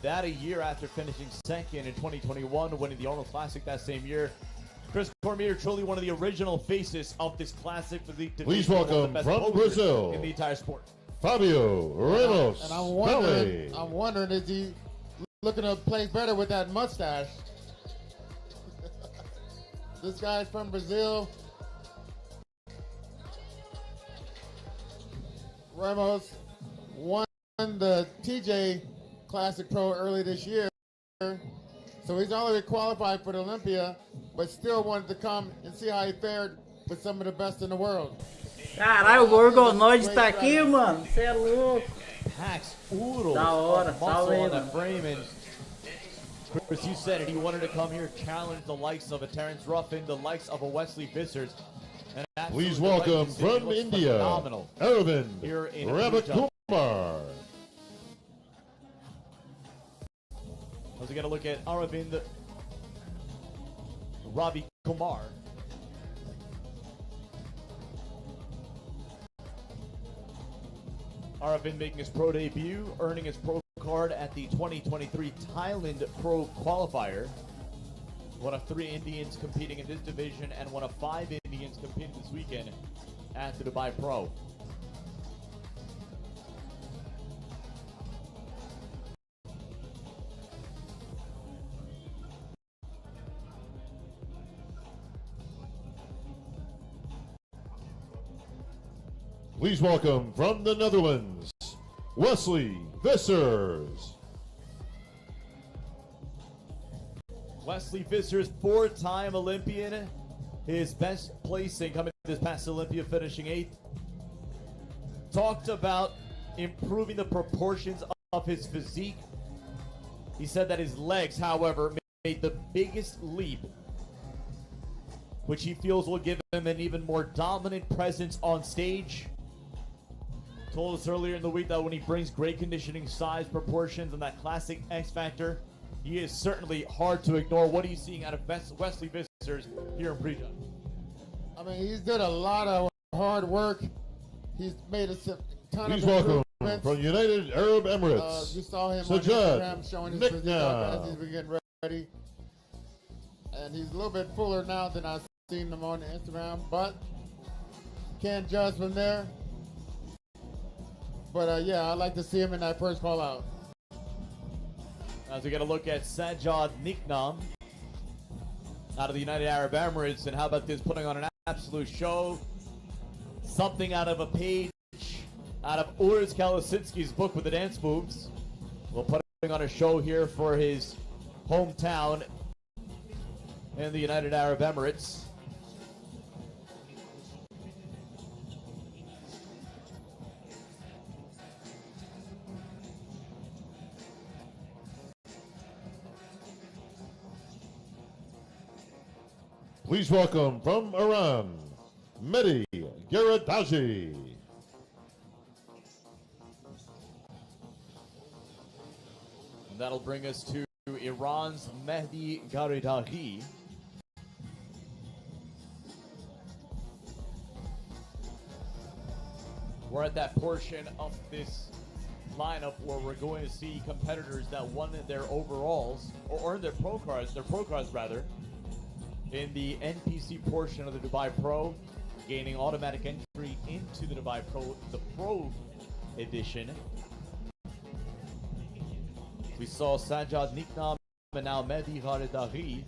That a year after finishing 2nd in 2021, winning the Arnold Classic that same year. Chris Cormier, truly one of the original faces of this classic physique division. Please welcome from Brazil, in the entire sport, Fabio Ramos. And I'm Belli. wondering, is he looking to play better with that mustache? This guy's from Brazil. Ramos won the TJ Classic Pro early this year. So he's already qualified for the Olympia, but still wanted to come and see how he fared with some of the best in the world. Caralho, o Gorgonoide tá aqui, mano. Você é louco. Pax oodles Da hora, of muscle salve, on that mano. frame. And Chris, you said it. He wanted to come here, challenge the likes of a Terrence Ruffin, the likes of a Wesley Vissers. And Please absolutely the right welcome decision. from Looks India, phenomenal Aravind here in Ravikumar. As we got to look at Aravind Ravi Kumar. Aravind making his pro debut, earning his pro card at the 2023 Thailand Pro Qualifier. One of 3 Indians competing in this division and one of 5 Indians competing this weekend at the Dubai Pro. Please welcome from the Netherlands, Wesley Vissers. Wesley Vissers, 4-time Olympian. His best placing coming this past Olympia, finishing 8th. Talked about improving the proportions of his physique. He said that his legs, however, made the biggest leap, which he feels will give him an even more dominant presence on stage. Told us earlier in the week that when he brings great conditioning, size, proportions, and that classic X factor, he is certainly hard to ignore. What are you seeing out of Wesley Vissers here in Prejudge? I mean, he's did a lot of hard work. He's made a ton Please of welcome improvements. from United Arab Emirates, You saw him Sajjad on Instagram showing his physique Nikna. as he's been getting ready. And he's a little bit fuller now than I've seen him on Instagram, but can't judge from there. But yeah, I'd like to see him in that first call out. As we get a look at Sajjad Nikna out of the United Arab Emirates, and how about this, putting on an absolute show, something out of a page out of Urs Kalasinski's book with the dance moves. Well, putting on a show here for his hometown in the United Arab Emirates. Please welcome from Iran, Mehdi Garadaji. And that'll bring us to Iran's Mehdi Garadaji. We're at that portion of this lineup where we're going to see competitors that won their overalls, or earned their pro cards rather, in the NPC portion of the Dubai Pro, gaining automatic entry into to the Dubai Pro, the Pro edition. We saw Sajjad Niknam and now Mehdi Gharedari.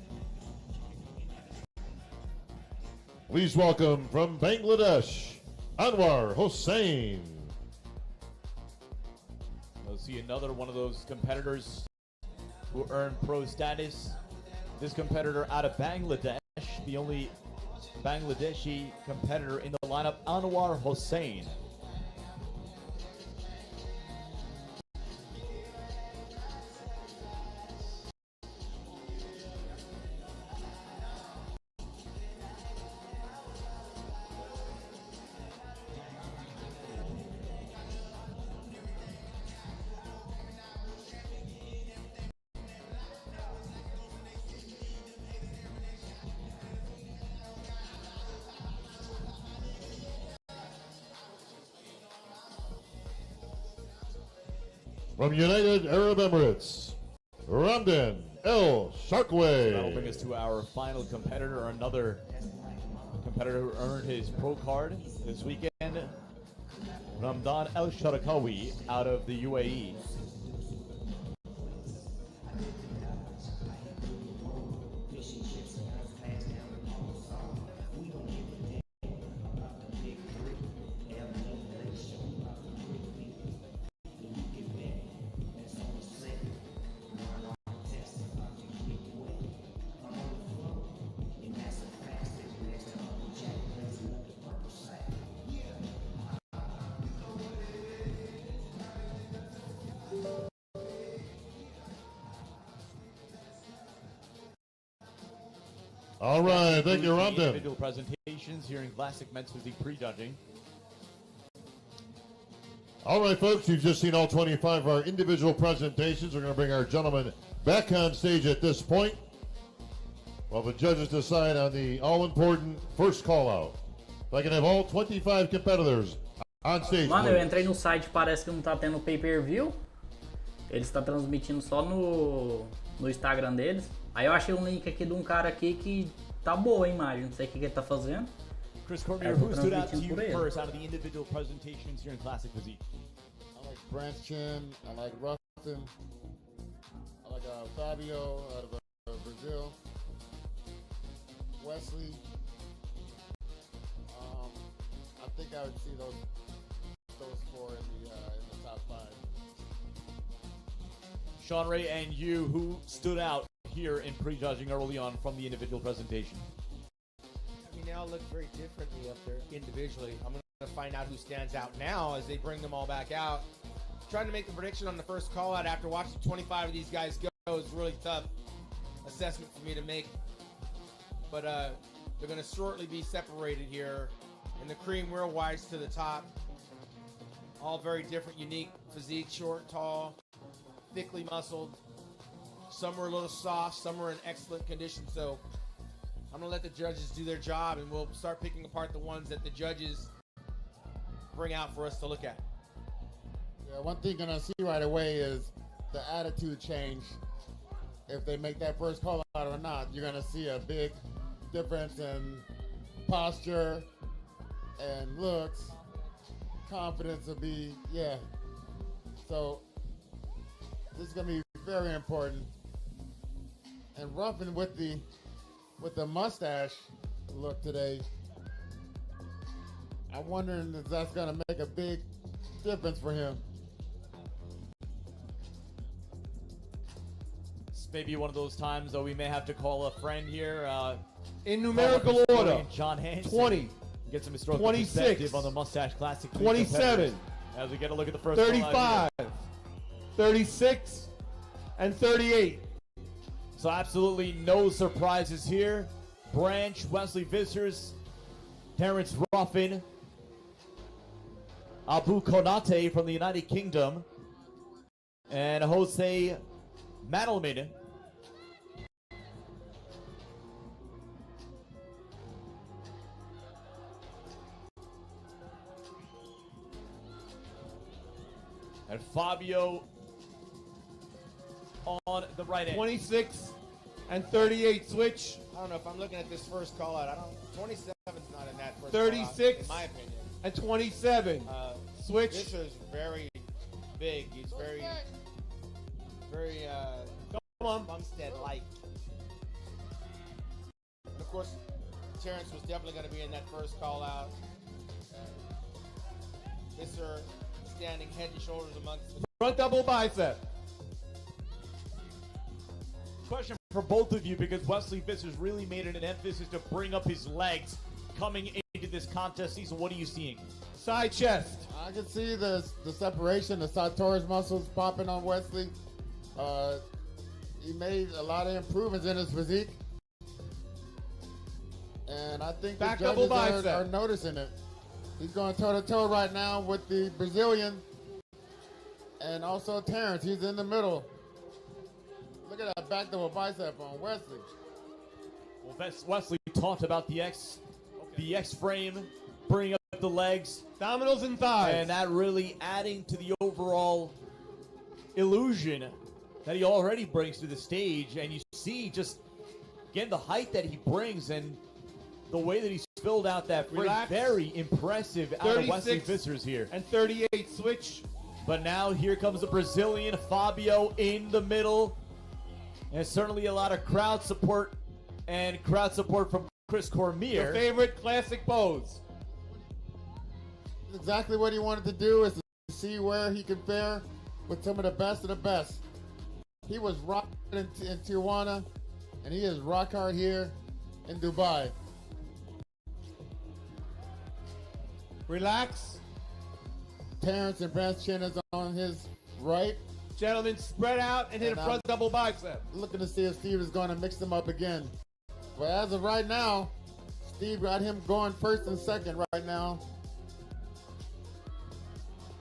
Please welcome from Bangladesh, Anwar Hossain. We'll see another one of those competitors who earned pro status. This competitor out of Bangladesh, the only Bangladeshi competitor in the lineup, Anwar Hossain. From United Arab Emirates, Ramdan El Sharkway. That'll bring us to our final competitor, another competitor who earned his pro card this weekend, Ramdan El Sharkawi out of the UAE. All right, thank you, Ramdan. Individual presentations here in Classic Men's Physique Prejudging. All right, folks, you've just seen all 25 of our individual presentations. We're going to bring our gentlemen back on stage at this point while the judges decide on the all-important first call-out. If I can have all 25 competitors on stage, Mano, please. eu entrei no site, parece que não tá tendo pay-per-view. Ele está transmitindo só no Instagram deles. Aí eu achei um link aqui de um cara aqui que tá boa a imagem, não sei o que ele tá fazendo. Chris Cormier, Eu tô who stood out to you transmitindo por ele. first out of the individual presentations here in Classic Physique? I like Branchin. I like Ruff. I like Fabio out of Brazil. Wesley. I think I would see those four in the top five. Sean Ray and you, who stood out here in prejudging early on from the individual presentation? I mean, they all look very differently up there individually. I'm going to find out who stands out now as they bring them all back out. Trying to make the prediction on the first call out after watching 25 of these guys go is really tough assessment for me to make. But they're going to shortly be separated here in the cream worldwide to the top. All very different, unique physique, short, tall, thickly muscled. Some were a little soft, some were in excellent condition. So I'm going to let the judges do their job, and we'll start picking apart the ones that the judges bring out for us to look at. Yeah, one thing you're gonna see right away is the attitude change. If they make that first call out or not, you're gonna see a big difference in posture and looks. Confidence will be, yeah. So this is gonna be very important. And Ruffin with the mustache look today, I'm wondering if that's gonna make a big difference for him. This may be one of those times, though, we may have to call a friend here. In numerical order, John Hansen. 20, Get some historical 26, perspective on the Mustache Classic. 27, As we get a look at the first call out 35, here. 36, and 38. So absolutely no surprises here. Branch, Wesley Vissers, Terrence Ruffin, Abu Konate from the United Kingdom, and Jose Madelman. And Fabio on the right end. 26 and 38 switch. I don't know if I'm looking at this first call out. 27's not in that first 36. call out, in my opinion. and 27. Switch. Vissers is very big. He's very Come on. Bumstead-like. And of course, Terrence was definitely going to be in that first call out. Visser standing head and shoulders amongst the Front double bicep. Question for both of you, because Wesley Vissers really made it an emphasis to bring up his legs coming into this contest season. What are you seeing? Side chest. I can see the separation, the sartorius muscles popping on Wesley. He made a lot of improvements in his physique. And I think Back the double judges bicep. are noticing it. He's going toe-to-toe right now with the Brazilian and also Terrence. He's in the middle. Look at that back double bicep on Wesley. Well, Wesley talked about the X frame, bringing up the legs, Abdominals and thighs. and that really adding to the overall illusion that he already brings to the stage. And you see just, again, the height that he brings and the way that he's filled out that frame. Relax. Very impressive out of Wesley 36 Vissers here. and 38. Switch. But now here comes the Brazilian, Fabio in the middle. And certainly a lot of crowd support from Chris Your Cormier. favorite classic pose. Exactly what he wanted to do is to see where he can fare with some of the best of the best. He was rock in Tijuana, and he is rock hard here in Dubai. Relax. Terrence and Brand's chin is on his right. Gentlemen, spread out and hit And a front double bicep. Looking to see if Steve is going to mix them up again. But as of right now, Steve got him going first and second right now.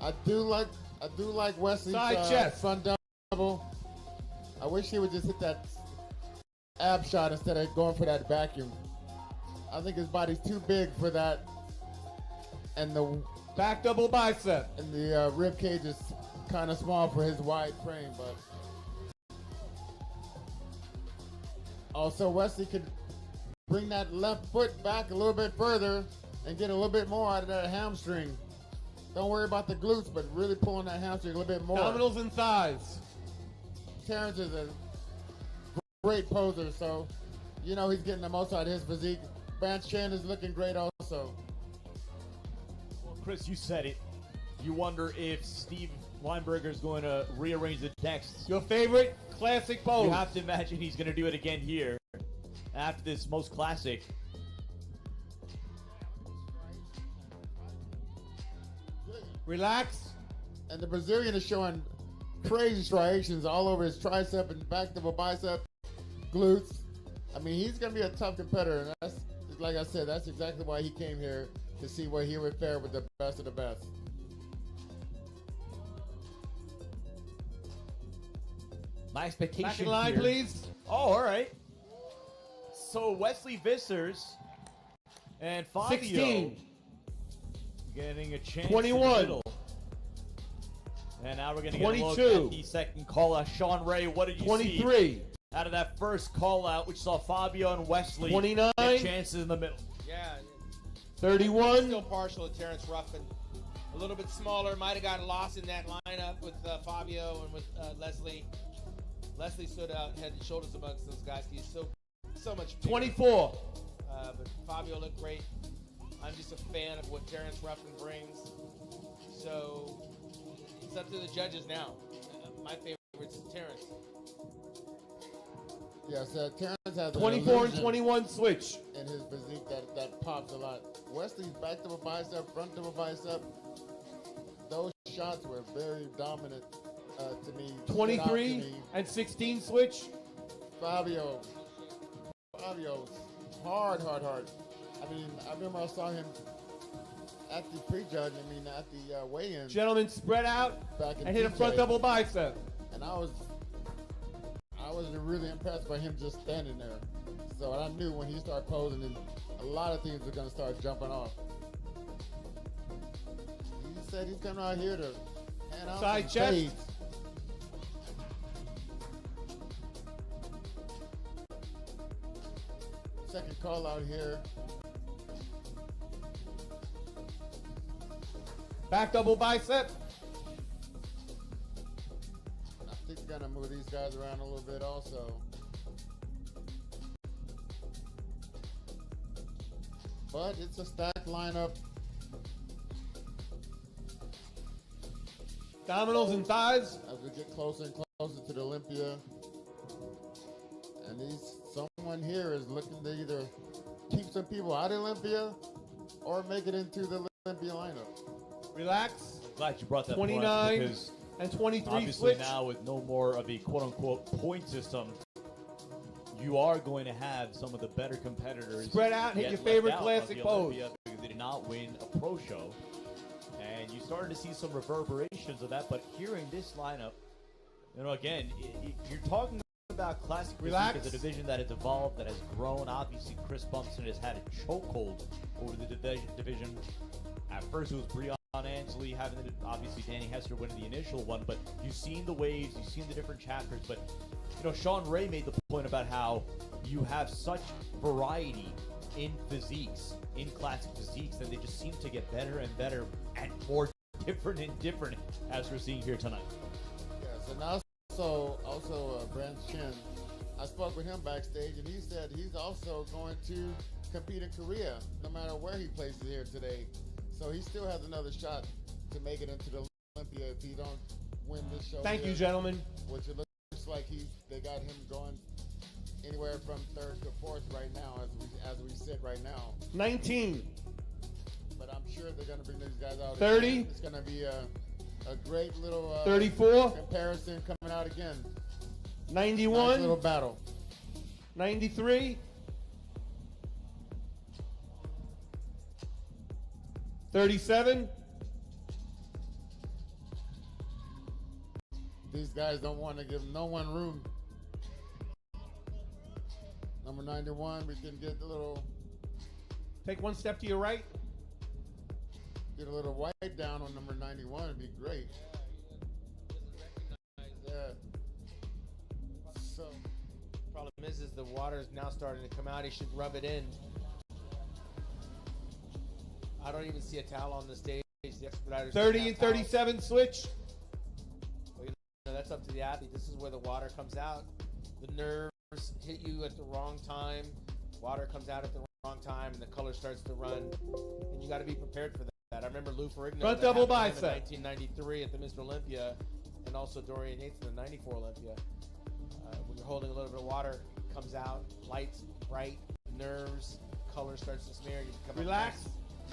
I do like Wesley's Side chest. front double. I wish he would just hit that ab shot instead of going for that vacuum. I think his body's too big for that, and the Back double bicep. rib cage is kind of small for his wide frame. But also Wesley could bring that left foot back a little bit further and get a little bit more out of that hamstring. Don't worry about the glutes, but really pulling that hamstring a little bit more. Abdominals and thighs. Terrence is a great poser, so you know he's getting the most out of his physique. Brand's chin is looking great also. Well, Chris, you said it. You wonder if Steve Weinberger is going to rearrange the text. Your favorite classic pose. You have to imagine he's going to do it again here after this most classic. Relax. And the Brazilian is showing crazy striations all over his tricep and back double bicep, glutes. I mean, he's going to be a tough competitor, and that's, like I said, that's exactly why he came here, to see where he would fare with the best of the best. Nice vacation Back in line, here. please. Oh, all right. So Wesley Vissers and Fabio 16. getting a chance 21. in the middle. And now we're going to get a look 22. at the second call out. Sean Ray, what did you see 23. out of that first call out, which saw Fabio and Wesley 29. get chances in the middle? Yeah, 31. still partial to Terrence Ruff, and a little bit smaller. Might have gotten lost in that lineup with Fabio and with Leslie. Leslie stood out head and shoulders amongst those guys. He's so much bigger. 24. But Fabio looked great. I'm just a fan of what Terrence Ruffin brings. So it's up to the judges now. My favorite's Terrence. Yes, Terrence has 24 and illusion 21 switch. in his physique that pops a lot. Wesley's back double bicep, front double bicep, those shots were very dominant to me. stood out to 23 me. and 16 switch. Fabio's hard. I mean, I remember I saw him at the prejudge, at the weigh-in Gentlemen, spread out back in and hit a front TJ, double bicep. and I was really impressed by him just standing there. So I knew when he started posing, and a lot of things were going to start jumping off. He said he's coming out here to hand out Side some chest. fades. Second call out here. Back double bicep. I think we're gonna move these guys around a little bit also. But it's a stacked lineup. Abdominals and thighs. As we get closer and closer to the Olympia. And someone here is looking to either keep some people out of Olympia or make it into the Olympia lineup. Relax. Glad you brought that 29 point up because and 23 obviously switch. now with no more of a quote-unquote point system, you are going to have some of the better competitors Spread out and hit get your left favorite out of classic the pose. Olympia because they did not win a pro show. And you started to see some reverberations of that, but here in this lineup, you know, again, you're talking about classic Relax. physique as a division that has evolved, that has grown. Obviously, Chris Bumpson has had a chokehold over the division. At first, it was Breon Ansley having obviously Danny Hester winning the initial one, but you've seen the waves, you've seen the different chapters. But you know, Sean Ray made the point about how you have such variety in physiques, in classic physiques, that they just seem to get better and better and more different and different as we're seeing here tonight. Yes, and also Brent Chin. I spoke with him backstage, and he said he's also going to compete in Korea, no matter where he places here today. So he still has another shot to make it into the Olympia if he don't win this show. Thank here, you, gentlemen. Which it looks like they got him going anywhere from third to fourth right now, as we sit right now. 19. But I'm sure they're going to bring these guys out. 30. Again. It's going to be a great little 34. comparison coming out again. 91. Nice little battle. 93. 37. These guys don't want to give no one room. Number 91, we can get a little Take one step to your right. Get a little white down on number 91 would be great. Yeah. So. Problem is the water is now starting to come out. He should rub it in. I don't even see a towel on the stage. The expediters 30 and 37 switch. Well, you know, that's up to the athlete. This is where the water comes out. The nerves hit you at the wrong time. Water comes out at the wrong time, and the color starts to run. And you got to be prepared for that. I remember Lou Ferrigno Front double in bicep. 1993 at the Mr. Olympia, and also Dorian Yates in the 94 Olympia. When you're holding a little bit of water, it comes out, lights, bright, nerves, color starts to smear. You become Relax.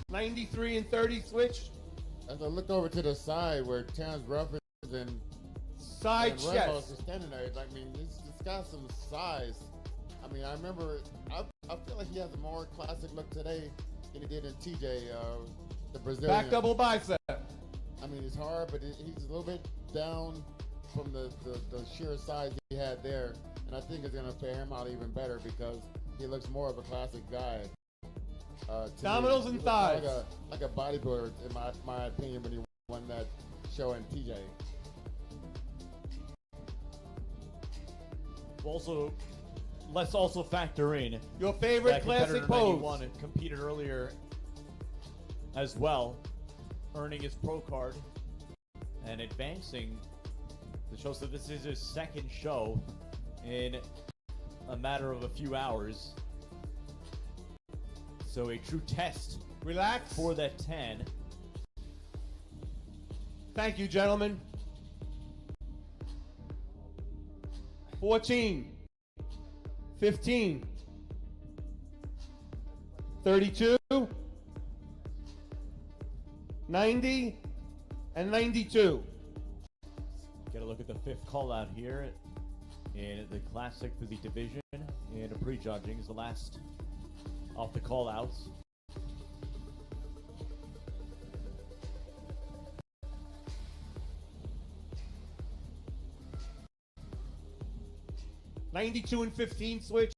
93 and 30 switch. As I look over to the side where Terrence Ruff is and Side and chest. Ramos is standing there, I mean, it's got some size. I mean, I remember, I feel like he has a more classic look today than he did in TJ, the Brazilian. Back double bicep. I mean, it's hard, but he's a little bit down from the sheer size he had there. And I think it's going to fare him out even better because he looks more of a classic guy. Abdominals and thighs. Like a bodybuilder, in my opinion, when he won that show in TJ. Also, let's also factor in Your favorite that classic competitor pose. 91 and competed earlier as well, earning his pro card and advancing the show. So this is his second show in a matter of a few hours. So a true test. Relax. For that 10. Thank you, gentlemen. 14. 15. 32. 90 and 92. Get a look at the fifth call out here in the classic physique division. And a prejudging is the last off the call outs. '92 and 15 switch.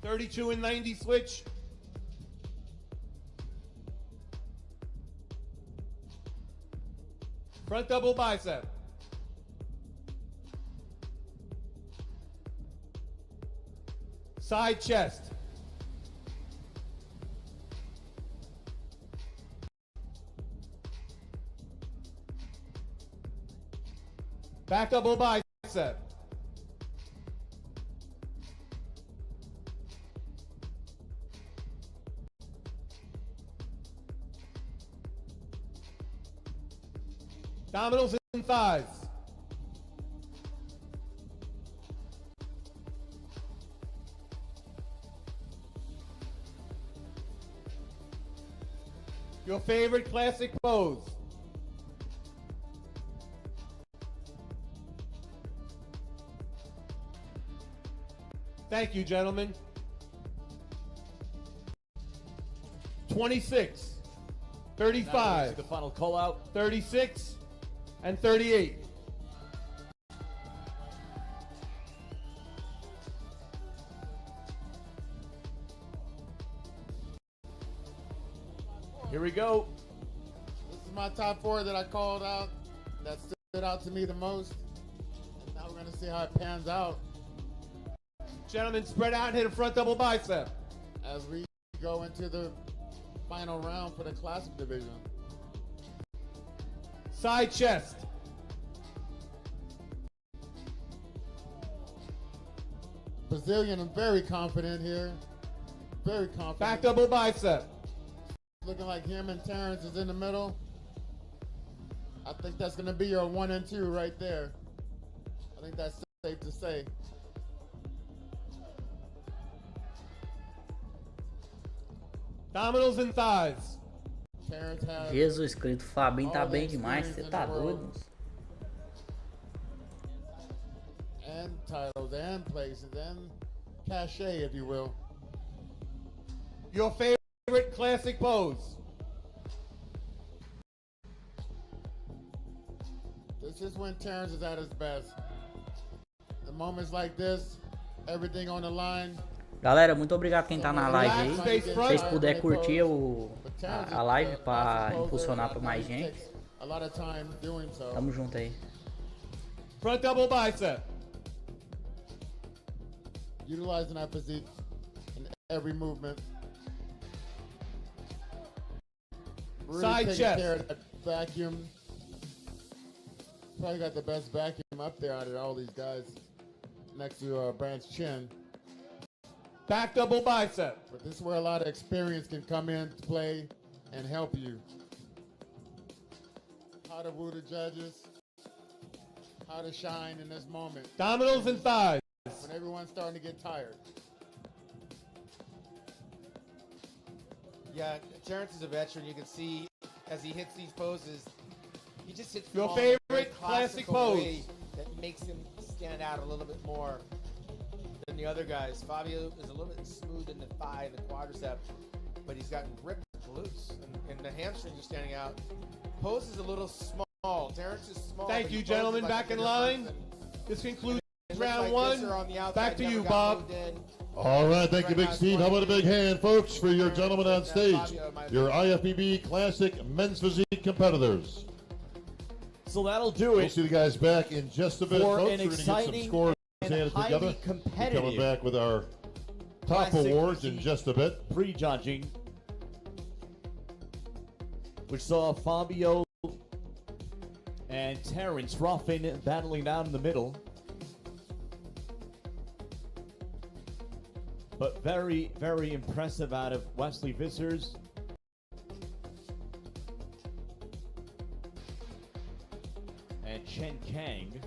'32 and 90 switch. Front double bicep. Side chest. Back double bicep. Abdominals and thighs. Your favorite classic pose. Thank you, gentlemen. 26, Now we 35, see the final call out. 36, and 38. Here we go. This is my top 4 that I called out, that stood out to me the most. And now we're going to see how it pans out Gentlemen, spread out and hit a front double bicep. as we go into the final round for the classic division. Side chest. Brazilian, I'm very confident here. Very confident. Back double bicep. Looking like him and Terrence is in the middle. I think that's going to be your 1 and 2 right there. I think that's safe to say. Abdominals and thighs. Terrence has Jesus Cristo, o Fabinho tá all the bem demais. Você experience tá in the world. doido, moço? and titles and places and cachet, if you will. Your favorite classic pose. This is when Terrence is at his best. The moments like this, everything on the line. Galera, muito obrigado quem tá na live aí. Se vocês puderem curtir a live para impulsionar para mais gente. A lot of time doing so. Tamo junto aí. Front double bicep. Utilizing that physique in every movement. Really Side taking chest. care of that vacuum. Probably got the best vacuum up there out of all these guys, next to Brand's chin. Back double bicep. But this is where a lot of experience can come into play and help you. How to woo the judges, how to shine in this moment Abdominals and thighs. when everyone's starting to get tired. Yeah, Terrence is a veteran. You can see as he hits these poses, he just hits Your them all in a very favorite classic classical pose. way that makes him stand out a little bit more than the other guys. Fabio is a little bit smooth in the thigh and the quadricep, but he's got ripped glutes and the hamstrings are standing out. Pose is a little small. Terrence is small. Thank but he you, poses gentlemen. like a Back in bigger line. person. This concludes It looks round like one. Visser on the outside Back to never you, got Bob. moved in. All right, thank you, Big Steve. How about a big hand, folks, for your gentlemen on stage, your IFBB Classic Men's Physique competitors. So that'll do We'll it see the guys back in just a bit, for folks. an We're going to get some exciting scores and handed highly together. We're competitive coming back with our top Classic awards in Physique just a bit. prejudging, which saw Fabio and Terrence Ruff battling down in the middle. But very, very impressive out of Wesley Vissers. And Chen Kang.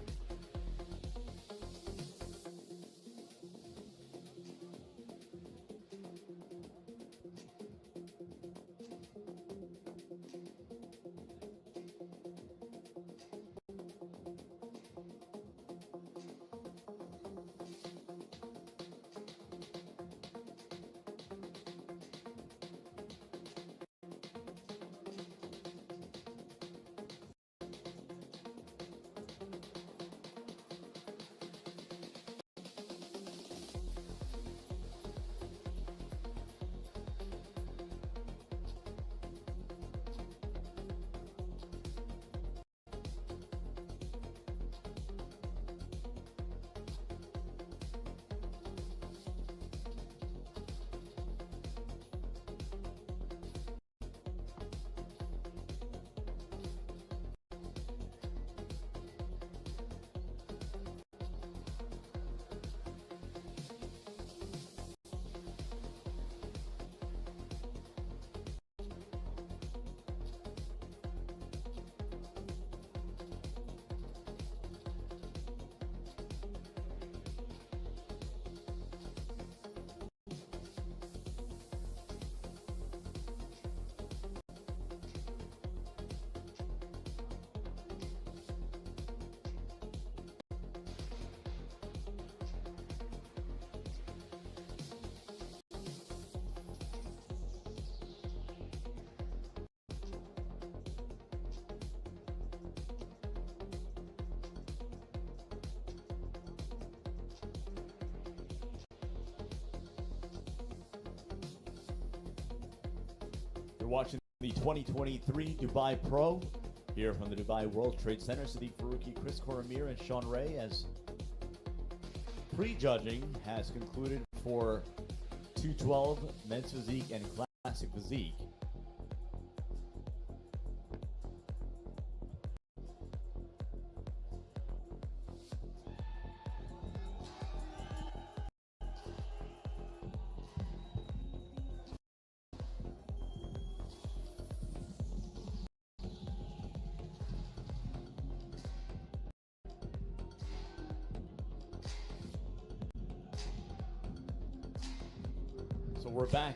You're watching the 2023 Dubai Pro here from the Dubai World Trade Center. Sadiq Faruqi, Chris Coromir, and Sean Ray, as prejudging has concluded for 212 men's physique and classic physique. So we're back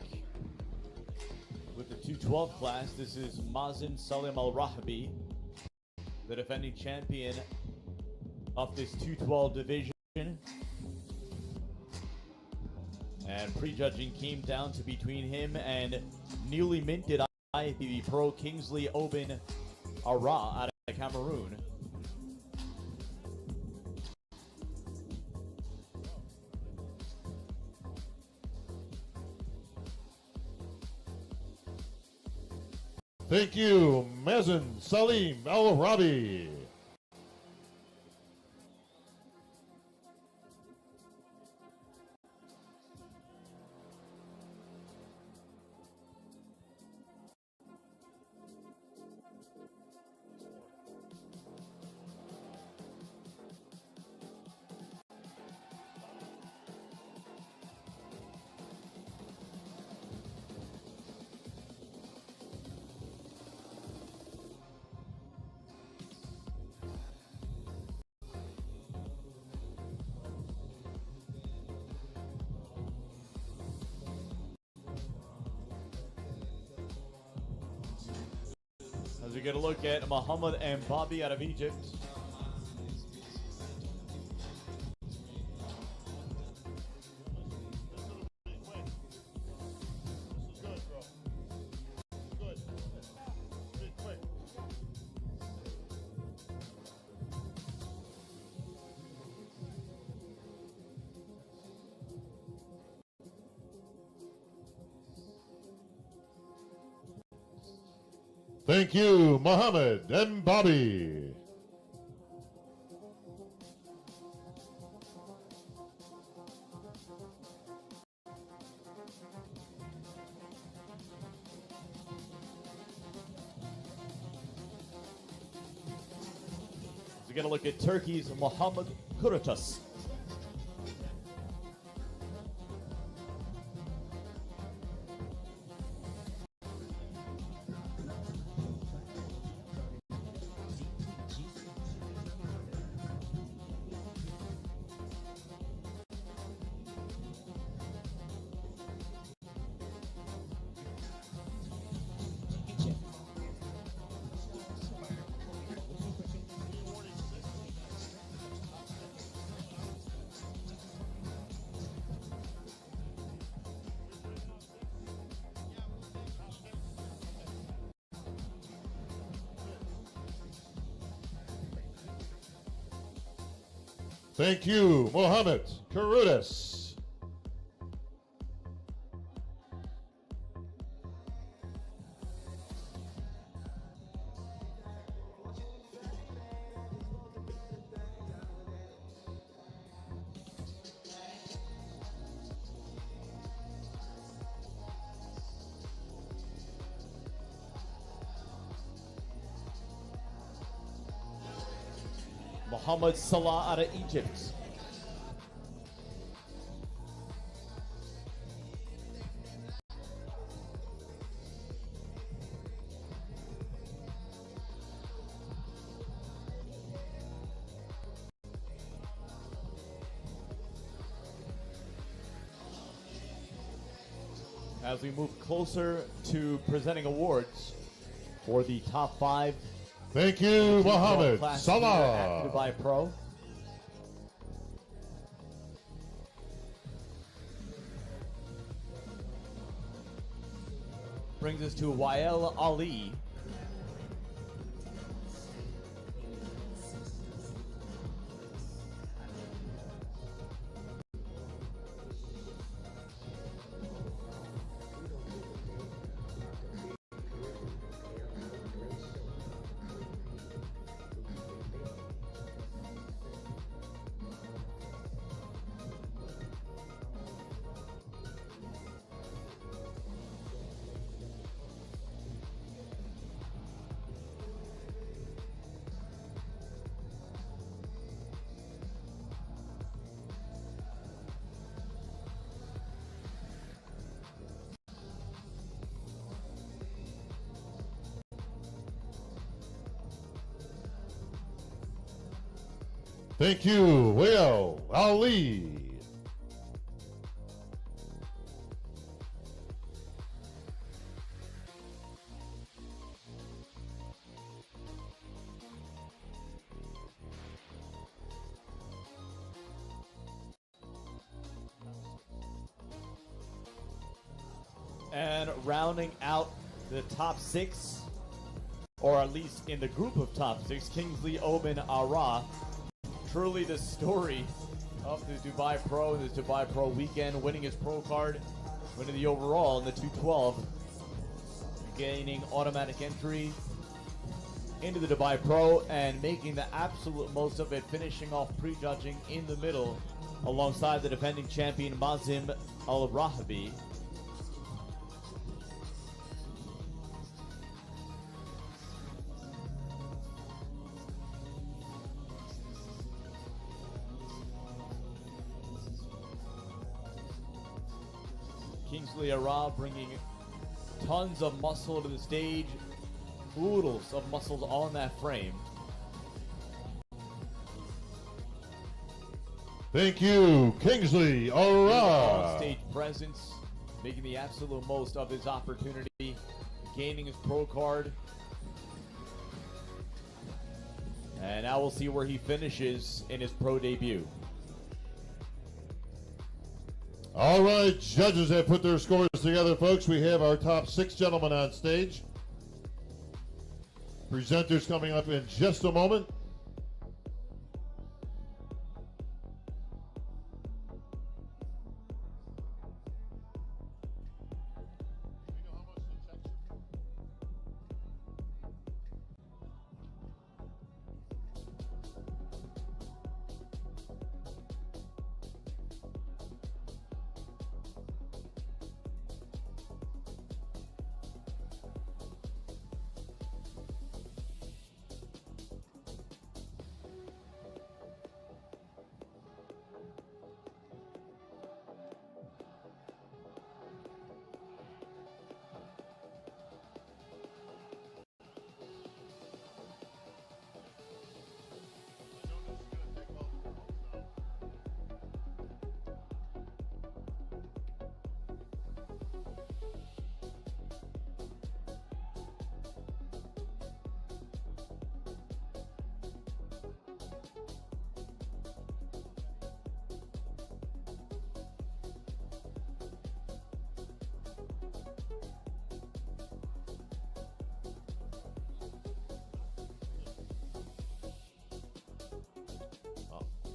with the 212 class. This is Mazen Salim Al-Rahabi, the defending champion of this 212 division. And prejudging came down to between him and newly minted IFBB Pro Kingsley Oben Ara out of Cameroon. Thank you, Mazen Salim Al-Rabi. As we get a look at Muhammad and Bobby out of Egypt. Thank you, Muhammad and Bobby. We're going to look at Turkey's Muhammad Kuratas. Thank you, Mohammed Karudas. Muhammad Salah out of Egypt. As we move closer to presenting awards for the top 5. Thank you, Mohammed class Salah. At Dubai Pro. Brings us to Wael Ali. Thank you, Will Ali. And rounding out the top 6, or at least in the group of top 6, Kingsley Omen Ara. Truly the story of the Dubai Pro and this Dubai Pro weekend, winning his pro card, winning the overall in the 212, gaining automatic entry into the Dubai Pro and making the absolute most of it, finishing off prejudging in the middle alongside the defending champion Mazim Al-Rahabi. Kingsley Ara bringing tons of muscle to the stage, oodles of muscles on that frame. Thank you, Kingsley Ara. On-stage presence, making the absolute most of his opportunity, gaining his pro card. And now we'll see where he finishes in his pro debut. All right, judges have put their scores together, folks. We have our top 6 gentlemen on stage. Presenters coming up in just a moment.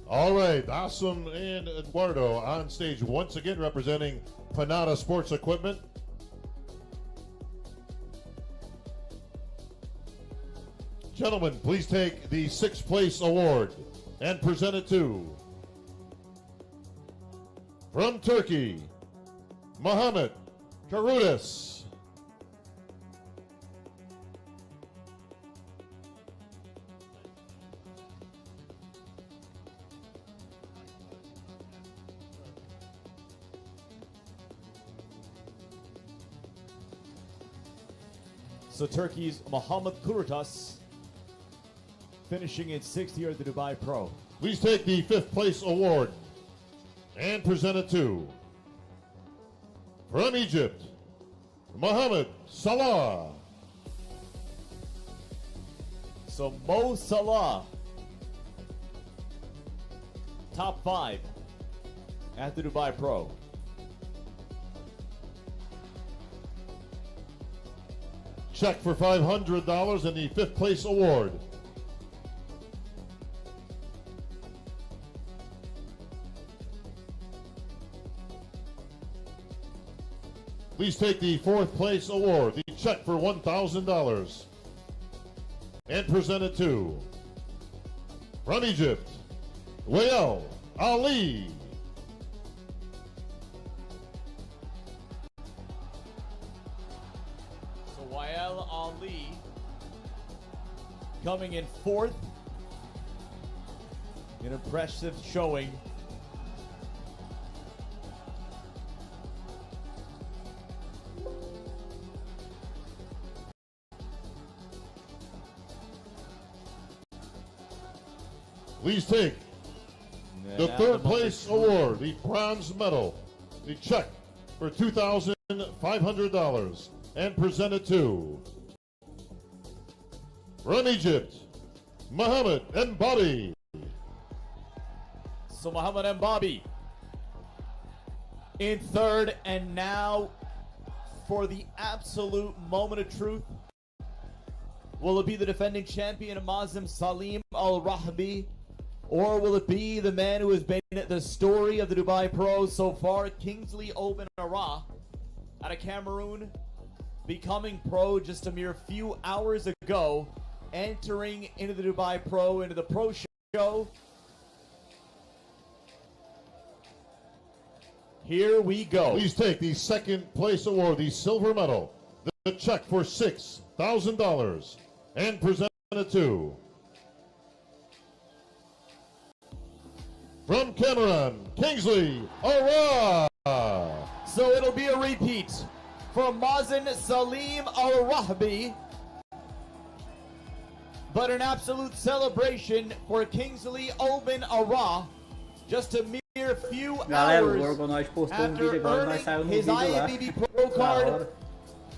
All right, Asim and Eduardo on stage once again representing Panada Sports Equipment. Gentlemen, please take the 6th place award and present it to, from Turkey, Muhammad Karudis. So Turkey's Muhammad Kurutas finishing in 6th here at the Dubai Pro. Please take the 5th place award and present it to, from Egypt, Mohamed Salah. So Mo Salah, top 5 at the Dubai Pro. Check for $500 and the 5th place award. Please take the 4th place award, the check for $1,000, and present it to, from Egypt, Wael Ali. So Wael Ali coming in 4th. An impressive showing. Please take The third place award, the bronze medal, the check for $2,500, and presented to, from Egypt, Muhammad and Bobby. So Muhammad and Bobby in third, and now for the absolute moment of truth, will it be the defending champion Mazim Salim Al-Rahbi, or will it be the man who has been the story of the Dubai Pro so far, Kingsley Oben Ara, out of Cameroon, becoming pro just a mere few hours ago, entering into the Dubai Pro, into the pro show. Here we go. Please take the second place award, the silver medal, the check for $6,000, and presented to, from Cameroon, Kingsley Ara. So it'll be a repeat from Mazen Salim Al-Rahbi, but an absolute celebration for Kingsley Oben Ara, just a mere few Galera, o hours Gorgonoid postou after vídeo agora, nós earning saímos no his vídeo lá. IABB Pro Da card. hora.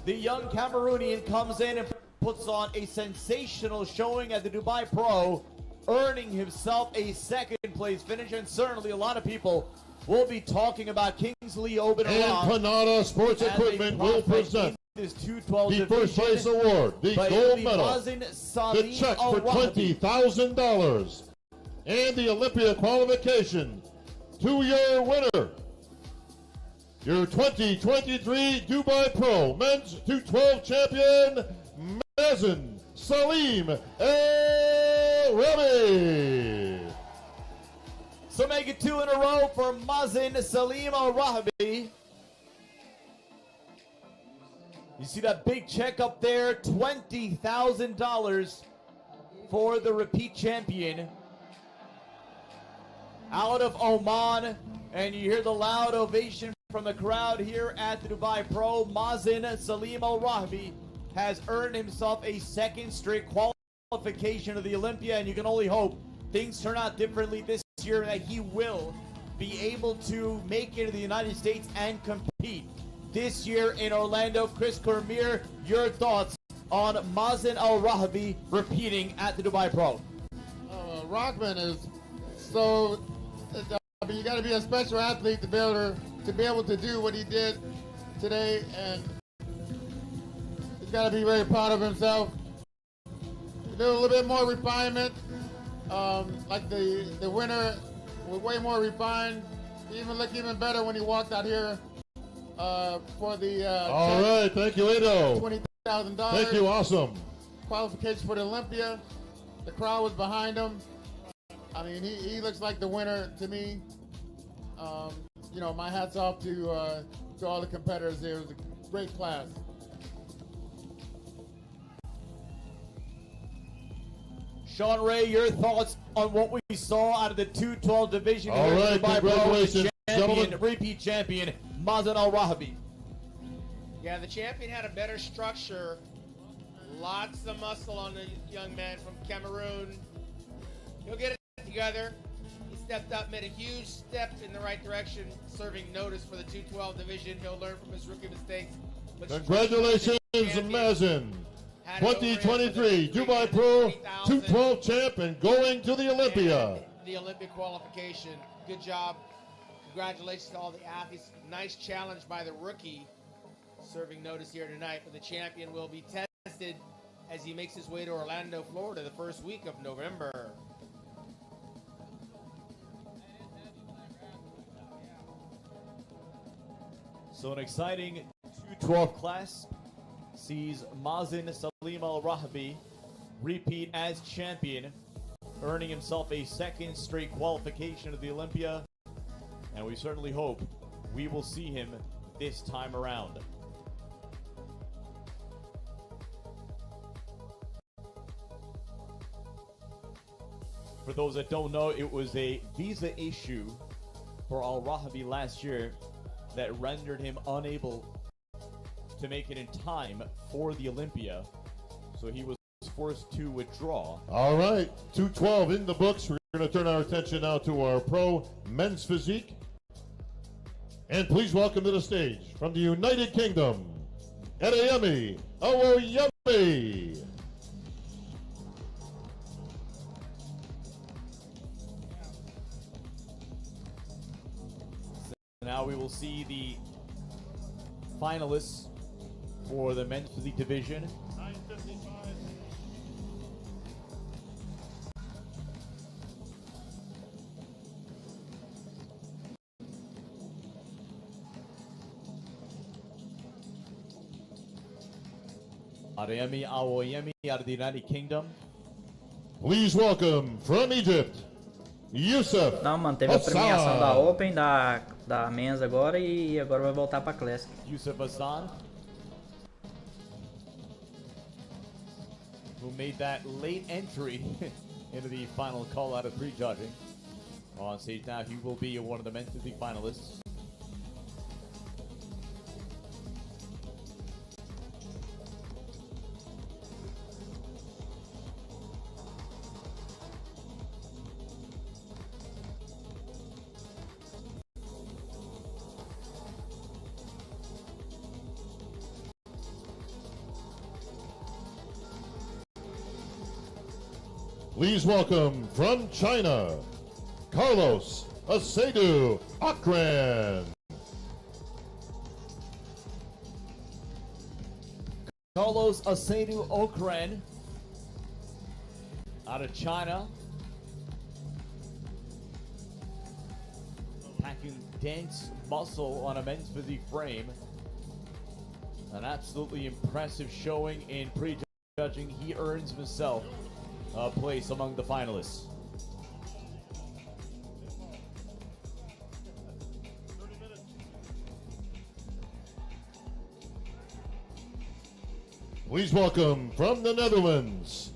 The young Cameroonian comes in and puts on a sensational showing at the Dubai Pro, earning himself a second place finish, and certainly a lot of people will be talking about Kingsley Oben And Ara Panada Sports as a Equipment will prospect present in this 212 the division. first place award, the But it'll gold be medal, Mazen the Salim check for Al-Rahbi. $20,000, and the Olympia qualification to your winner, your 2023 Dubai Pro Men's 212 champion, Mazen Salim El-Rabi. So make it two in a row for Mazen Salim Al-Rahbi. You see that big check up there, $20,000 for the repeat champion out of Oman. And you hear the loud ovation from the crowd here at the Dubai Pro. Mazen Salim Al-Rahbi has earned himself a second straight qualification to the Olympia, and you can only hope things turn out differently this year, that he will be able to make it to the United States and compete this year in Orlando. Chris Cormier, your thoughts on Mazen Al-Rahbi repeating at the Dubai Pro? Rockman is so. I mean, you got to be a special athlete to be able to do what he did today, and he's got to be very proud of himself. Do a little bit more refinement, like the winner was way more refined. He even looked even better when he walked out here for the All right, thank you, Edo. $20,000. Thank you, awesome. Qualification for the Olympia. The crowd was behind him. I mean, he looks like the winner to me. You know, my hat's off to all the competitors there. It was a great class. Sean Ray, your thoughts on what we saw out of the 212 division? All here right, Dubai congratulations, Pro champion, gentlemen. repeat champion, Mazen Al-Rahbi. Yeah, the champion had a better structure. Lots of muscle on the young man from Cameroon. He'll get it together. He stepped up, made a huge step in the right direction, serving notice for the 212 division. He'll learn from his rookie mistakes. But Congratulations, Mazen. 2023 Dubai Pro 212 champ and going to the Olympia. And the Olympic qualification. Good job. Congratulations to all the athletes. Nice challenge by the rookie, serving notice here tonight. But the champion will be tested as he makes his way to Orlando, Florida, the first week of November. So an exciting 212 class sees Mazen Salim Al-Rahbi repeat as champion, earning himself a second straight qualification to the Olympia, and we certainly hope we will see him this time around. For those that don't know, it was a visa issue for Al-Rahbi last year that rendered him unable to make it in time for the Olympia. So he was forced to withdraw. All right, 212 in the books. going to turn our attention now to our pro men's physique. And please welcome to the stage from the United Kingdom, Adeyemi Awoyemi. Now we will see the finalists for the men's physique division. Adeyemi Awoyemi out of the United Kingdom. Please welcome from Egypt, Youssef. Não, mano, teve a premiação da Open, da Men's agora e agora vai voltar pra Classic. Youssef Hassan, who made that late entry into the final call out of prejudging. On stage now, he will be one of the men's physique finalists. Please welcome from China, Carlos Acedu Akran. Carlos Acedu Okran out of China, packing dense muscle on a men's physique frame. An absolutely impressive showing in prejudging. He earns himself a place among the finalists. Please welcome from the Netherlands,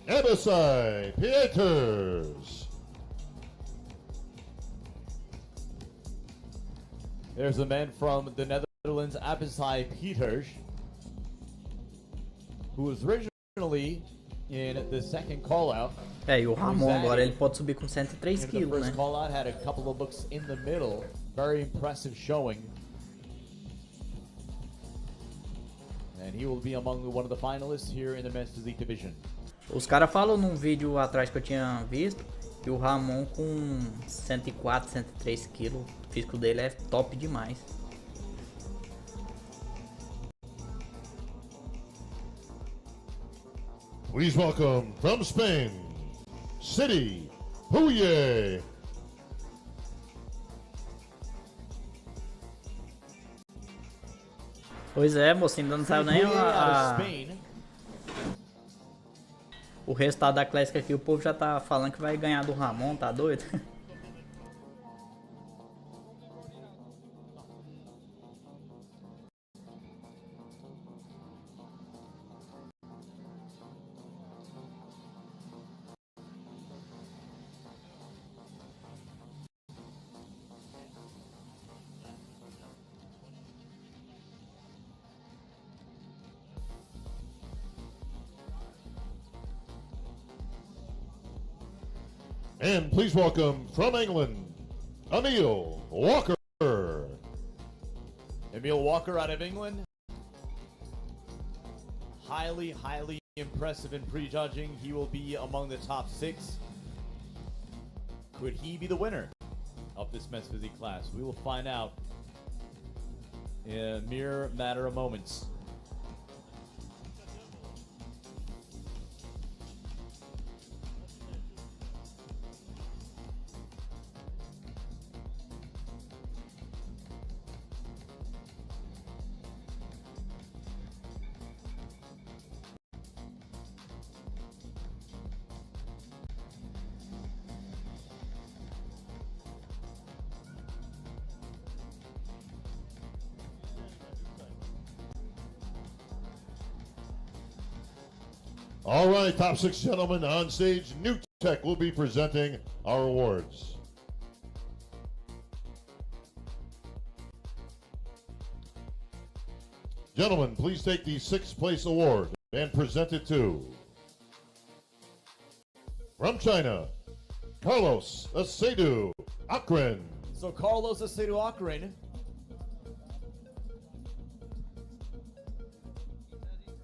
Ebesai Pieters. There's a man from the Netherlands, Abisai Pieters, who was originally in the second call out. É, e o Ramon agora ele pode subir com 103 The quilos, first né? call out had a couple of looks in the middle. Very impressive showing. And he will be among one of the finalists here in the men's physique division. Os caras falam num vídeo atrás que eu tinha visto que o Ramon com 104, 103 quilos, o físico dele é top demais. Please welcome from Spain, City Huye. Pois é, moço, ainda não saiu nem Out of Spain. o resultado da Classic aqui. O povo já tá falando que vai ganhar do Ramon, tá doido? And please welcome from England, Emil Walker. Emil Walker out of England. Highly impressive in prejudging. He will be among the top 6. Could he be the winner of this men's physique class? We will find out in a mere matter of moments. All right, top 6 gentlemen on stage. New Tech will be presenting our awards. Gentlemen, please take the 6th place award and present it to, from China, Carlos Acedu Akron. So Carlos Acedu Akron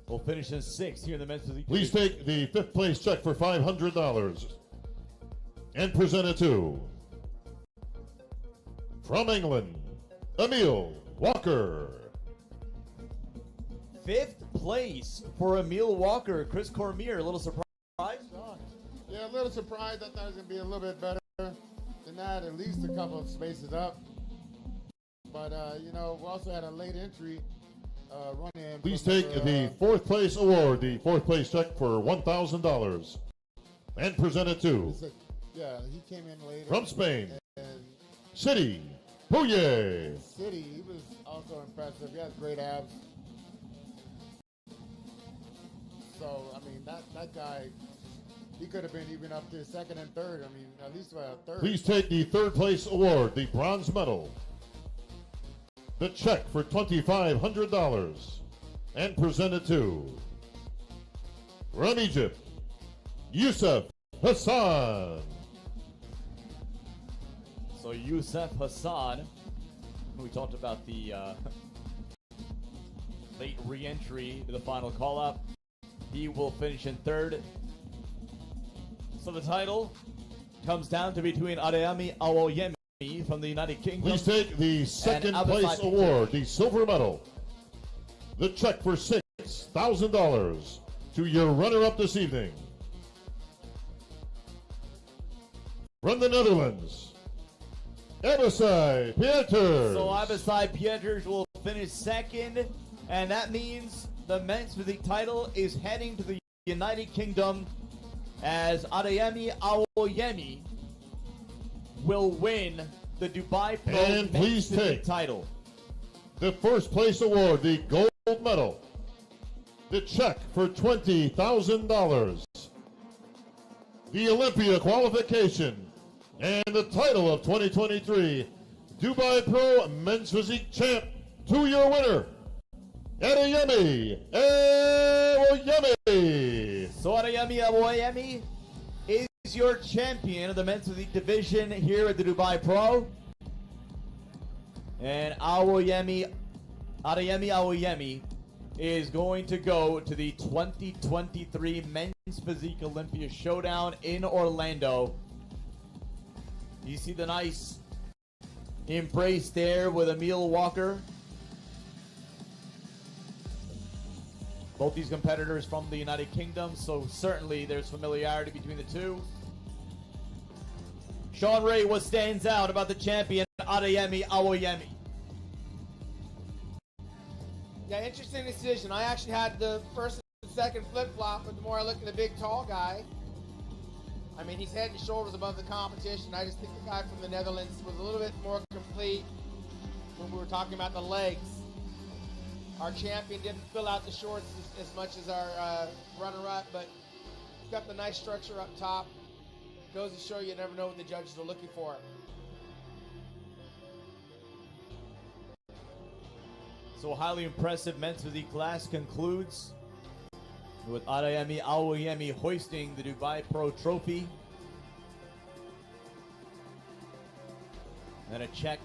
will finish in 6th here in the men's physique Please division. take the 5th place check for $500 and present it to, from England, Emil Walker. 5th place for Emil Walker. Chris Cormier, a little surprise. Yeah, a little surprised. I thought it was going to be a little bit better than that, at least a couple of spaces up. But, you know, we also had a late entry run in. Please take the 4th place award, the 4th place check for $1,000 and present it to, Yeah, he came in later. from Spain, And City Puye. City, he was also impressive. He has great abs. So, I mean, that guy, he could have been even up to 2nd and 3rd. I mean, at least 3rd. Please take the 3rd place award, the bronze medal, the check for $2,500 and present it to, from Egypt, Youssef Hassan. So Youssef Hassan, we talked about the late re-entry to the final call-up. He will finish in 3rd. So the title comes down to between Adeyemi Awoyemi from the United Kingdom. Please take the 2nd And place Abisai award, the silver medal, the check for $6,000 to your runner-up this evening. From the Netherlands, Abisai Pieters. So Abisai Pieters will finish 2nd, and that means the men's physique title is heading to the United Kingdom as Adeyemi Awoyemi will win the Dubai Pro And men's please physique take title. the 1st place award, the gold medal, the check for $20,000, the Olympia qualification, and the title of 2023 Dubai Pro Men's Physique Champ to your winner, Adeyemi Awoyemi. So Adeyemi Awoyemi is your champion of the men's physique division here at the Dubai Pro. And Adeyemi Awoyemi is going to go to the 2023 Men's Physique Olympia Showdown in Orlando. You see the nice embrace there with Emil Walker. Both these competitors from the United Kingdom, so certainly there's familiarity between the two. Sean Ray, what stands out about the champion, Adeyemi Awoyemi? Yeah, interesting decision. I actually had the 1st and 2nd flip-flop, but the more I look at the big, tall guy, I mean, he's head and shoulders above the competition. I just think the guy from the Netherlands was a little bit more complete when we were talking about the legs. Our champion didn't fill out the shorts as much as our runner-up, but he's got the nice structure up top. Goes to show you never know what the judges are looking for. So a highly impressive men's physique class concludes with Adeyemi Awoyemi hoisting the Dubai Pro Trophy. And a check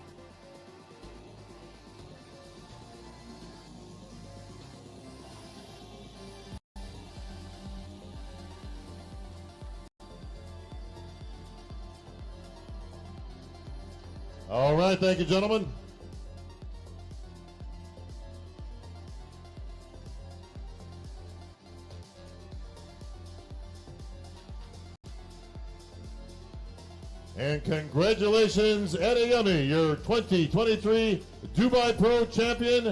All right, thank you, gentlemen. And congratulations, Adeyemi, your 2023 Dubai Pro champion.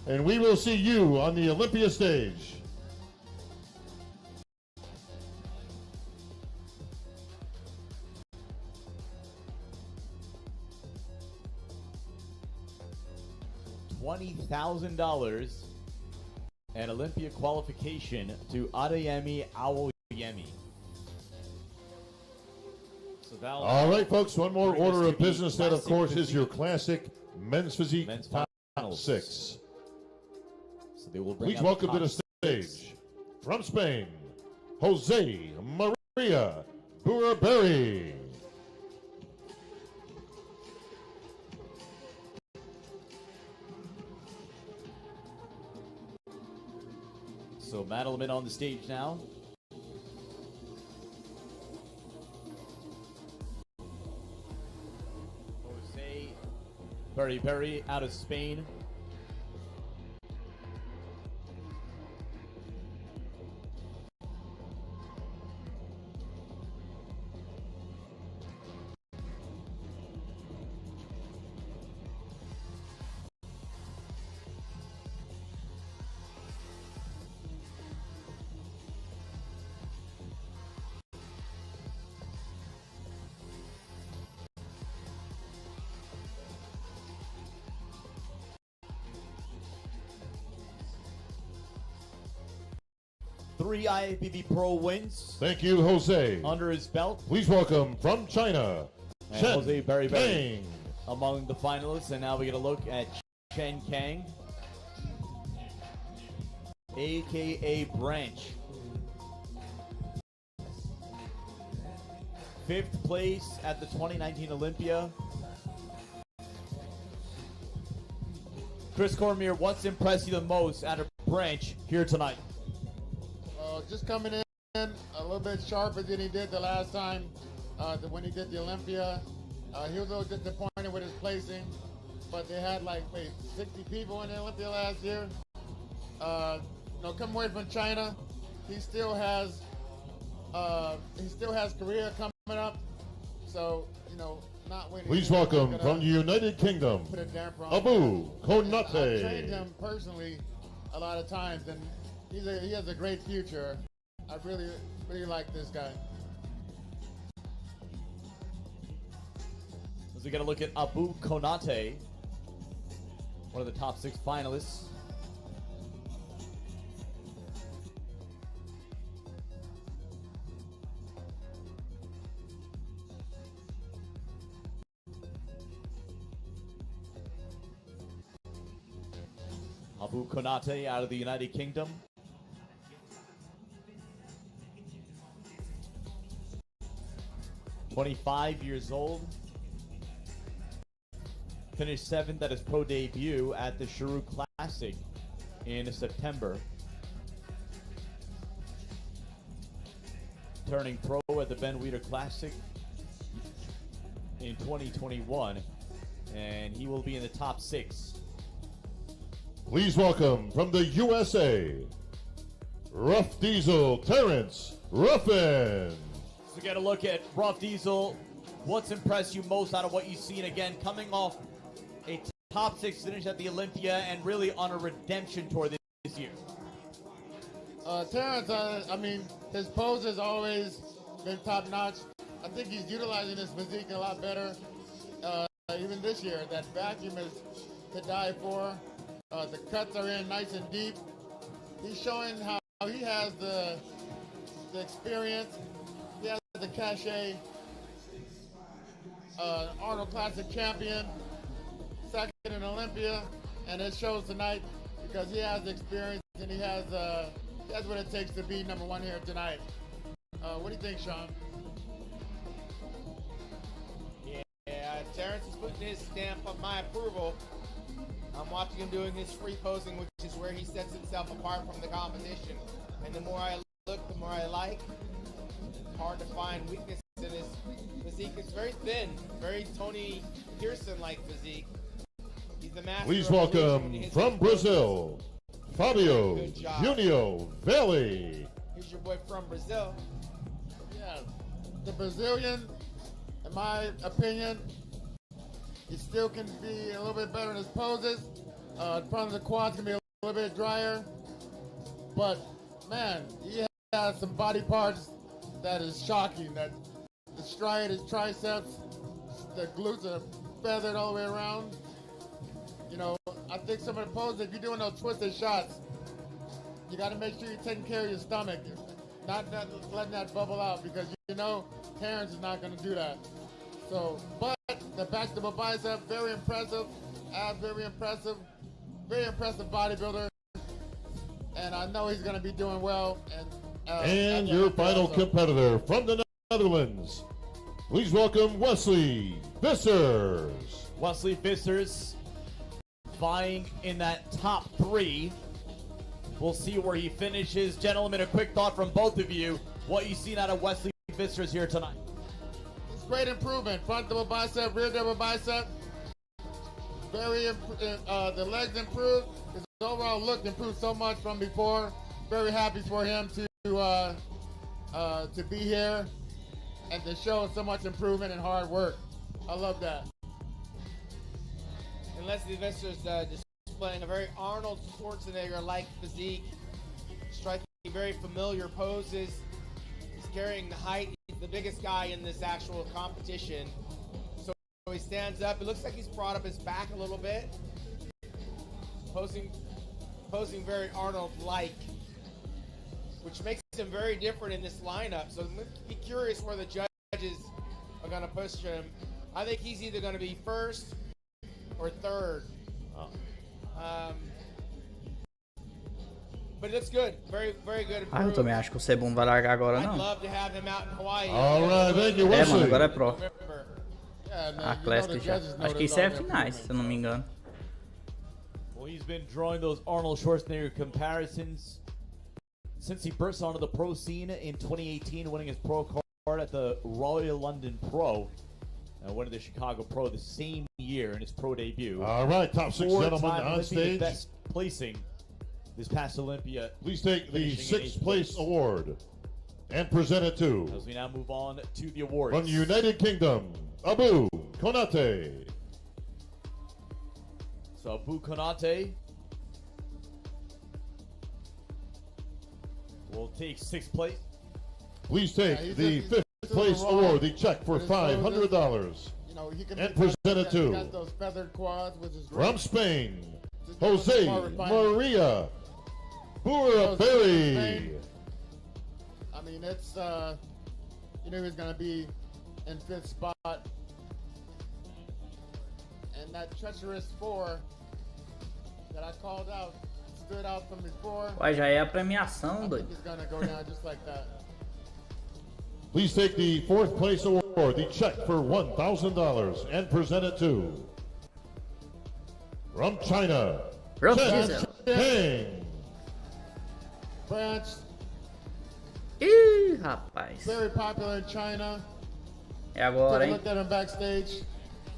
And we will see you on the Olympia stage. $20,000 and Olympia qualification to Adeyemi Awoyemi. So that All right, folks, one more bring us order to of the business. That, of classic course, is physique. your classic men's physique Men's top finals. 6. So they will bring Please out welcome to top the six. stage, from Spain, Jose Maria Burberry. So Madelman on the stage now. Jose Berry out of Spain. Three IFBB Pro wins Thank you, Jose. under his belt. Please welcome from China, And Chen Jose Berry Kang. among the finalists. And now we get a look at Chen Kang, aka Branch. 5th place at the 2019 Olympia. Chris Cormier, what's impressed you the most out of Branch here tonight? Just coming in a little bit sharper than he did the last time when he did the Olympia. He was a little disappointed with his placing, but they had like 60 people in the Olympia last year. Coming away from China, he still has Korea coming up. So not winning. Please welcome from the United Kingdom, Put a damper on Abu I've trained Konate. him personally a lot of times, and he has a great future. I really like this guy. As we get a look at Abu Konate, one of the top 6 finalists. Abu Konate out of the United Kingdom. "25 years old. Finished 7th at his pro debut at the Shuru Classic in September. Turning pro at the Ben Weider Classic in 2021. And he will be in the top 6. Please welcome from the USA, Ruff Diesel Terrence Ruffin. So get a look at Ruff Diesel. What's impressed you most out of what you've seen? Again, coming off a top 6 finish at the Olympia and really on a redemption tour this year. Terrence, his pose has always been top notch. I think he's utilizing his physique a lot better. Even this year, that vacuum is to die for. The cuts are in nice and deep. He's showing how he has the experience. He has the cachet. Arnold Classic champion, 2nd in Olympia, and it shows tonight because he has the experience and he has what it takes to be number 1 here tonight. What do you think, Sean? Yeah, Terrence is putting his stamp of my approval. I'm watching him doing his free posing, which is where he sets himself apart from the competition. And the more I look, the more I like. Hard to find weakness in his physique. It's very thin, very Tony Pearson-like physique. He's the master. Please of welcome illusion. from Brazil, Fabio Good job. Junio Valley. Here's your boy from Brazil. Yeah, the Brazilian, in my opinion, he still can be a little bit better in his poses. In front of the quads can be a little bit drier. But, man, he has some body parts that is shocking. That the stride, his triceps, the glutes are feathered all the way around. I think some of the poses, if you're doing those twisted shots, you got to make sure you're taking care of your stomach. Not letting that bubble out, because Terrence is not going to do that. So, but the back double bicep, very impressive. Abs, very impressive bodybuilder. And I know he's going to be doing well. And your final competitor from the Netherlands. Please welcome Wesley Vissers. Wesley Vissers vying in that top 3 We'll see where he finishes. Gentlemen, a quick thought from both of you. What you seen out of Wesley Vissers here tonight? It's great improvement. Front double bicep, rear double bicep. The legs improved. His overall look improved so much from before. Very happy for him to be here and to show so much improvement and hard work. I love that. And Wesley Vissers displaying a very Arnold Schwarzenegger-like physique, striking very familiar poses. He's carrying the height. He's the biggest guy in this actual competition. So he stands up. It looks like he's brought up his back a little bit, posing very Arnold-like, which makes him very different in this lineup. So I'm be curious where the judges are going to push him. I think he's either going to be first or third. But it looks good. Very, very good. Ah, eu também acho que o Sebum não vai largar agora, I'd não. love to have him out in Hawaii. All right, thank you, É, mano, Wesley. agora é pro. Remember. A Classic já. Acho que isso é finais, se eu não me engano. Well, he's been drawing those Arnold Schwarzenegger comparisons since he burst onto the pro scene in 2018, winning his pro card at the Royal London Pro and winning the Chicago Pro the same year in his pro debut. All right, top six gentlemen Four-time on Olympian stage. best placing this past Olympia. Please take the finishing in sixth eighth place award and present it to, As we now move on to the awards. from the United Kingdom, Abu Konate. So Abu Konate will take sixth place. Please Yeah, take he's the just- fifth he's place overall award, the check for with his shoulders. $500. You know, he can And be- presented he's to- got those feathered quads, which is great. From Spain, Just Jose more refinement. Maria Buraberry. I mean, it's you knew he was gonna be in fifth spot, and that treacherous four that I called out stood out from before. Uai, já é a premiação, I doido. think it's gonna go down just like that. Please take the fourth place award, the check for $1,000, and present it to, from China, Ruff Chen diesel. Peng. Branch, Ih, rapaz. very popular in China. É agora, Took a hein? look at him backstage.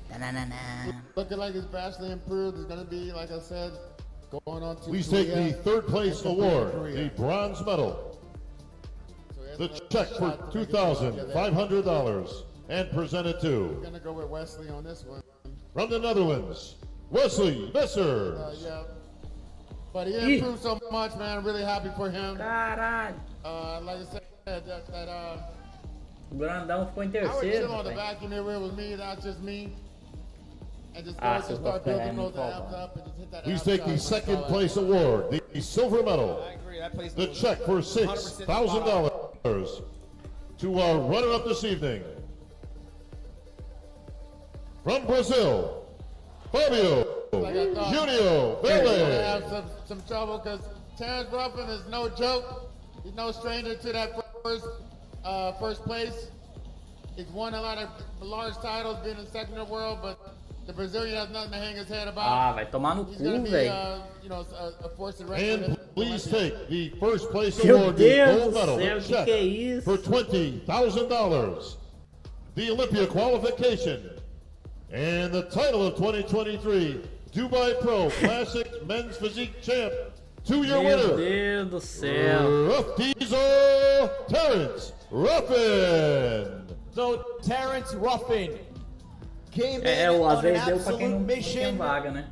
Tananana. Looking like he's vastly improved. He's gonna be, like I said, going on to Please take the Korea. third place And compete in award, Korea. the bronze medal, So he has the another check for shot to make it together. $2,500, and present it to, Gonna go with Wesley on this one. from the Netherlands, Wesley Vissers. Yeah. But he improved so much, man. I'm really happy for him. Caralho. Like I said, O grandão ficou em I would terceiro. chill on the velho. vacuum if it was me, that's just me. And just Ah, go se just eu tô start building pegando, those não abs pode. up and just hit that Please ab take shot. the That's second all I place do. award, the silver medal, I agree. That place the was check for 100% $6,000 to our runner-up this evening. From Brazil, Fabio Like I thought. Junio He's gonna Vele. have some trouble because Terrence Ruffin is no joke. He's no stranger to that first place. He's won a lot of large titles, been in second in the world, but the Brazilian has nothing to hang his head about. Ah, vai tomar no He's cu, gonna be, velho. you know, a force to reckon And with. please take the first place Meu award, the Deus gold do medal, céu, the que check é isso? for $20,000, the Olympia qualification, and the title of 2023 Dubai Pro Classic Men's Physique Champ. Two-year Meu winner, Deus do céu. Ruff Diesel Terrence Ruffin. So Terrence Ruffin came É, in o às on an vezes deu pra quem absolute não tinha mission vaga, né?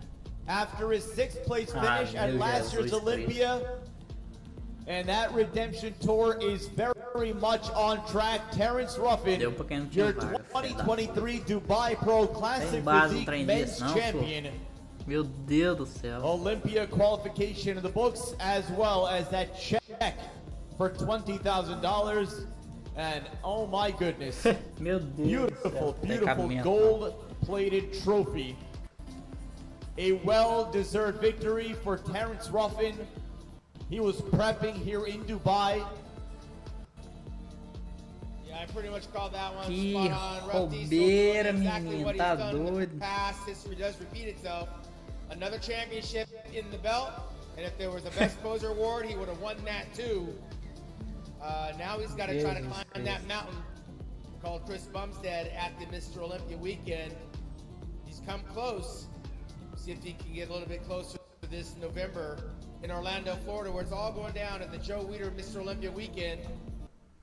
after his sixth place Ah, finish at meu last year's Jesus Olympia. And that redemption tour is very much on track. Terrence Ruffin, Deu pra quem não tinha your vaga. 2023 Dubai Pro Classic Tem base no Physique trem Men's disso, não, Champion. Meu Deus do céu. Olympia qualification in the books, as well as that check for $20,000. And oh my goodness, Meu Deus do beautiful, céu. Tem beautiful cabimento. gold-plated trophy. A well-deserved victory for Terrence Ruffin. He was prepping here in Dubai. Yeah, I pretty much called that one Que spot on. Ruff Diesel bobeira, doing exactly menino, what tá he's done in the doido. past. History does repeat itself. Another championship in the belt. And if there was a Best Poser Award, he would have won that too. Now he's got to try to climb that mountain called Chris Bumstead at the Mr. Olympia weekend. He's come close. See if he can get a little bit closer to this November in Orlando, Florida, where it's all going down at the Joe Weider Mr. Olympia weekend.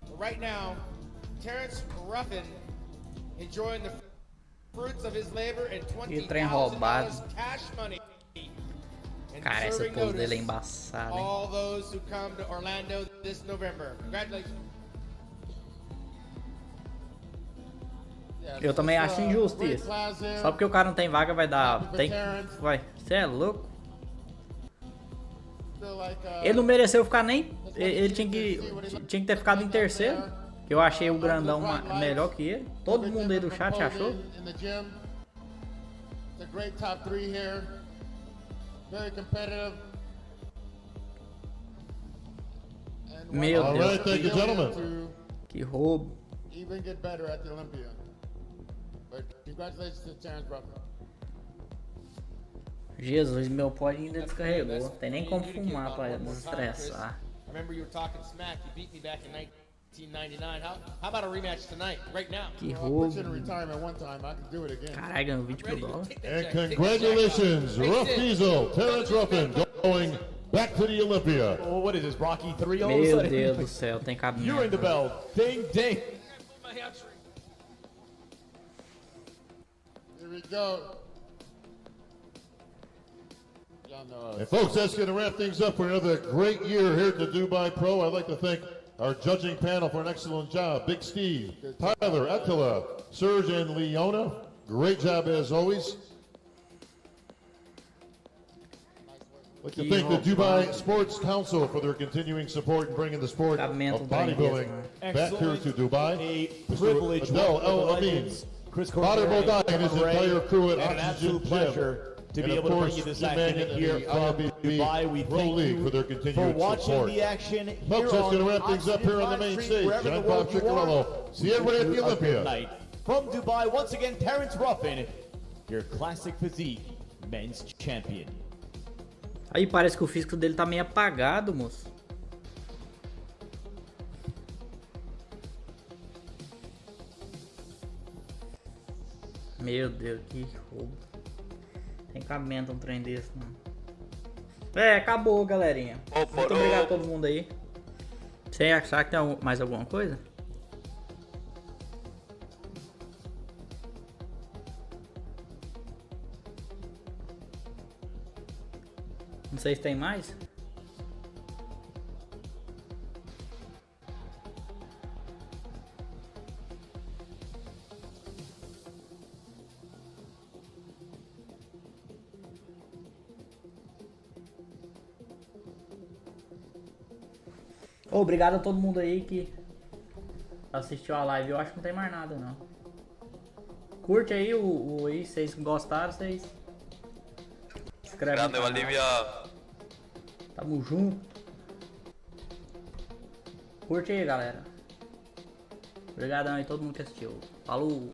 But right now, Terrence Ruffin enjoying the fruits of his labor and $20,000 cash money. And Cara, essa serving pose dele é notice embaçada, hein? all those who come to Orlando this November. Congratulations. Eu também acho injusto isso. Só porque o cara não tem vaga vai dar. Vai. Você é louco? Ele não mereceu ficar nem. Ele tinha que ter ficado em terceiro. Eu achei o grandão melhor que ele. Todo mundo aí do chat achou. Meu All Deus. right, thank you, gentlemen. Que roubo. Even get better at the Olympia. But congratulations to Terrence Ruff. Jesus, meu pó ainda descarregou. Tem nem como fumar pra desestressar. I remember you were talking smack. You beat me back in 1999. How about a rematch tonight, right now? Que I put roubo. you in retirement one time. I can do it again. Caralho, ganhou 20 mil dólares. And congratulations, Ruff Diesel, Terrence Ruffin, going back to the Olympia. Oh, what is this, Rocky 3 all of a Meu sudden? Deus do céu, tem You ring the cabimento. bell. Ding, ding. Here we go. Y'all know And folks, that's going to wrap things up for another great year here at the Dubai Pro. I'd like to thank our judging panel for an excellent job. Big Steve, Tyler, Attila, Serge, and Leona. Great job as always. I'd like to thank the Dubai Sports Council for their continuing support in bringing the sport of bodybuilding back here to Dubai. A Mr. privilege. Adel working El with the Amin, legends, Chris Father Cormier, Bodai and his Ray, entire crew at and an Oxygen absolute Gym. pleasure to be And of able to bring course, you this Jim action Mannion here and the from RBB Dubai. We Pro thank League you for their for continued watching support. the action here Folks, that's on going to wrap things up here on the main Street, stage. wherever I'm the Bob world you are. Ciccarello. See everybody at the A good Olympia. night. From Dubai, once again, Terrence Ruffin, your classic physique men's champion. Aí parece que o físico dele tá meio apagado, moço. Meu Deus, que roubo. Tem cabimento um trem desse, não. É, acabou, galerinha. Muito obrigado a todo mundo aí. Você achar que tem mais alguma coisa? Não sei se tem mais. Obrigado a todo mundo aí que assistiu a live. Eu acho que não tem mais nada, não. Curte aí o aí, se vocês gostaram, vocês inscrevem. Grande no canal. Olivia. Tamo junto. Curte aí, galera. Obrigadão aí todo mundo que assistiu. Falou!